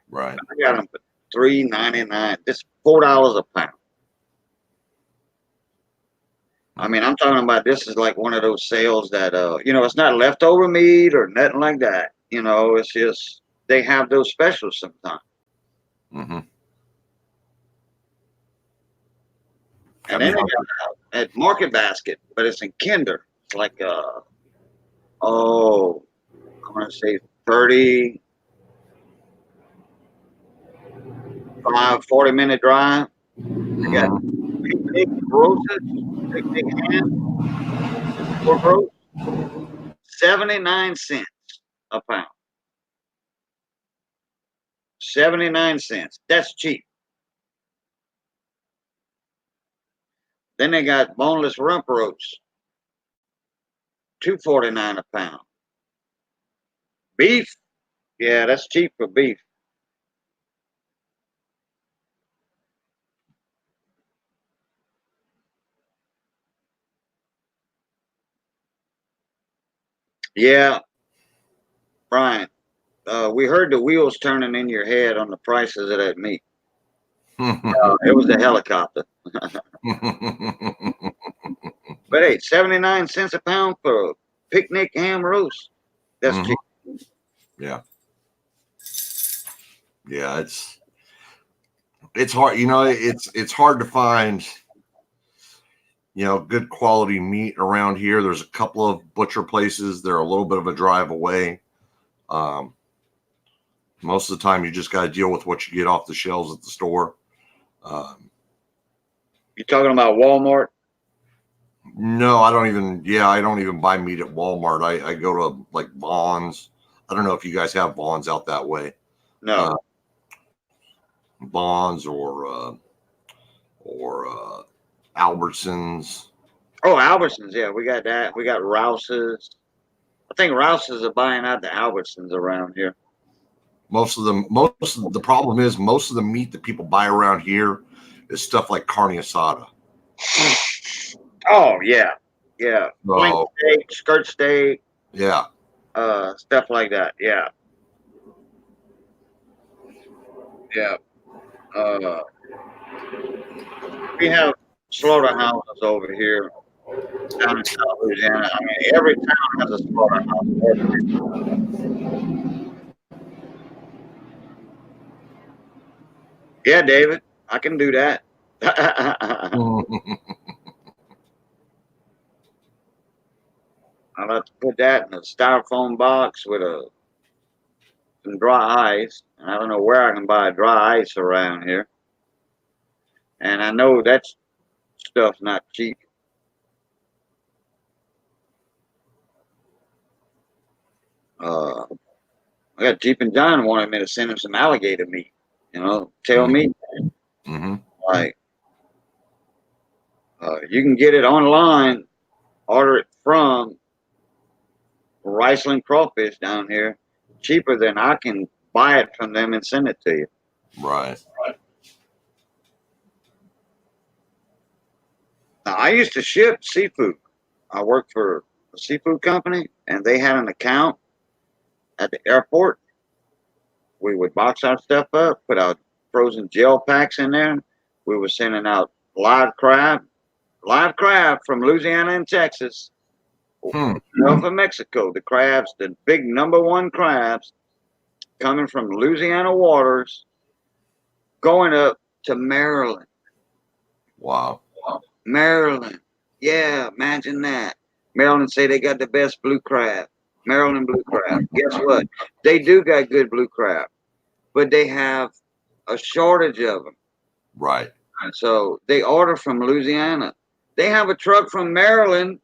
Right. I got them for $3.99, just $4 a pound. I mean, I'm talking about this is like one of those sales that, you know, it's not leftover meat or nothing like that. You know, it's just they have those specials sometimes. And then they got at Market Basket, but it's in Kinder. It's like, I'm going to say 40-minute drive. They got big roaches, big hands, pork roast, 79 cents a pound. 79 cents. That's cheap. Then they got boneless rump roast, $2.49 a pound. Beef, yeah, that's cheap for beef. Yeah, Brian, we heard the wheels turning in your head on the prices of that meat. It was a helicopter. But hey, 79 cents a pound for a picnic ham roast. That's cheap. Yeah. Yeah, it's hard, you know, it's hard to find, you know, good quality meat around here. There's a couple of butcher places. They're a little bit of a drive away. Most of the time you just got to deal with what you get off the shelves at the store. You talking about Walmart? No, I don't even buy meat at Walmart. I go to like Vons. I don't know if you guys have Vons out that way. No. Vons or Albertsons. Oh, Albertsons. Yeah, we got that. We got Rouse's. I think Rouse's are buying out the Albertsons around here. The problem is most of the meat that people buy around here is stuff like carne asada. Oh yeah, yeah. Flank So, steak, skirt steak, yeah. stuff like that. Yeah, yeah. We have slaughterhouses over here down in South Louisiana. I mean, every town has a slaughterhouse. Yeah, David, I can do that. I'll have to put that in a styrofoam box with some dry ice. And I don't know where I can buy dry ice around here. And I know that stuff's not cheap. I got Jeep and John wanted me to send him some alligator meat. You know, tail meat. Like, you can get it online, order it from Riceland Crawfish down here, cheaper than I can buy it from them and send it to you. Right. Now, I used to ship seafood. I worked for a seafood company, and they had an account at the airport. We would box our stuff up, put our frozen gel packs in there. We were sending out live crab from Louisiana and Texas, Gulf of Mexico. The crabs, the big #1 crabs, coming from Louisiana waters, going up to Maryland. Wow. Maryland. Yeah, imagine that. Maryland say they got the best blue crab. Maryland blue crab. Guess what? They do got good blue crab, but they have a shortage of them. Right. So they order from Louisiana. They have a truck from Maryland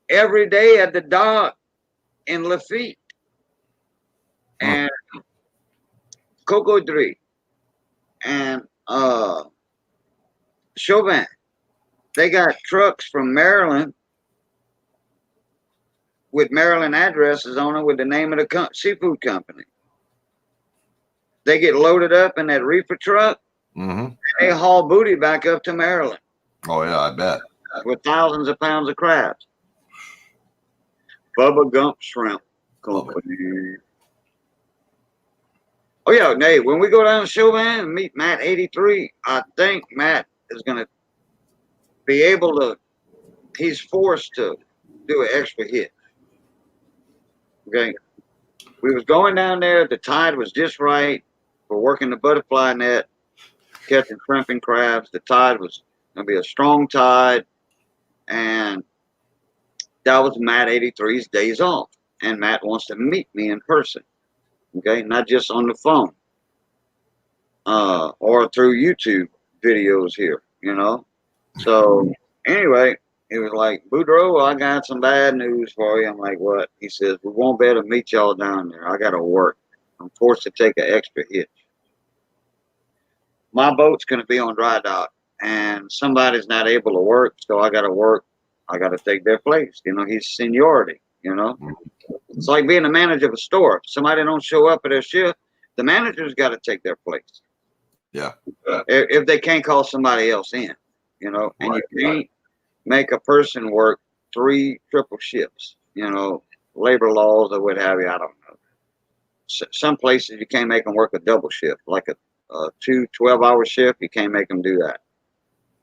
every day at the dock in Lafitte and Cocodrie and Chauvin. They got trucks from Maryland with Maryland addresses on it with the name of the seafood company. They get loaded up in that reefer truck and they haul booty back up to Maryland. Oh, yeah, I bet. With thousands of pounds of crabs. Bubba Gump Shrimp Company. Oh, yeah, Nate, when we go down to Chauvin and meet Matt 83, I think Matt is going to be able to, he's forced to do an extra hit. Okay. We was going down there. The tide was just right for working the butterfly net, catching shrimp and crabs. The tide was going to be a strong tide. And that was Matt 83's days off. And Matt wants to meet me in person. Okay. Not just on the phone or through YouTube videos here, you know. So anyway, he was like, Boudreaux, I got some bad news for you. I'm like, what? He says, we won't be able to meet y'all down there. I got to work. I'm forced to take an extra hitch. My boat's going to be on dry dock, and somebody's not able to work, so I got to work. I got to take their place. You know, he's seniority, you know. It's like being a manager of a store. If somebody don't show up at their shift, the manager's got to take their place. Yeah. If they can't call somebody else in, you know, and you can't make a person work 3 triple shifts, you know, labor laws or what have you. I don't know. some places you can't make them work a double shift, like a 12-hour shift. You can't make them do that.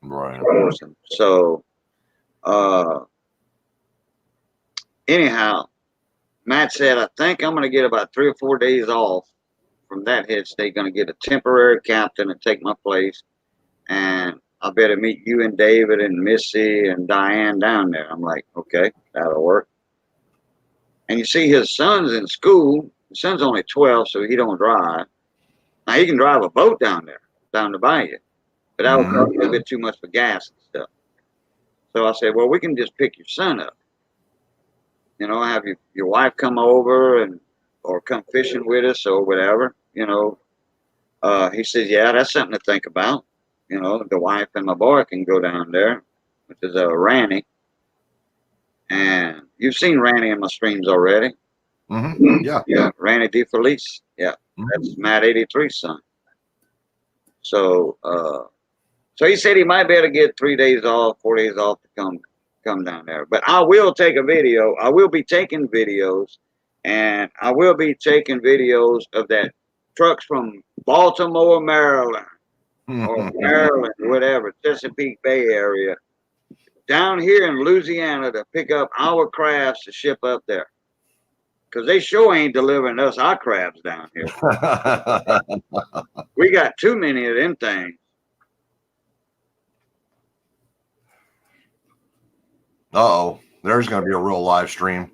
Right. So, anyhow, Matt said, I think I'm going to get about 3 or 4 days off from that head state. Going to get a temporary captain and take my place. And I better meet you and David and Missy and Diane down there. I'm like, okay, that'll work. And you see, his son's in school. His son's only 12, so he don't drive. Now, he can drive a boat down there, down the bayou. But that would cost a bit too much for gas and stuff. So I said, well, we can just pick your son up. You know, have your wife come over or come fishing with us or whatever, you know. He says, yeah, that's something to think about. You know, the wife and my boy can go down there, which is Ranny. And you've seen Ranny in my streams already. Yeah. Ranny DeFelice. Yeah. That's Matt 83's son. So he said he might be able to get 3 days off, 4 days off to come down there. But I will take a video. I will be taking videos, and I will be taking videos of that trucks from Baltimore, Maryland, or Maryland, whatever, Chesapeake Bay area, down here in Louisiana to pick up our crabs to ship up there. Because they sure ain't delivering us our crabs down here. We got too many of them things. Uh-oh. There's going to be a real live stream.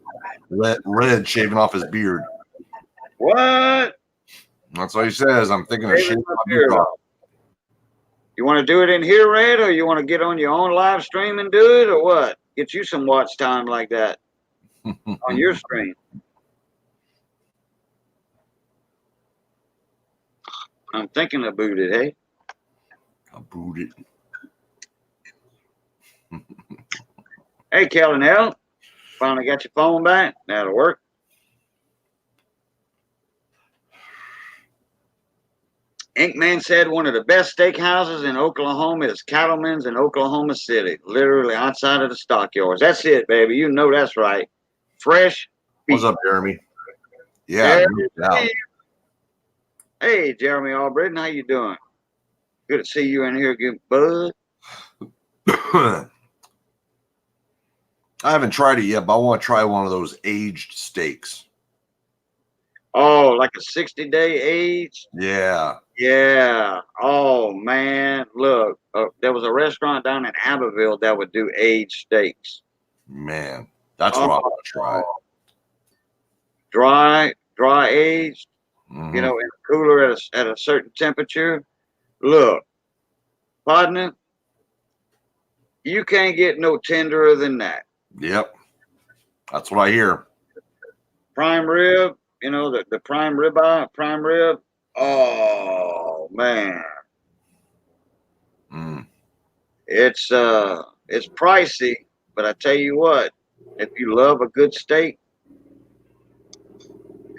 Red shaving off his beard. What? That's what he says. I'm thinking of shaving my beard off. You want to do it in here, Red, or you want to get on your own live stream and do it, or what? Get you some watch time like that on your stream. I'm thinking of boot it, hey? I boot it. Hey, Kellen L. Finally got your phone back. That'll work. Inkman said one of the best steakhouses in Oklahoma is Cattleman's in Oklahoma City, literally outside of the stockyards. That's it, baby. You know that's right. Fresh beef. What's up, Jeremy? Yeah. Hey, Jeremy Albritton, how you doing? Good to see you in here, good bud. I haven't tried it yet, but I want to try one of those aged steaks. Oh, like a 60-day age? Yeah. Yeah. Oh, man. Look, there was a restaurant down in Abbeville that would do aged steaks. Man, that's what I want to try. Dry aged, you know, in a cooler at a certain temperature. Look, partner, you can't get no tenderer than that. Yep. That's what I hear. Prime rib, you know, the prime ribeye, prime rib. Oh, man. It's pricey, but I tell you what, if you love a good steak,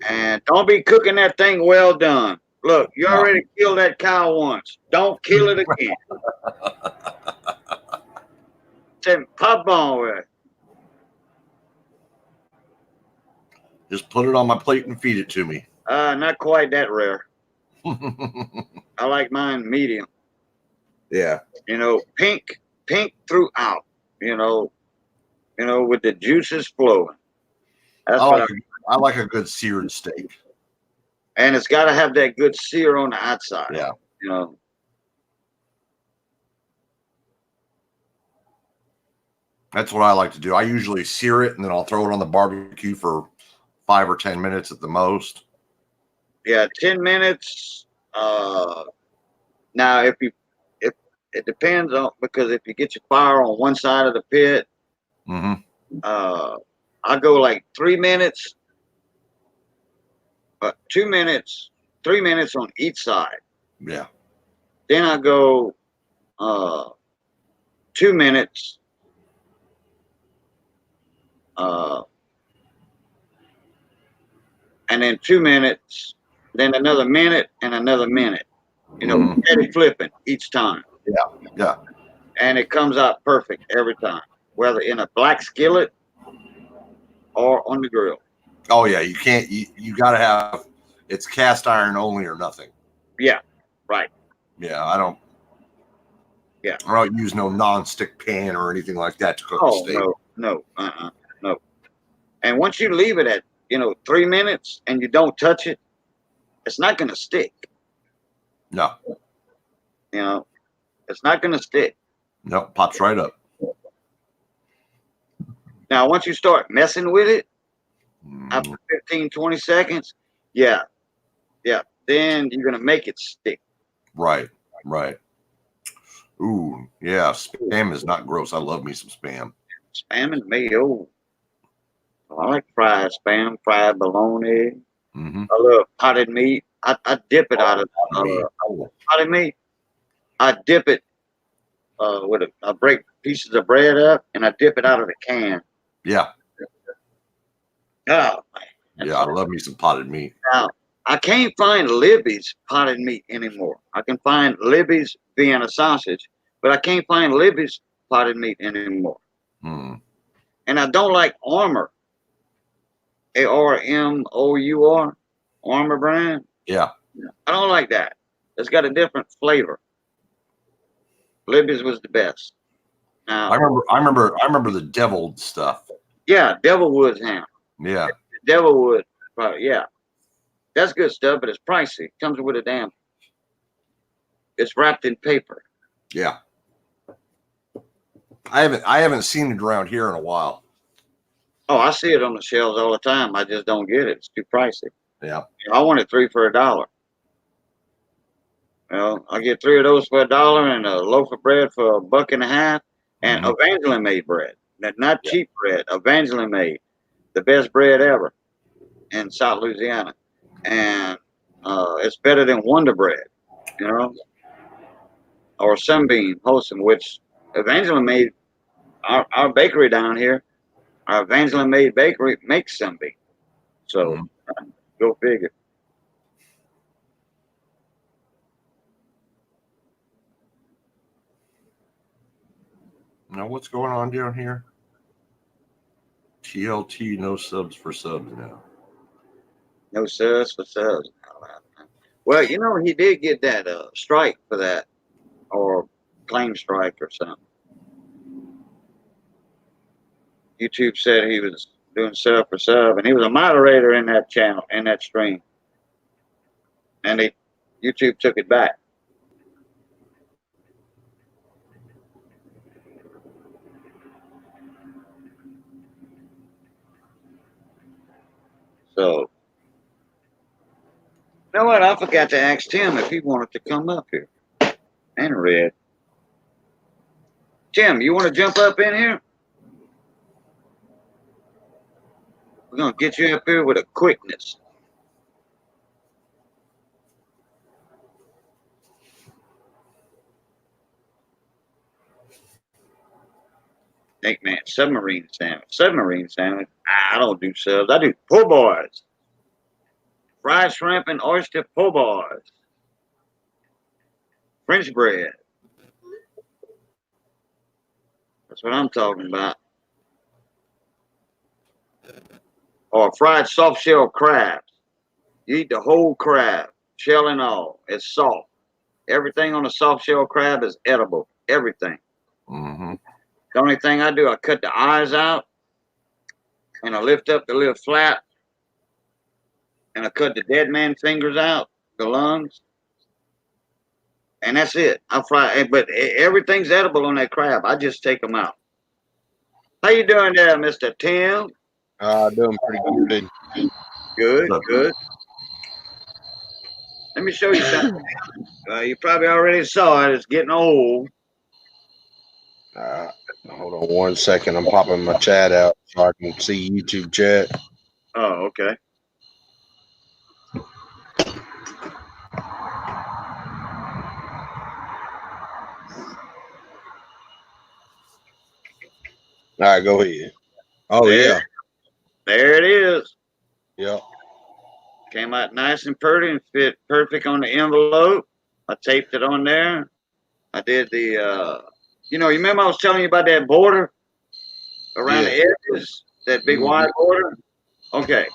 and don't be cooking that thing well done. Look, you already killed that cow once. Don't kill it again. Pop on with it. Just put it on my plate and feed it to me. Not quite that rare. I like mine medium. Yeah. You know, pink throughout. You know, with the juices flowing. That's I like a good seared steak. And it's got to have that good sear on the outside. Yeah. You know. That's what I like to do. I usually sear it and then I'll throw it on the barbecue for 5 or 10 minutes at the most. Yeah, 10 minutes. Now, if it depends on, because if you get your fire on one side of the pit, I go like 3 minutes, 2 minutes, 3 minutes on each side. Yeah. Then I go 2 minutes. And then 2 minutes, then another minute and another minute. You know, steady flipping each time. Yeah, yeah. And it comes out perfect every time, whether in a black skillet or on the grill. Oh yeah, you can't. You got to have. It's cast iron only or nothing. Yeah, right. Yeah, I don't use no non-stick pan or anything like that to cook a Oh steak. no. And once you leave it at 3 minutes and you don't touch it, it's not gonna stick. No. It's not gonna stick. No, pops right up. Now, once you start messing with it, after 15, 20 seconds, yeah, then you're gonna make it stick. Right. Ooh, yeah. Spam is not gross. I love me some spam. Spam and mayo. I like fried spam, fried bologna. Mm-hmm. I love potted meat. I dip it out of potted meat. I dip it I break pieces of bread up and I dip it out of the can. Yeah. Oh, man. Yeah, I love me some potted meat. Now, I can't find Libby's potted meat anymore. I can find Libby's Vienna sausage, but I can't find Libby's potted meat anymore. And I don't like Armour. ARMOUR, Armour brand. Yeah. I don't like that. It's got a different flavor. Libby's was the best. Now, I remember the deviled stuff. Yeah, Devilwood's ham. Yeah. Devilwood, yeah. That's good stuff, but it's pricey. It comes with it's wrapped in paper. Yeah. I haven't seen it around here in a while. Oh, I see it on the shelves all the time. I just don't get it. It's too pricey. Yeah. I wanted 3 for $1. I get 3 of those for $1 and a loaf of bread for $1.50 and Evangeline made bread. Not cheap bread. Evangeline made the best bread ever in South Louisiana, and it's better than Wonder Bread, or Sunbeam Wholesome, which Evangeline made. Our bakery down here, our Evangeline made bakery makes Sunbeam. So go figure. Now what's going on down here? TLT, no subs for subs now. No subs for subs. Well, he did get that strike for that, or claim strike or something. YouTube said he was doing sub for sub, and he was a moderator in that channel, in that stream. And YouTube took it back. So, you know what? I forgot to ask Tim if he wanted to come up here. And Red. Tim, you want to jump up in here? We're going to get you up here with a quickness. Snake Man, submarine sandwich. Submarine sandwich. I don't do subs. I do po' boys. Fried shrimp and oyster po' boys. French bread. That's what I'm talking about. Or fried soft shell crabs. You eat the whole crab, shell and all. It's soft. Everything on a soft shell crab is edible. Everything. The only thing I do, I cut the eyes out, and I lift up the little flap, and I cut the dead man fingers out, the lungs, and that's it. I fry, but everything's edible on that crab. I just take them out. How you doing there, Mr. Tim? Doing pretty good. Good. Let me show you something. You probably already saw it. It's getting old. Hold on 1 second. I'm popping my chat out so I can see YouTube chat. Oh, okay. All right, go ahead. Oh, yeah. There it is. Yep. Came out nice and pretty and fit perfect on the envelope. I taped it on there. I did the, you remember I was telling you about that border around the edges, that big wide border? Okay.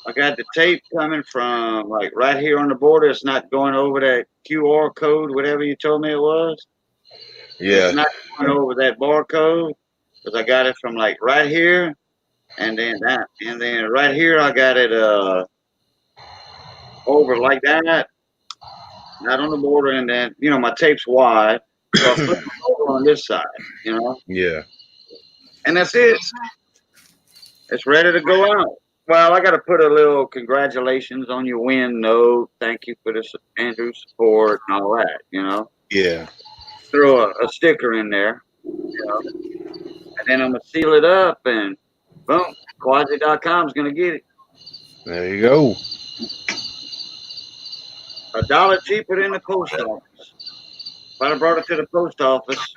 I got the tape coming from like right here on the border. It's not going over that QR code, whatever you told me it was. Yeah. It's not going over that barcode because I got it from like right here, and then right here I got it over like that, not on the border, and then my tape's wide, so I flip it over on this side, Yeah. and that's it. It's ready to go out. Well, I got to put a little congratulations on your win note. Thank you for this Andrew support and all that. Yeah. Throw a sticker in there, and then I'm gonna seal it up, and boom, Quasi.com is gonna get it. There you go. $1 cheaper than the post office. If I'd have brought it to the post office,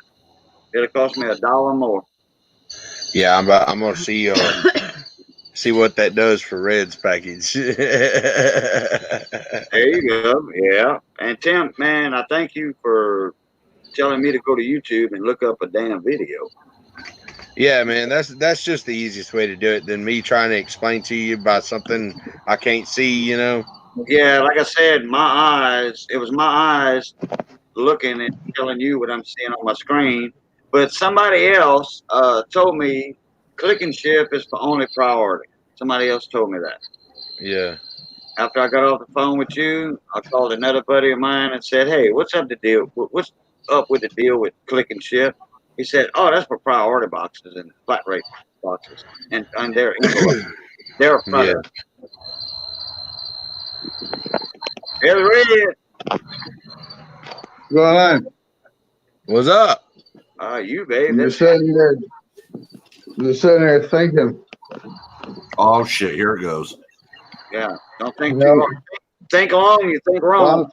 it'd cost me $1 more. Yeah, I'm gonna see see what that does for Red's package. There you go. Yeah. And Tim, man, I thank you for telling me to go to YouTube and look up a damn video. Yeah, man, that's just the easiest way to do it than me trying to explain to you about something I can't see, Yeah, like I said, it was my eyes looking and telling you what I'm seeing on my screen. But somebody else told me click and ship is for only priority. Somebody else told me that. Yeah. After I got off the phone with you, I called another buddy of mine and said, "Hey, what's up What's up with the deal with click and ship?" He said, "Oh, that's for priority boxes and flat rate boxes, and their envelope. They're a Yeah. product." There's Red. What's going on? What's up? You, babe. I'm That's just sitting there thinking. Oh shit! Here it goes. yeah. Don't think too hard. Think long, you think wrong.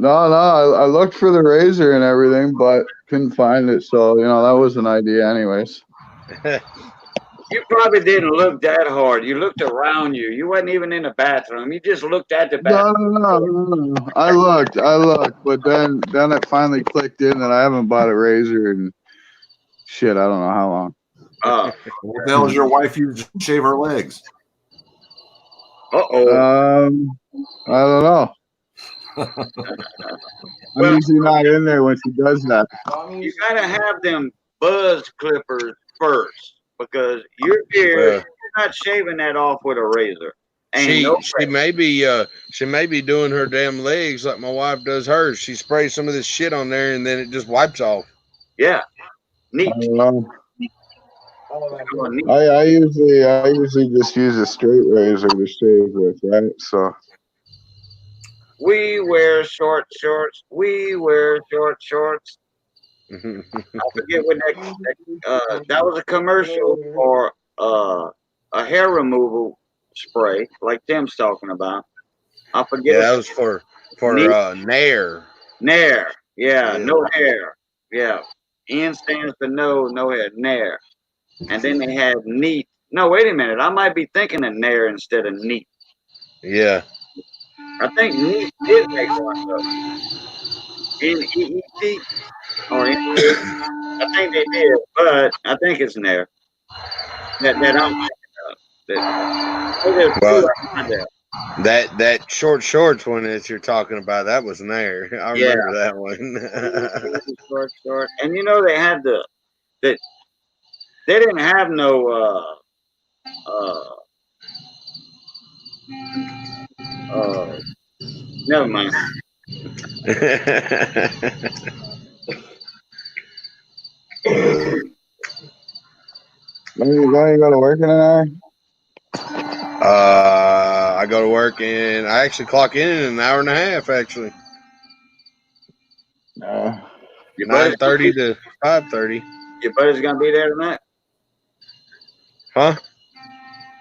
No, I looked for the razor and everything, but couldn't find it. So that was an idea, anyways. You probably didn't look that hard. You looked around you. You wasn't even in the bathroom. You just looked at the bathroom. No. I looked, but then it finally clicked in that I haven't bought a razor in shit. I don't know how long. What the hell is your wife use to shave her legs? I don't know. I'm usually not in there when she does that. You gotta have them buzz clippers first because your beard, you're not shaving that off with a razor. She may be doing her damn legs like my wife does hers. She sprays some of this shit on there and then it just wipes off. Yeah, neat. I don't know. I usually just use a straight razor to shave with, right? So we wear short shorts. We wear short shorts. I forget what that was a commercial for a hair removal spray, like Tim's talking about. I forget. Yeah, that was for Nair. Nair. Yeah, no hair. Yeah. N stands for no hair. Nair. And then they had neat. No, wait a minute. I might be thinking of Nair instead of neat. Yeah. I think neat did make one of N-E-E-T. Or N-E-E-T. I think they did, but I think it's Nair. That I'm well, that short shorts one that you're talking about, that was Nair. I remember that one. short. And they had they didn't have no never mind. When you go to work in an hour? I go to work and I actually clock in an hour and a half, actually. 9:30 to 5:30. Your buddy's gonna be there tonight? Huh?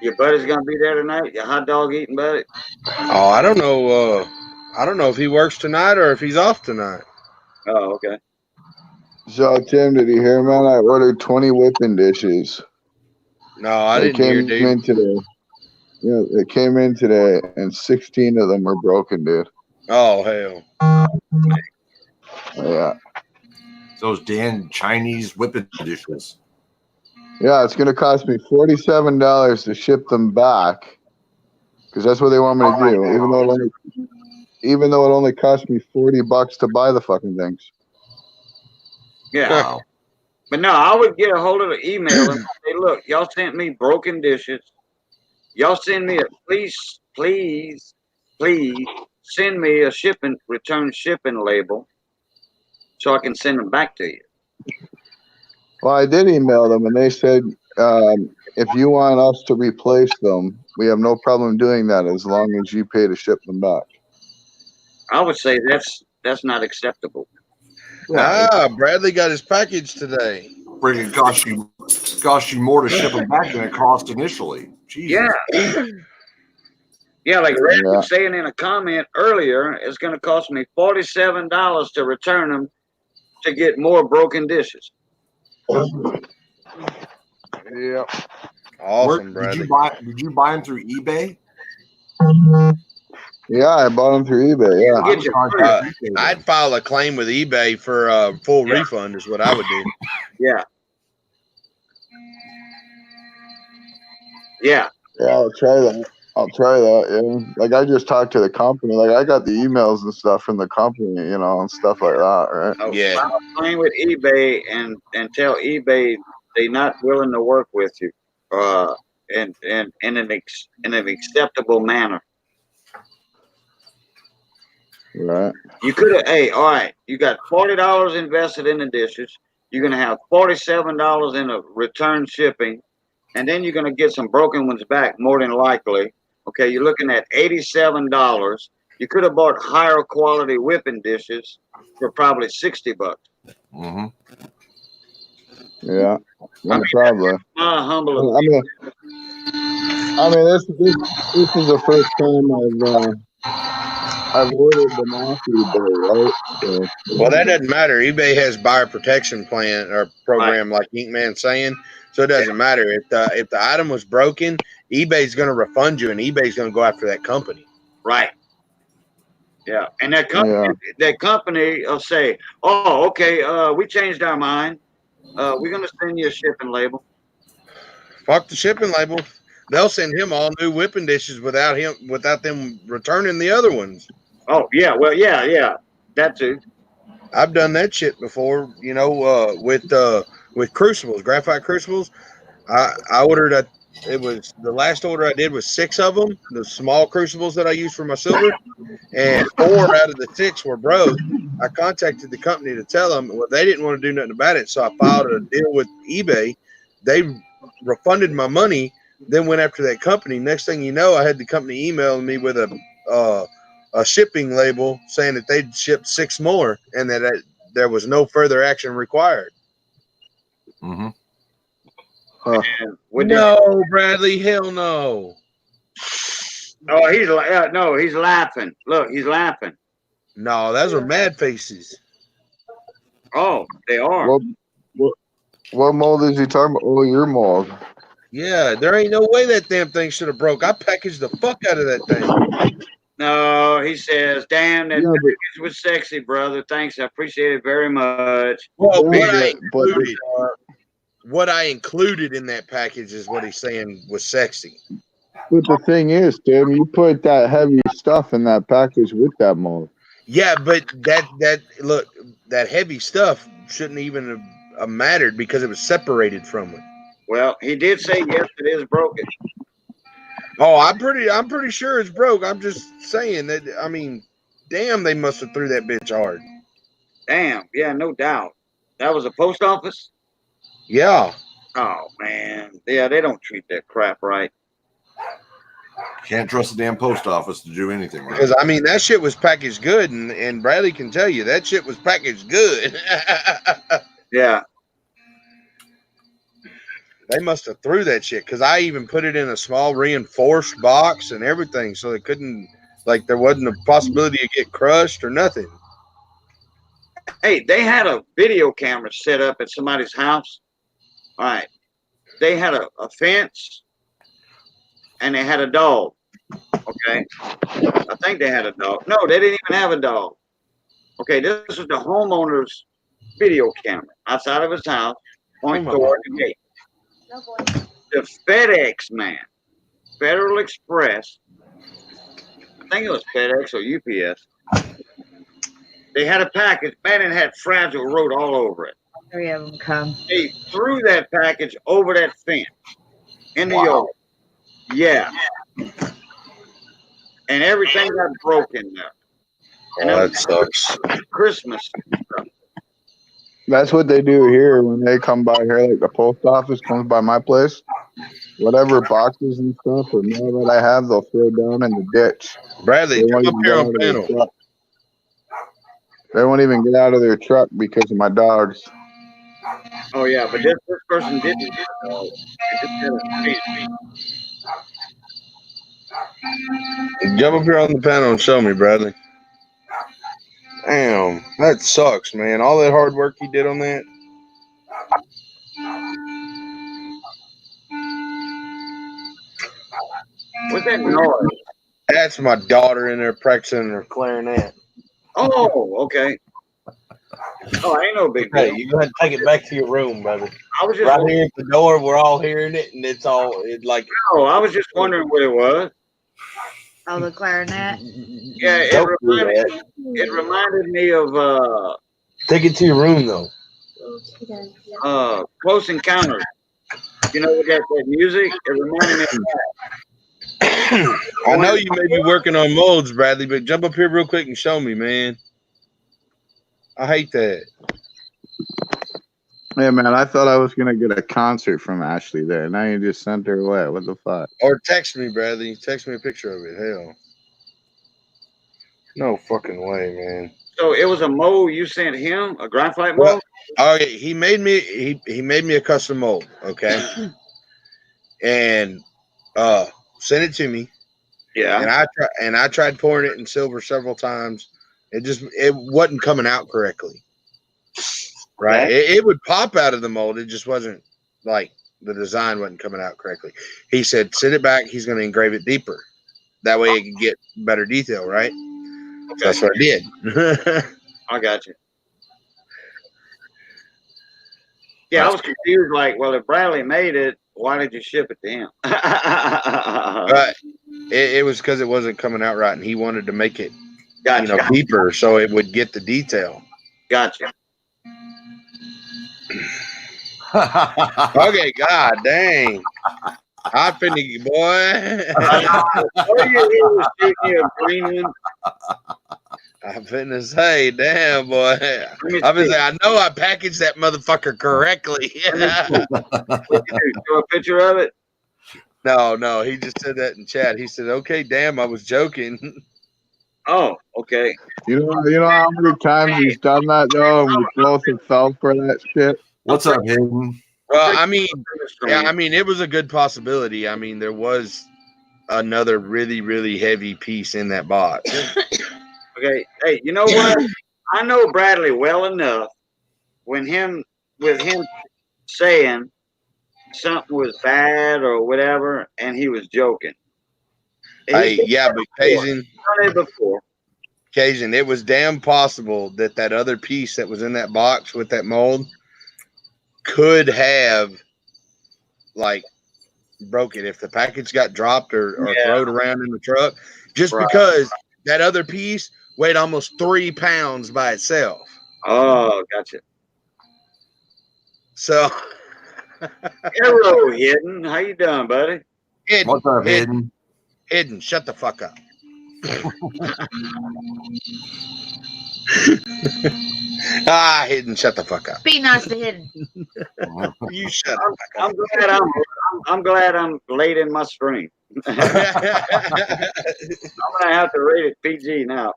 Your buddy's gonna be there tonight? Your hot dog eating buddy? Oh, I don't know. I don't know if he works tonight or if he's off tonight. Oh, okay. So, Tim, did you hear, man? I ordered 20 whipping dishes. No, I didn't hear, dude. In today. Yeah, they came in today, and 16 of them were broken, dude. Oh, hell. Yeah. Those damn Chinese whipping dishes. Yeah, it's gonna cost me $47 to ship them back, because that's what they want me to do. Even though it only cost me $40 to buy the fucking things. Yeah. Wow. But no, I would get a hold of the email and say, look, y'all sent me broken dishes. Y'all send me please send me a return shipping label so I can send them back to you. Well, I did email them, and they said if you want us to replace them, we have no problem doing that as long as you pay to ship them back. I would say that's not acceptable. Yeah. Bradley got his package today. Freaking cost you more to ship them back than it cost initially. Jesus. Yeah. Yeah, like Red Yeah. was saying in a comment earlier, it's going to cost me $47 to return them to get more broken dishes. Yeah. Awesome, Bradley. Did you buy them through eBay? Yeah, I bought them through eBay. Yeah. Get your I'd file a claim with eBay for a full refund is what I would do. Yeah. Yeah. Yeah, I'll try that. Yeah. Like I just talked to the company. Like I got the emails and stuff from the company, you know, and stuff like that, right? Yeah. File a claim with eBay and tell eBay they're not willing to work with you, in an acceptable manner. Right. You could have, hey, all right, you got $40 invested in the dishes. You're gonna have $47 in a return shipping, and then you're gonna get some broken ones back more than likely. Okay, you're looking at $87. You could have bought higher quality whipping dishes for probably $60. Mm-hmm. Yeah. Probably. My humble I mean, this is the first time I've ordered them off eBay, right? So, Well, that doesn't matter. eBay has buyer protection plan or program, like Inkman's saying, so it doesn't matter if the item was broken. eBay's going to refund you, and eBay's going to go after that company. Right. Yeah, and that company will say, "Oh, okay, we changed our mind. We're gonna send you a shipping label." Fuck the shipping label. They'll send him all new whipping dishes without them returning the other ones. Oh yeah, well yeah, that too. I've done that shit before, you know, with crucibles, graphite crucibles. I ordered it was the last order I did was 6 of them, the small crucibles that I use for my silver, and 4 out of the 6 were broke. I contacted the company to tell them, well, they didn't want to do nothing about it, so I filed a deal with eBay. They refunded my money, then went after that company. Next thing you know, I had the company emailing me with a shipping label saying that they'd shipped 6 more and that there was no further action required. Mm-hmm. No, Bradley, hell no. Oh, he's laughing. Look, he's laughing. No, those are mad faces. Oh, they are. What mold is he talking about? Oh, your mold. Yeah, there ain't no way that damn thing should have broke. I packaged the fuck out of that thing. No, he says, "Damn, that package was sexy, brother. Thanks, I appreciate it very much." Well, what I included in that package is what he's saying was sexy. But the thing is, Tim, you put that heavy stuff in that package with that mold. Yeah, but that heavy stuff shouldn't even have mattered because it was separated from it. Well, he did say yes, it is broken. Oh, I'm pretty sure it's broke. I'm just saying that. I mean, damn, they must have threw that bitch hard. Damn, yeah, no doubt. That was a post office? Yeah. Oh man, yeah, they don't treat that crap right. Can't trust the damn post office to do anything right. Because, I mean, that shit was packaged good, and Bradley can tell you that shit was packaged good. Yeah. They must have threw that shit, because I even put it in a small reinforced box and everything, so it couldn't, like, there wasn't a possibility of get crushed or nothing. Hey, they had a video camera set up at somebody's house. All right. They had a fence, and they had a dog. Okay. I think they had a dog. No, they didn't even have a dog. Okay, this was the homeowner's video camera outside of his house, pointing toward the gate. the FedEx man, Federal Express, I think it was FedEx or UPS. They had a package, man, it had Fragile wrote all over it. 3 of them come. They threw that package over that fence in the yard. Yeah. And everything got broken there. And Oh, that sucks. Christmas stuff. That's what they do here when they come by here. Like the post office comes by my place. Whatever boxes and stuff or mail that I have, they'll throw down in the ditch. Bradley, They come won't up even here get on out of their panel. truck. They won't even get out of their truck because of my dogs. Oh yeah, but this person didn't. They just had a fence. Jump up here on the panel and show me, Bradley. Damn, that sucks, man. All that hard work he did on that. What's that noise? That's my daughter in there practicing her clarinet. Oh, okay. Oh, ain't no big Hey, deal. you gotta take it back to your room, brother. I was just Right here at the door, we're all hearing it, and it's like. no, I was just wondering what it was. Oh, the clarinet. Yeah, Don't do that. it reminded me of Take it to your room, though. Close Encounters. You know, with that music, it reminded me of that. I know you may be working on molds, Bradley, but jump up here real quick and show me, man. I hate that. Hey man, I thought I was gonna get a concert from Ashley there. Now you just sent her away. What the fuck? Or text me, Bradley. Text me a picture of it. Hell. No fucking way, man. So it was a mold you sent him, a graphite Well, mold? okay, he made me he made me a custom mold, okay? And sent it to me. Yeah. And I tried pouring it in silver several times. It wasn't coming out correctly. Right? Okay. It would pop out of the mold. It just wasn't like the design wasn't coming out correctly. He said, send it back. He's going to engrave it deeper. That way it can get better detail, right? Okay. So that's what I did. I got you. Yeah, I was confused. Like, well, if Bradley made it, why did you ship it to him? But it was because it wasn't coming out right, and he wanted to make it, Gotcha. deeper so it would get the detail. Gotcha. Okay, god dang. I finna, boy. All you hear was shooting a green one. I'm finna say, damn, boy. me I'm finna see. say, I know I packaged that motherfucker correctly. Show a picture of it. No, he just said that in chat. He said, okay, damn, I was joking. Oh, okay. You know how many times he's done that though, and we both have fell for that shit. What's up, Hayden? Well, I mean, it was a good possibility. I mean, there was another really, really heavy piece in that box. Okay. Hey, you know what? I know Bradley well enough with him saying something was bad or whatever, and he was joking. Hey, yeah, but Cajun, Done it before. it was damn possible that other piece that was in that box with that mold could have, like, broke it if the package got dropped or thrown around in the truck, just because that other piece weighed almost 3 pounds by itself. Oh, gotcha. So, Hello, Hidden. How you doing, buddy? What's up, Hayden? Hidden, shut the fuck up. Hidden, shut the fuck up. Be nice to Hidden. You shut up. I'm glad I'm late in my stream. I'm gonna have to rate it PG now.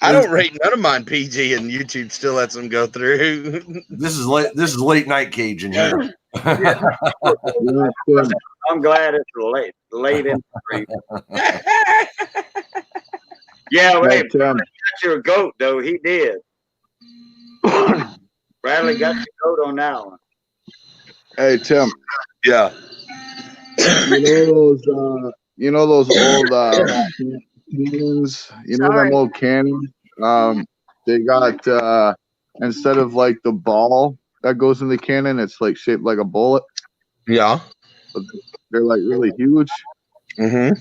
I don't rate none of mine PG, and YouTube still lets them go through. This is late night Cajun here. I'm glad it's late in the stream. Yeah, wait, Bradley got your goat though. He did. Bradley got your goat on that one. Hey Tim. Yeah. You know those old cannons? You know them old cannons? They got instead of like the ball that goes in the cannon. It's like shaped like a bullet. Yeah. But they're like really huge. Mm-hmm.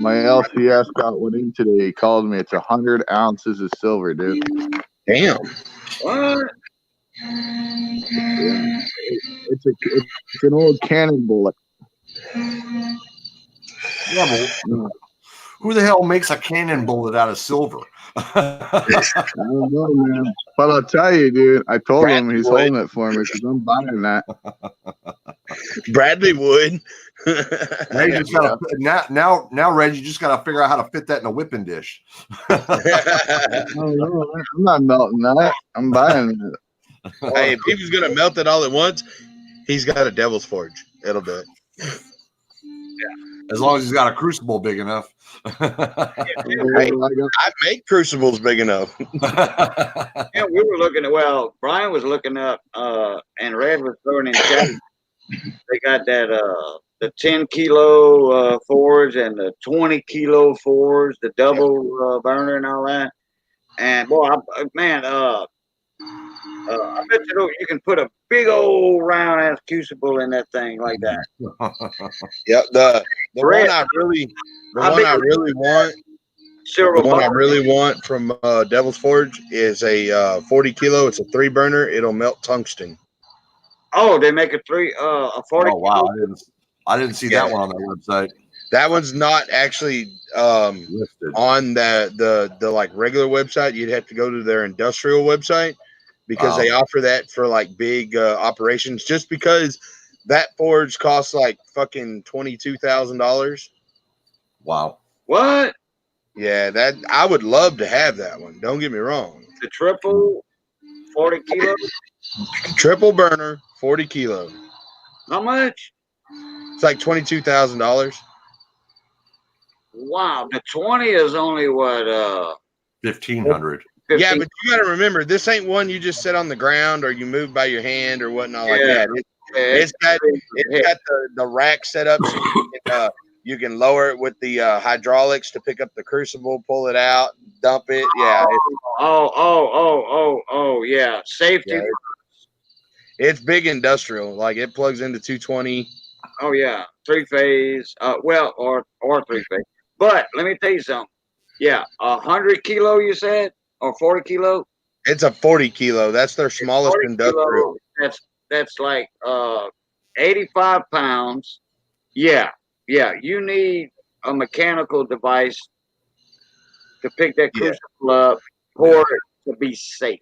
My LCS got one in today. He called me. It's 100 ounces of silver, dude. Damn. What? Yeah, it's an old cannon bullet. Yeah, but who the hell makes a cannon bullet out of silver? I don't know, man. But I'll tell you, dude. I told him Bradley he's would. holding it for me because I'm buying that. Bradley would. Now you just gotta now, Red, you just gotta figure out how to fit that in a whipping dish. I don't know, man. I'm not melting that. I'm buying it. Hey, if he was gonna melt it all at once, he's got a Devil's Forge. It'll do it. As long as he's got a crucible big enough. Hey, I make crucibles big enough. Yeah, we were looking at. Well, Brian was looking up, and Red was throwing in chat. They got that the 10-kilo forge and the 20-kilo forge, the double burner and all that. And boy, I bet you can put a big old round ass crucible in that thing like that. Yep. The Red. one I really How big want. Silver The one I bucket. really want from Devil's Forge is a 40 kilo. It's a 3-burner. It'll melt tungsten. Oh, they make a 40. Oh wow, I didn't see that one on their website. That one's not actually Listed. on the like regular website. You'd have to go to their industrial website because they offer that for like big operations. Just because that forge costs like fucking $22,000. Wow. What? Yeah, that I would love to have that one. Don't get me wrong. The triple 40 kilos? Triple burner, 40 kilo. How much? It's like $22,000. Wow, the 20 is only what 1,500. 15. Yeah, but you got to remember, this ain't one you just set on the ground or you move by your hand or whatnot like Yeah. that. It's got the rack set up so you can lower it with the hydraulics to pick up the crucible, pull it out, dump it. Yeah. Yeah. Safety. Yeah, it's big industrial. Like it plugs into 220. Oh yeah, 3-phase. Or 3-phase. But let me tell you something. Yeah, 100 kilo. You said, or 40 kilo. It's a 40 kilo. That's their smallest industrial. Kilo, that's like 85 pounds. Yeah. You need a mechanical device to pick that crucible up for it to be safe.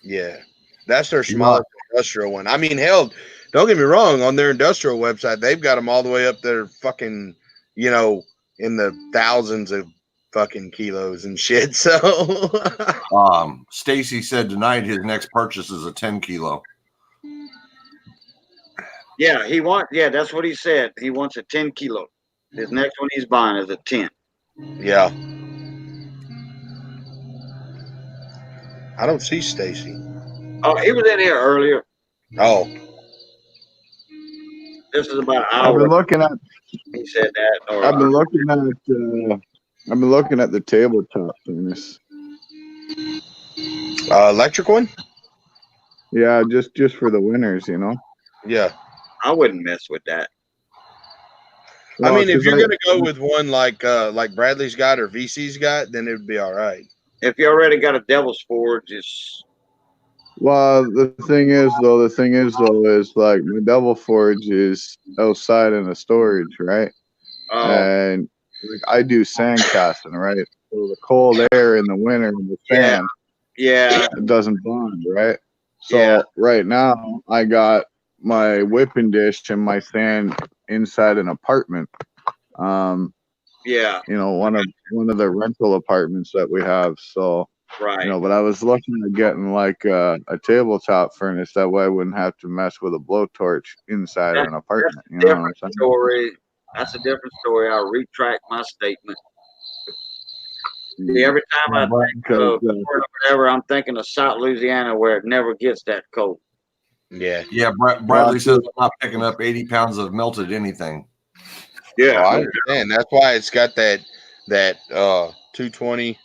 Yeah, that's their smallest industrial one. I mean, hell, don't get me wrong. On their industrial website, they've got them all the way up there, fucking, in the thousands of fucking kilos and shit. So, Stacy said tonight his next purchase is a 10 kilo. Yeah, that's what he said. He wants a 10 kilo. His next one he's buying is a 10. Yeah. I don't see Stacy. Oh, he was in here earlier. Oh. This is about an hour. I've been looking at. He said that. I've been looking at the tabletop furnace. Electric one? Yeah, just for the winners, Yeah. I wouldn't mess with that. Well, I mean, if you're gonna go with one like Bradley's got or VC's got, then it would be all right. If you already got a Devil's Forge, well, the thing is though, is like my Devil Forge is outside in the storage, right? And like I do sand casting, right? So the cold air in the winter in the sand, it doesn't bond, right? So right now I got my whipping dish and my sand inside an apartment. One of the rental apartments that we have. So but I was looking at getting like a tabletop furnace, that way I wouldn't have to mess with a blowtorch inside of an apartment. That's a different story. That's a different story. I'll retract my statement. Every time I think of whatever, I'm thinking of South Louisiana, where it never gets that cold. Yeah. Bradley says I'm not picking up 80 pounds of melted anything. Yeah, I understand. That's why it's got that 220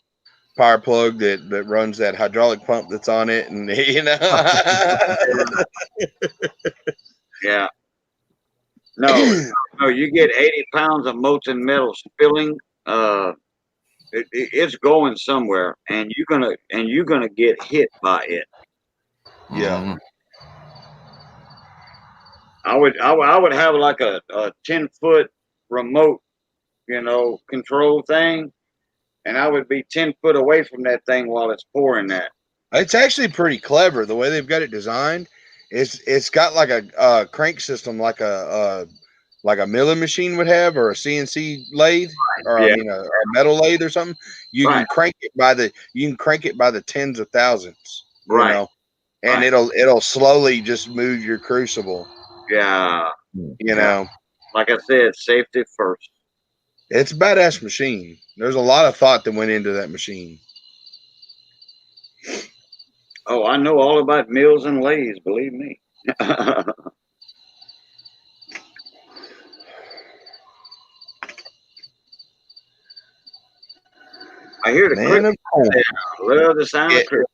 power plug that runs that hydraulic pump that's on it, and Yeah. No, no, you get 80 pounds of molten metal spilling. It's going somewhere, and you're gonna get hit by it. Yeah. Mhm. I would have like a 10-foot remote, control thing, and I would be 10 foot away from that thing while it's pouring that. It's actually pretty clever the way they've got it designed. It's got like a crank system, like a milling machine would have, or a CNC lathe, or I Yeah, mean a metal lathe or something. You right, can crank it by the tens of thousands, right, and right. it'll slowly just move your crucible. Yeah, You yeah. know, Like I said, safety first. it's a badass machine. There's a lot of thought that went into that machine. Oh, I know all about mills and lathes. Believe me. I hear the Man crickets. of corn. Love the sound Yeah, of crickets.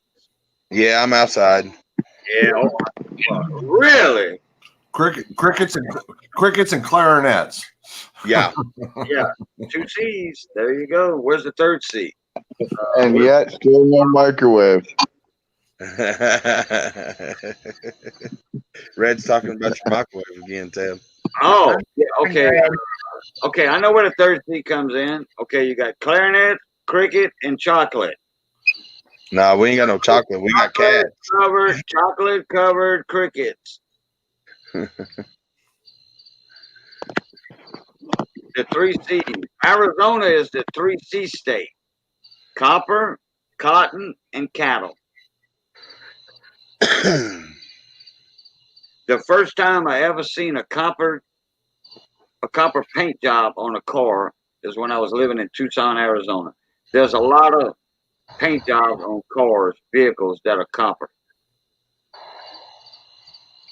yeah, I'm outside. Yeah. Oh, really? Crickets and clarinets. Yeah. Yeah. 2 C's. There you go. Where's the third C? And yet, still no microwave. Red's talking about your microwave again, Ted. Oh, yeah. Okay. Okay. I know where the third C comes in. Okay. You got clarinet, cricket, and chocolate. Nah, we ain't got no chocolate. We got cats. Chocolate covered crickets. The 3C. Arizona is the 3C state. Copper, cotton, and cattle. The first time I ever seen a copper paint job on a car is when I was living in Tucson, Arizona. There's a lot of paint jobs on cars, vehicles that are copper.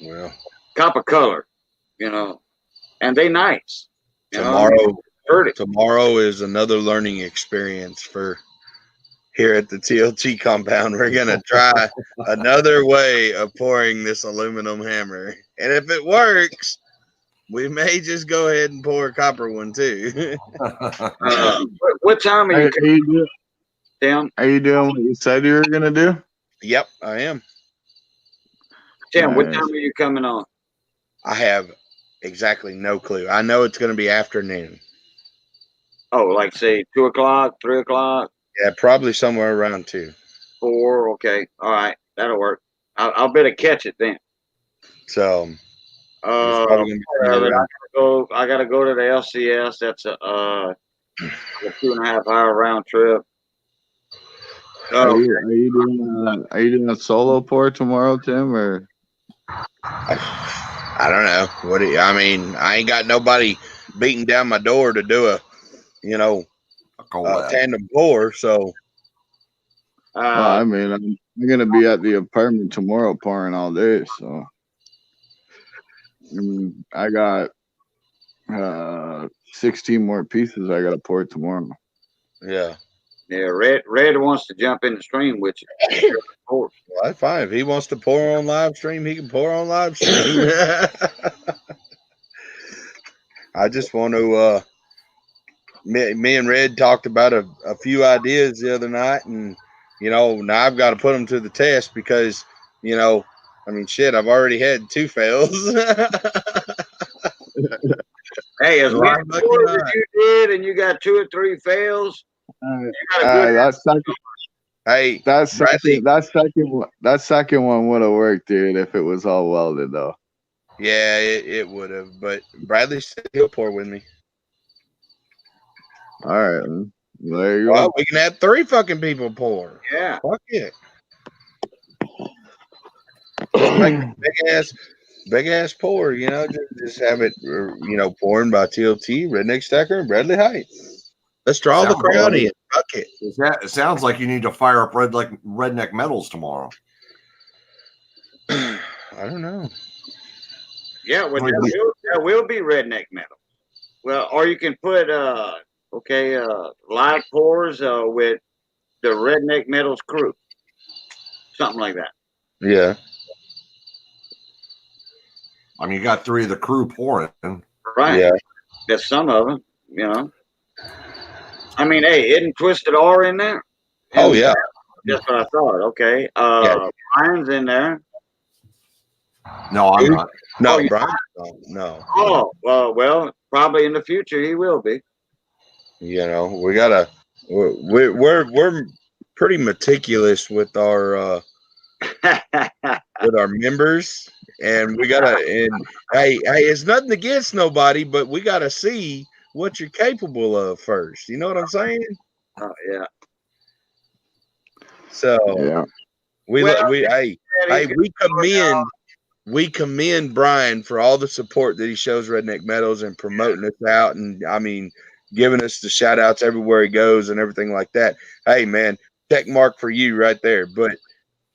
Well, Copper color, and they nice. tomorrow is another learning experience for here at the TLT compound. We're gonna try another way of pouring this aluminum hammer, and if it works, we may just go ahead and pour a copper one too. What time are you Tim? Are you doing what you said you were gonna do? Yep, I am. Tim, what Nice. time are you coming on? I have exactly no clue. I know it's going to be afternoon. Oh, like say 2 o'clock, 3 o'clock, Yeah, probably somewhere around 2. 4. Okay, all right, that'll work. I'll better catch it then. So it's Uh, probably going to be somewhere around. I gotta go to the LCS. That's a 2.5 hour round trip. Are you doing a solo pour tomorrow, Tim, or? I don't know. I mean, I ain't got nobody beating down my door to do a tandem pour. So, I mean, I'm gonna be at the apartment tomorrow pouring all day. So, I mean, I got 16 more pieces I gotta pour tomorrow. yeah. Yeah, Red wants to jump in the stream with you. Well, that's fine. If he wants to pour on live stream, he can pour on live stream. I just want to. Me and Red talked about a few ideas the other night, and now I've got to put them to the test because I mean, shit, I've already had 2 fails. Hey, as many pours as you did, and you got 2 or 3 fails, you got a good. Hey, that second one would have worked, dude, if it was all welded though. Yeah, it would have, but Bradley said he'll pour with me. All right, there you Well, go. we can have 3 fucking people pour. Yeah. Fuck it. Just make a big ass pour, just have it, pouring by TLT, Redneck Stacker, and Bradley Height. Let's draw the crowd in. Fuck it. It sounds like you need to fire up Redneck Metals tomorrow. I don't know. Yeah, well, that will be redneck metal. Well, or you can put live pours with the Redneck Metals crew, something like that. Yeah. I mean, you got 3 of the crew pouring. Right. Yeah. There's some of them, you know. I mean, hey, isn't Twisted R in there? Oh yeah. That's what I thought. Okay. Yeah. Brian's in there. No, I'm not. No, Oh, Brian. No. Oh, well, probably in the future he will be. You know, we gotta. We're pretty meticulous with our members, and we gotta. And hey, it's nothing against nobody, but we gotta see what you're capable of first. You know what I'm saying? Oh, yeah. So Yeah. we commend Brian for all the support that he shows Redneck Metals and promoting us out, and I mean giving us the shout outs everywhere he goes and everything like that. Hey man, check mark for you right there. But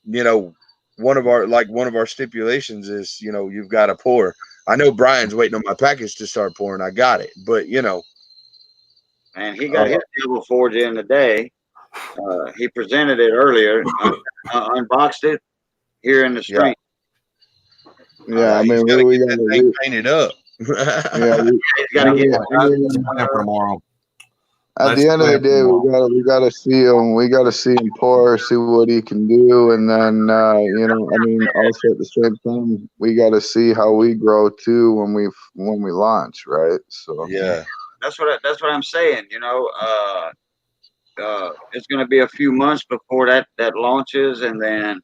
you know, one of our stipulations is, you know, you've got to pour. I know Brian's waiting on my package to start pouring. I got it, but you know, And he got his Devil Forge in today. He presented it earlier, unboxed it here in the street. Yeah, I mean, gotta we get got that thing painted up. yeah, He's got to get That's the plan for tomorrow. at the end of the day, we gotta see him. We gotta see him pour, see what he can do, and then you know, I mean, also at the same time, we gotta see how we grow too when we launch, right? So Yeah, that's what I'm saying. You know, it's going to be a few months before that launches, and then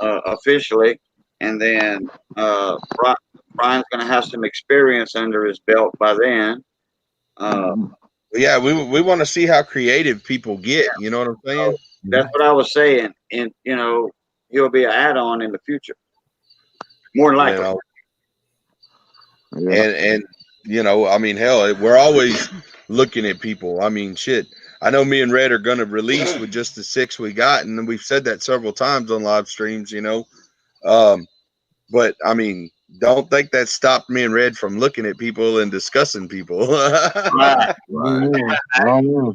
officially, and then Brian's going to have some experience under his belt by then. yeah, we want to see how creative people get. You know what I'm saying? That's what I was saying, and you know, he'll be an add-on in the future, more than likely. You know? yeah. And you know, I mean, hell, we're always looking at people. I mean, shit. I know me and Red are gonna release with just the 6 we got, and we've said that several times on live streams. You know, but I mean, don't think that stopped me and Red from looking at people and discussing people. Right. I don't know.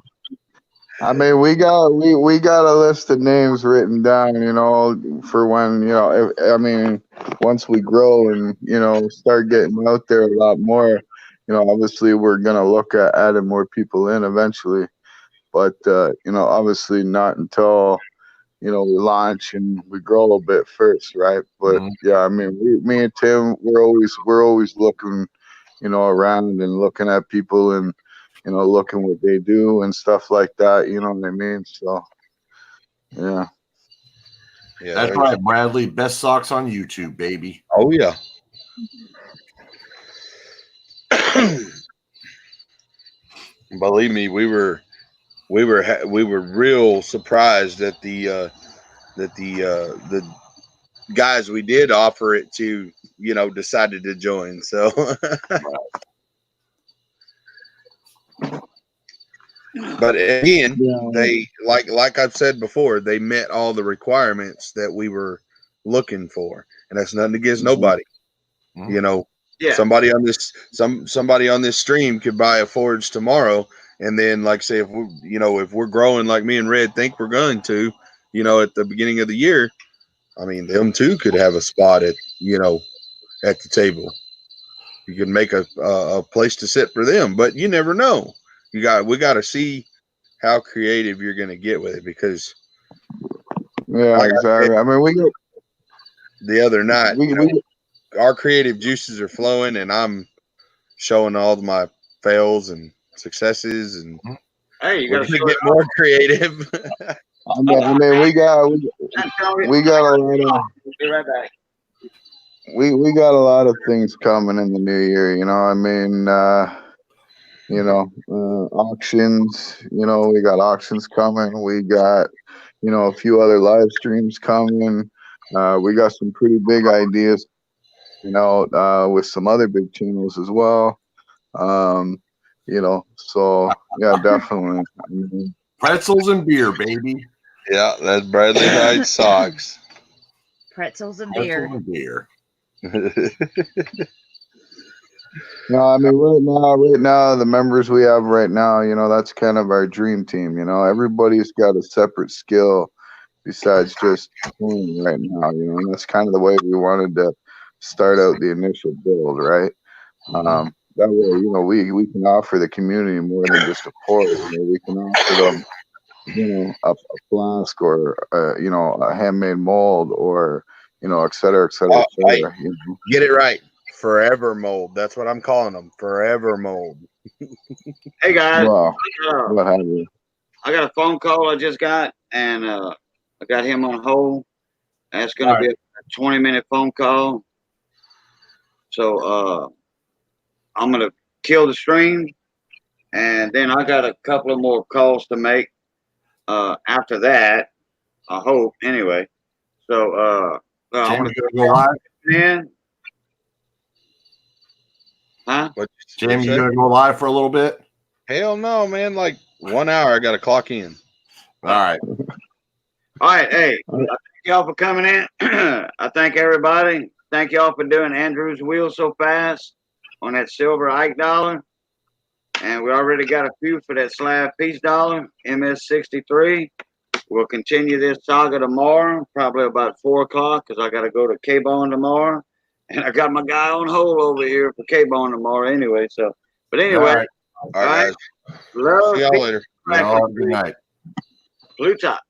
I mean, we got a list of names written down, you know, for when, you know, I mean, once we grow and, you know, start getting out there a lot more, you know, obviously we're gonna look at adding more people in eventually, but you know, obviously not until, you know, we launch and we grow a bit first, right? But yeah, I mean, me and Tim, we're always looking, you know, around and looking at people and, you know, looking what they do and stuff like that. You know what I mean? So, yeah. That's right, Bradley. Best socks on YouTube, baby. Oh yeah. Believe me, we were real surprised that the guys we did offer it to, you know, decided to join. So but again, they like I've said before, they met all the requirements that we were looking for, and that's nothing against nobody. You know, somebody on this stream could buy a forge tomorrow, and then like say if we're growing like me and Red think we're going to, you know, at the beginning of the year, I mean, them too could have a spot at, you know, at the table. You could make a place to sit for them, but you never know. We got to see how creative you're going to get with it, because exactly. I mean, we get the other night, our creative juices are flowing, and I'm showing all of my fails and successes, and hey, you got to get more creative. I mean, we got a lot of. Be right back. We got a lot of things coming in the new year, you know. I mean, you know, auctions, you know, we got auctions coming. We got, you know, a few other live streams coming. We got some pretty big ideas, you know, with some other big channels as well. You know, so yeah, definitely. I mean, pretzels and beer, baby. Yeah, that's Bradley Knight socks. Pretzels and beer. No, I mean right now, the members we have right now, you know, that's kind of our dream team. You know, everybody's got a separate skill besides just playing right now. You know, and that's kind of the way we wanted to start out the initial build, right? That way, you know, we can offer the community more than just a pour. You know, we can offer them, you know, a flask or you know, a handmade mold or you know, et cetera, et cetera, et Hey, cetera. You know? get it right. Forever mold. That's what I'm calling them. Forever mold. Hey guys, Well, uh, what have you? I got a phone call I just got, and I got him on hold. That's going to All be a 20-minute phone call. So I'm going to kill the stream, and then I got a couple of more calls to make after that. I hope, anyway. So I Jamie, want you gonna go live? to in. Huh? What Jamie, you you say? gonna go live for a little bit? Hell no, man. Like 1 hour, I got to clock in. All right. All right. Hey, I thank y'all for coming in. I thank everybody. Thank y'all for doing Andrew's wheel so fast on that silver Ike dollar. And we already got a few for that slab piece dollar, MS63. We'll continue this saga tomorrow, probably about 4 o'clock, because I got to go to K-Bone tomorrow. And I got my guy on hold over here for K-Bone tomorrow anyway. So, but anyway, All right. All right, guys. love, See y'all later. Y'all have a good night. Blue top.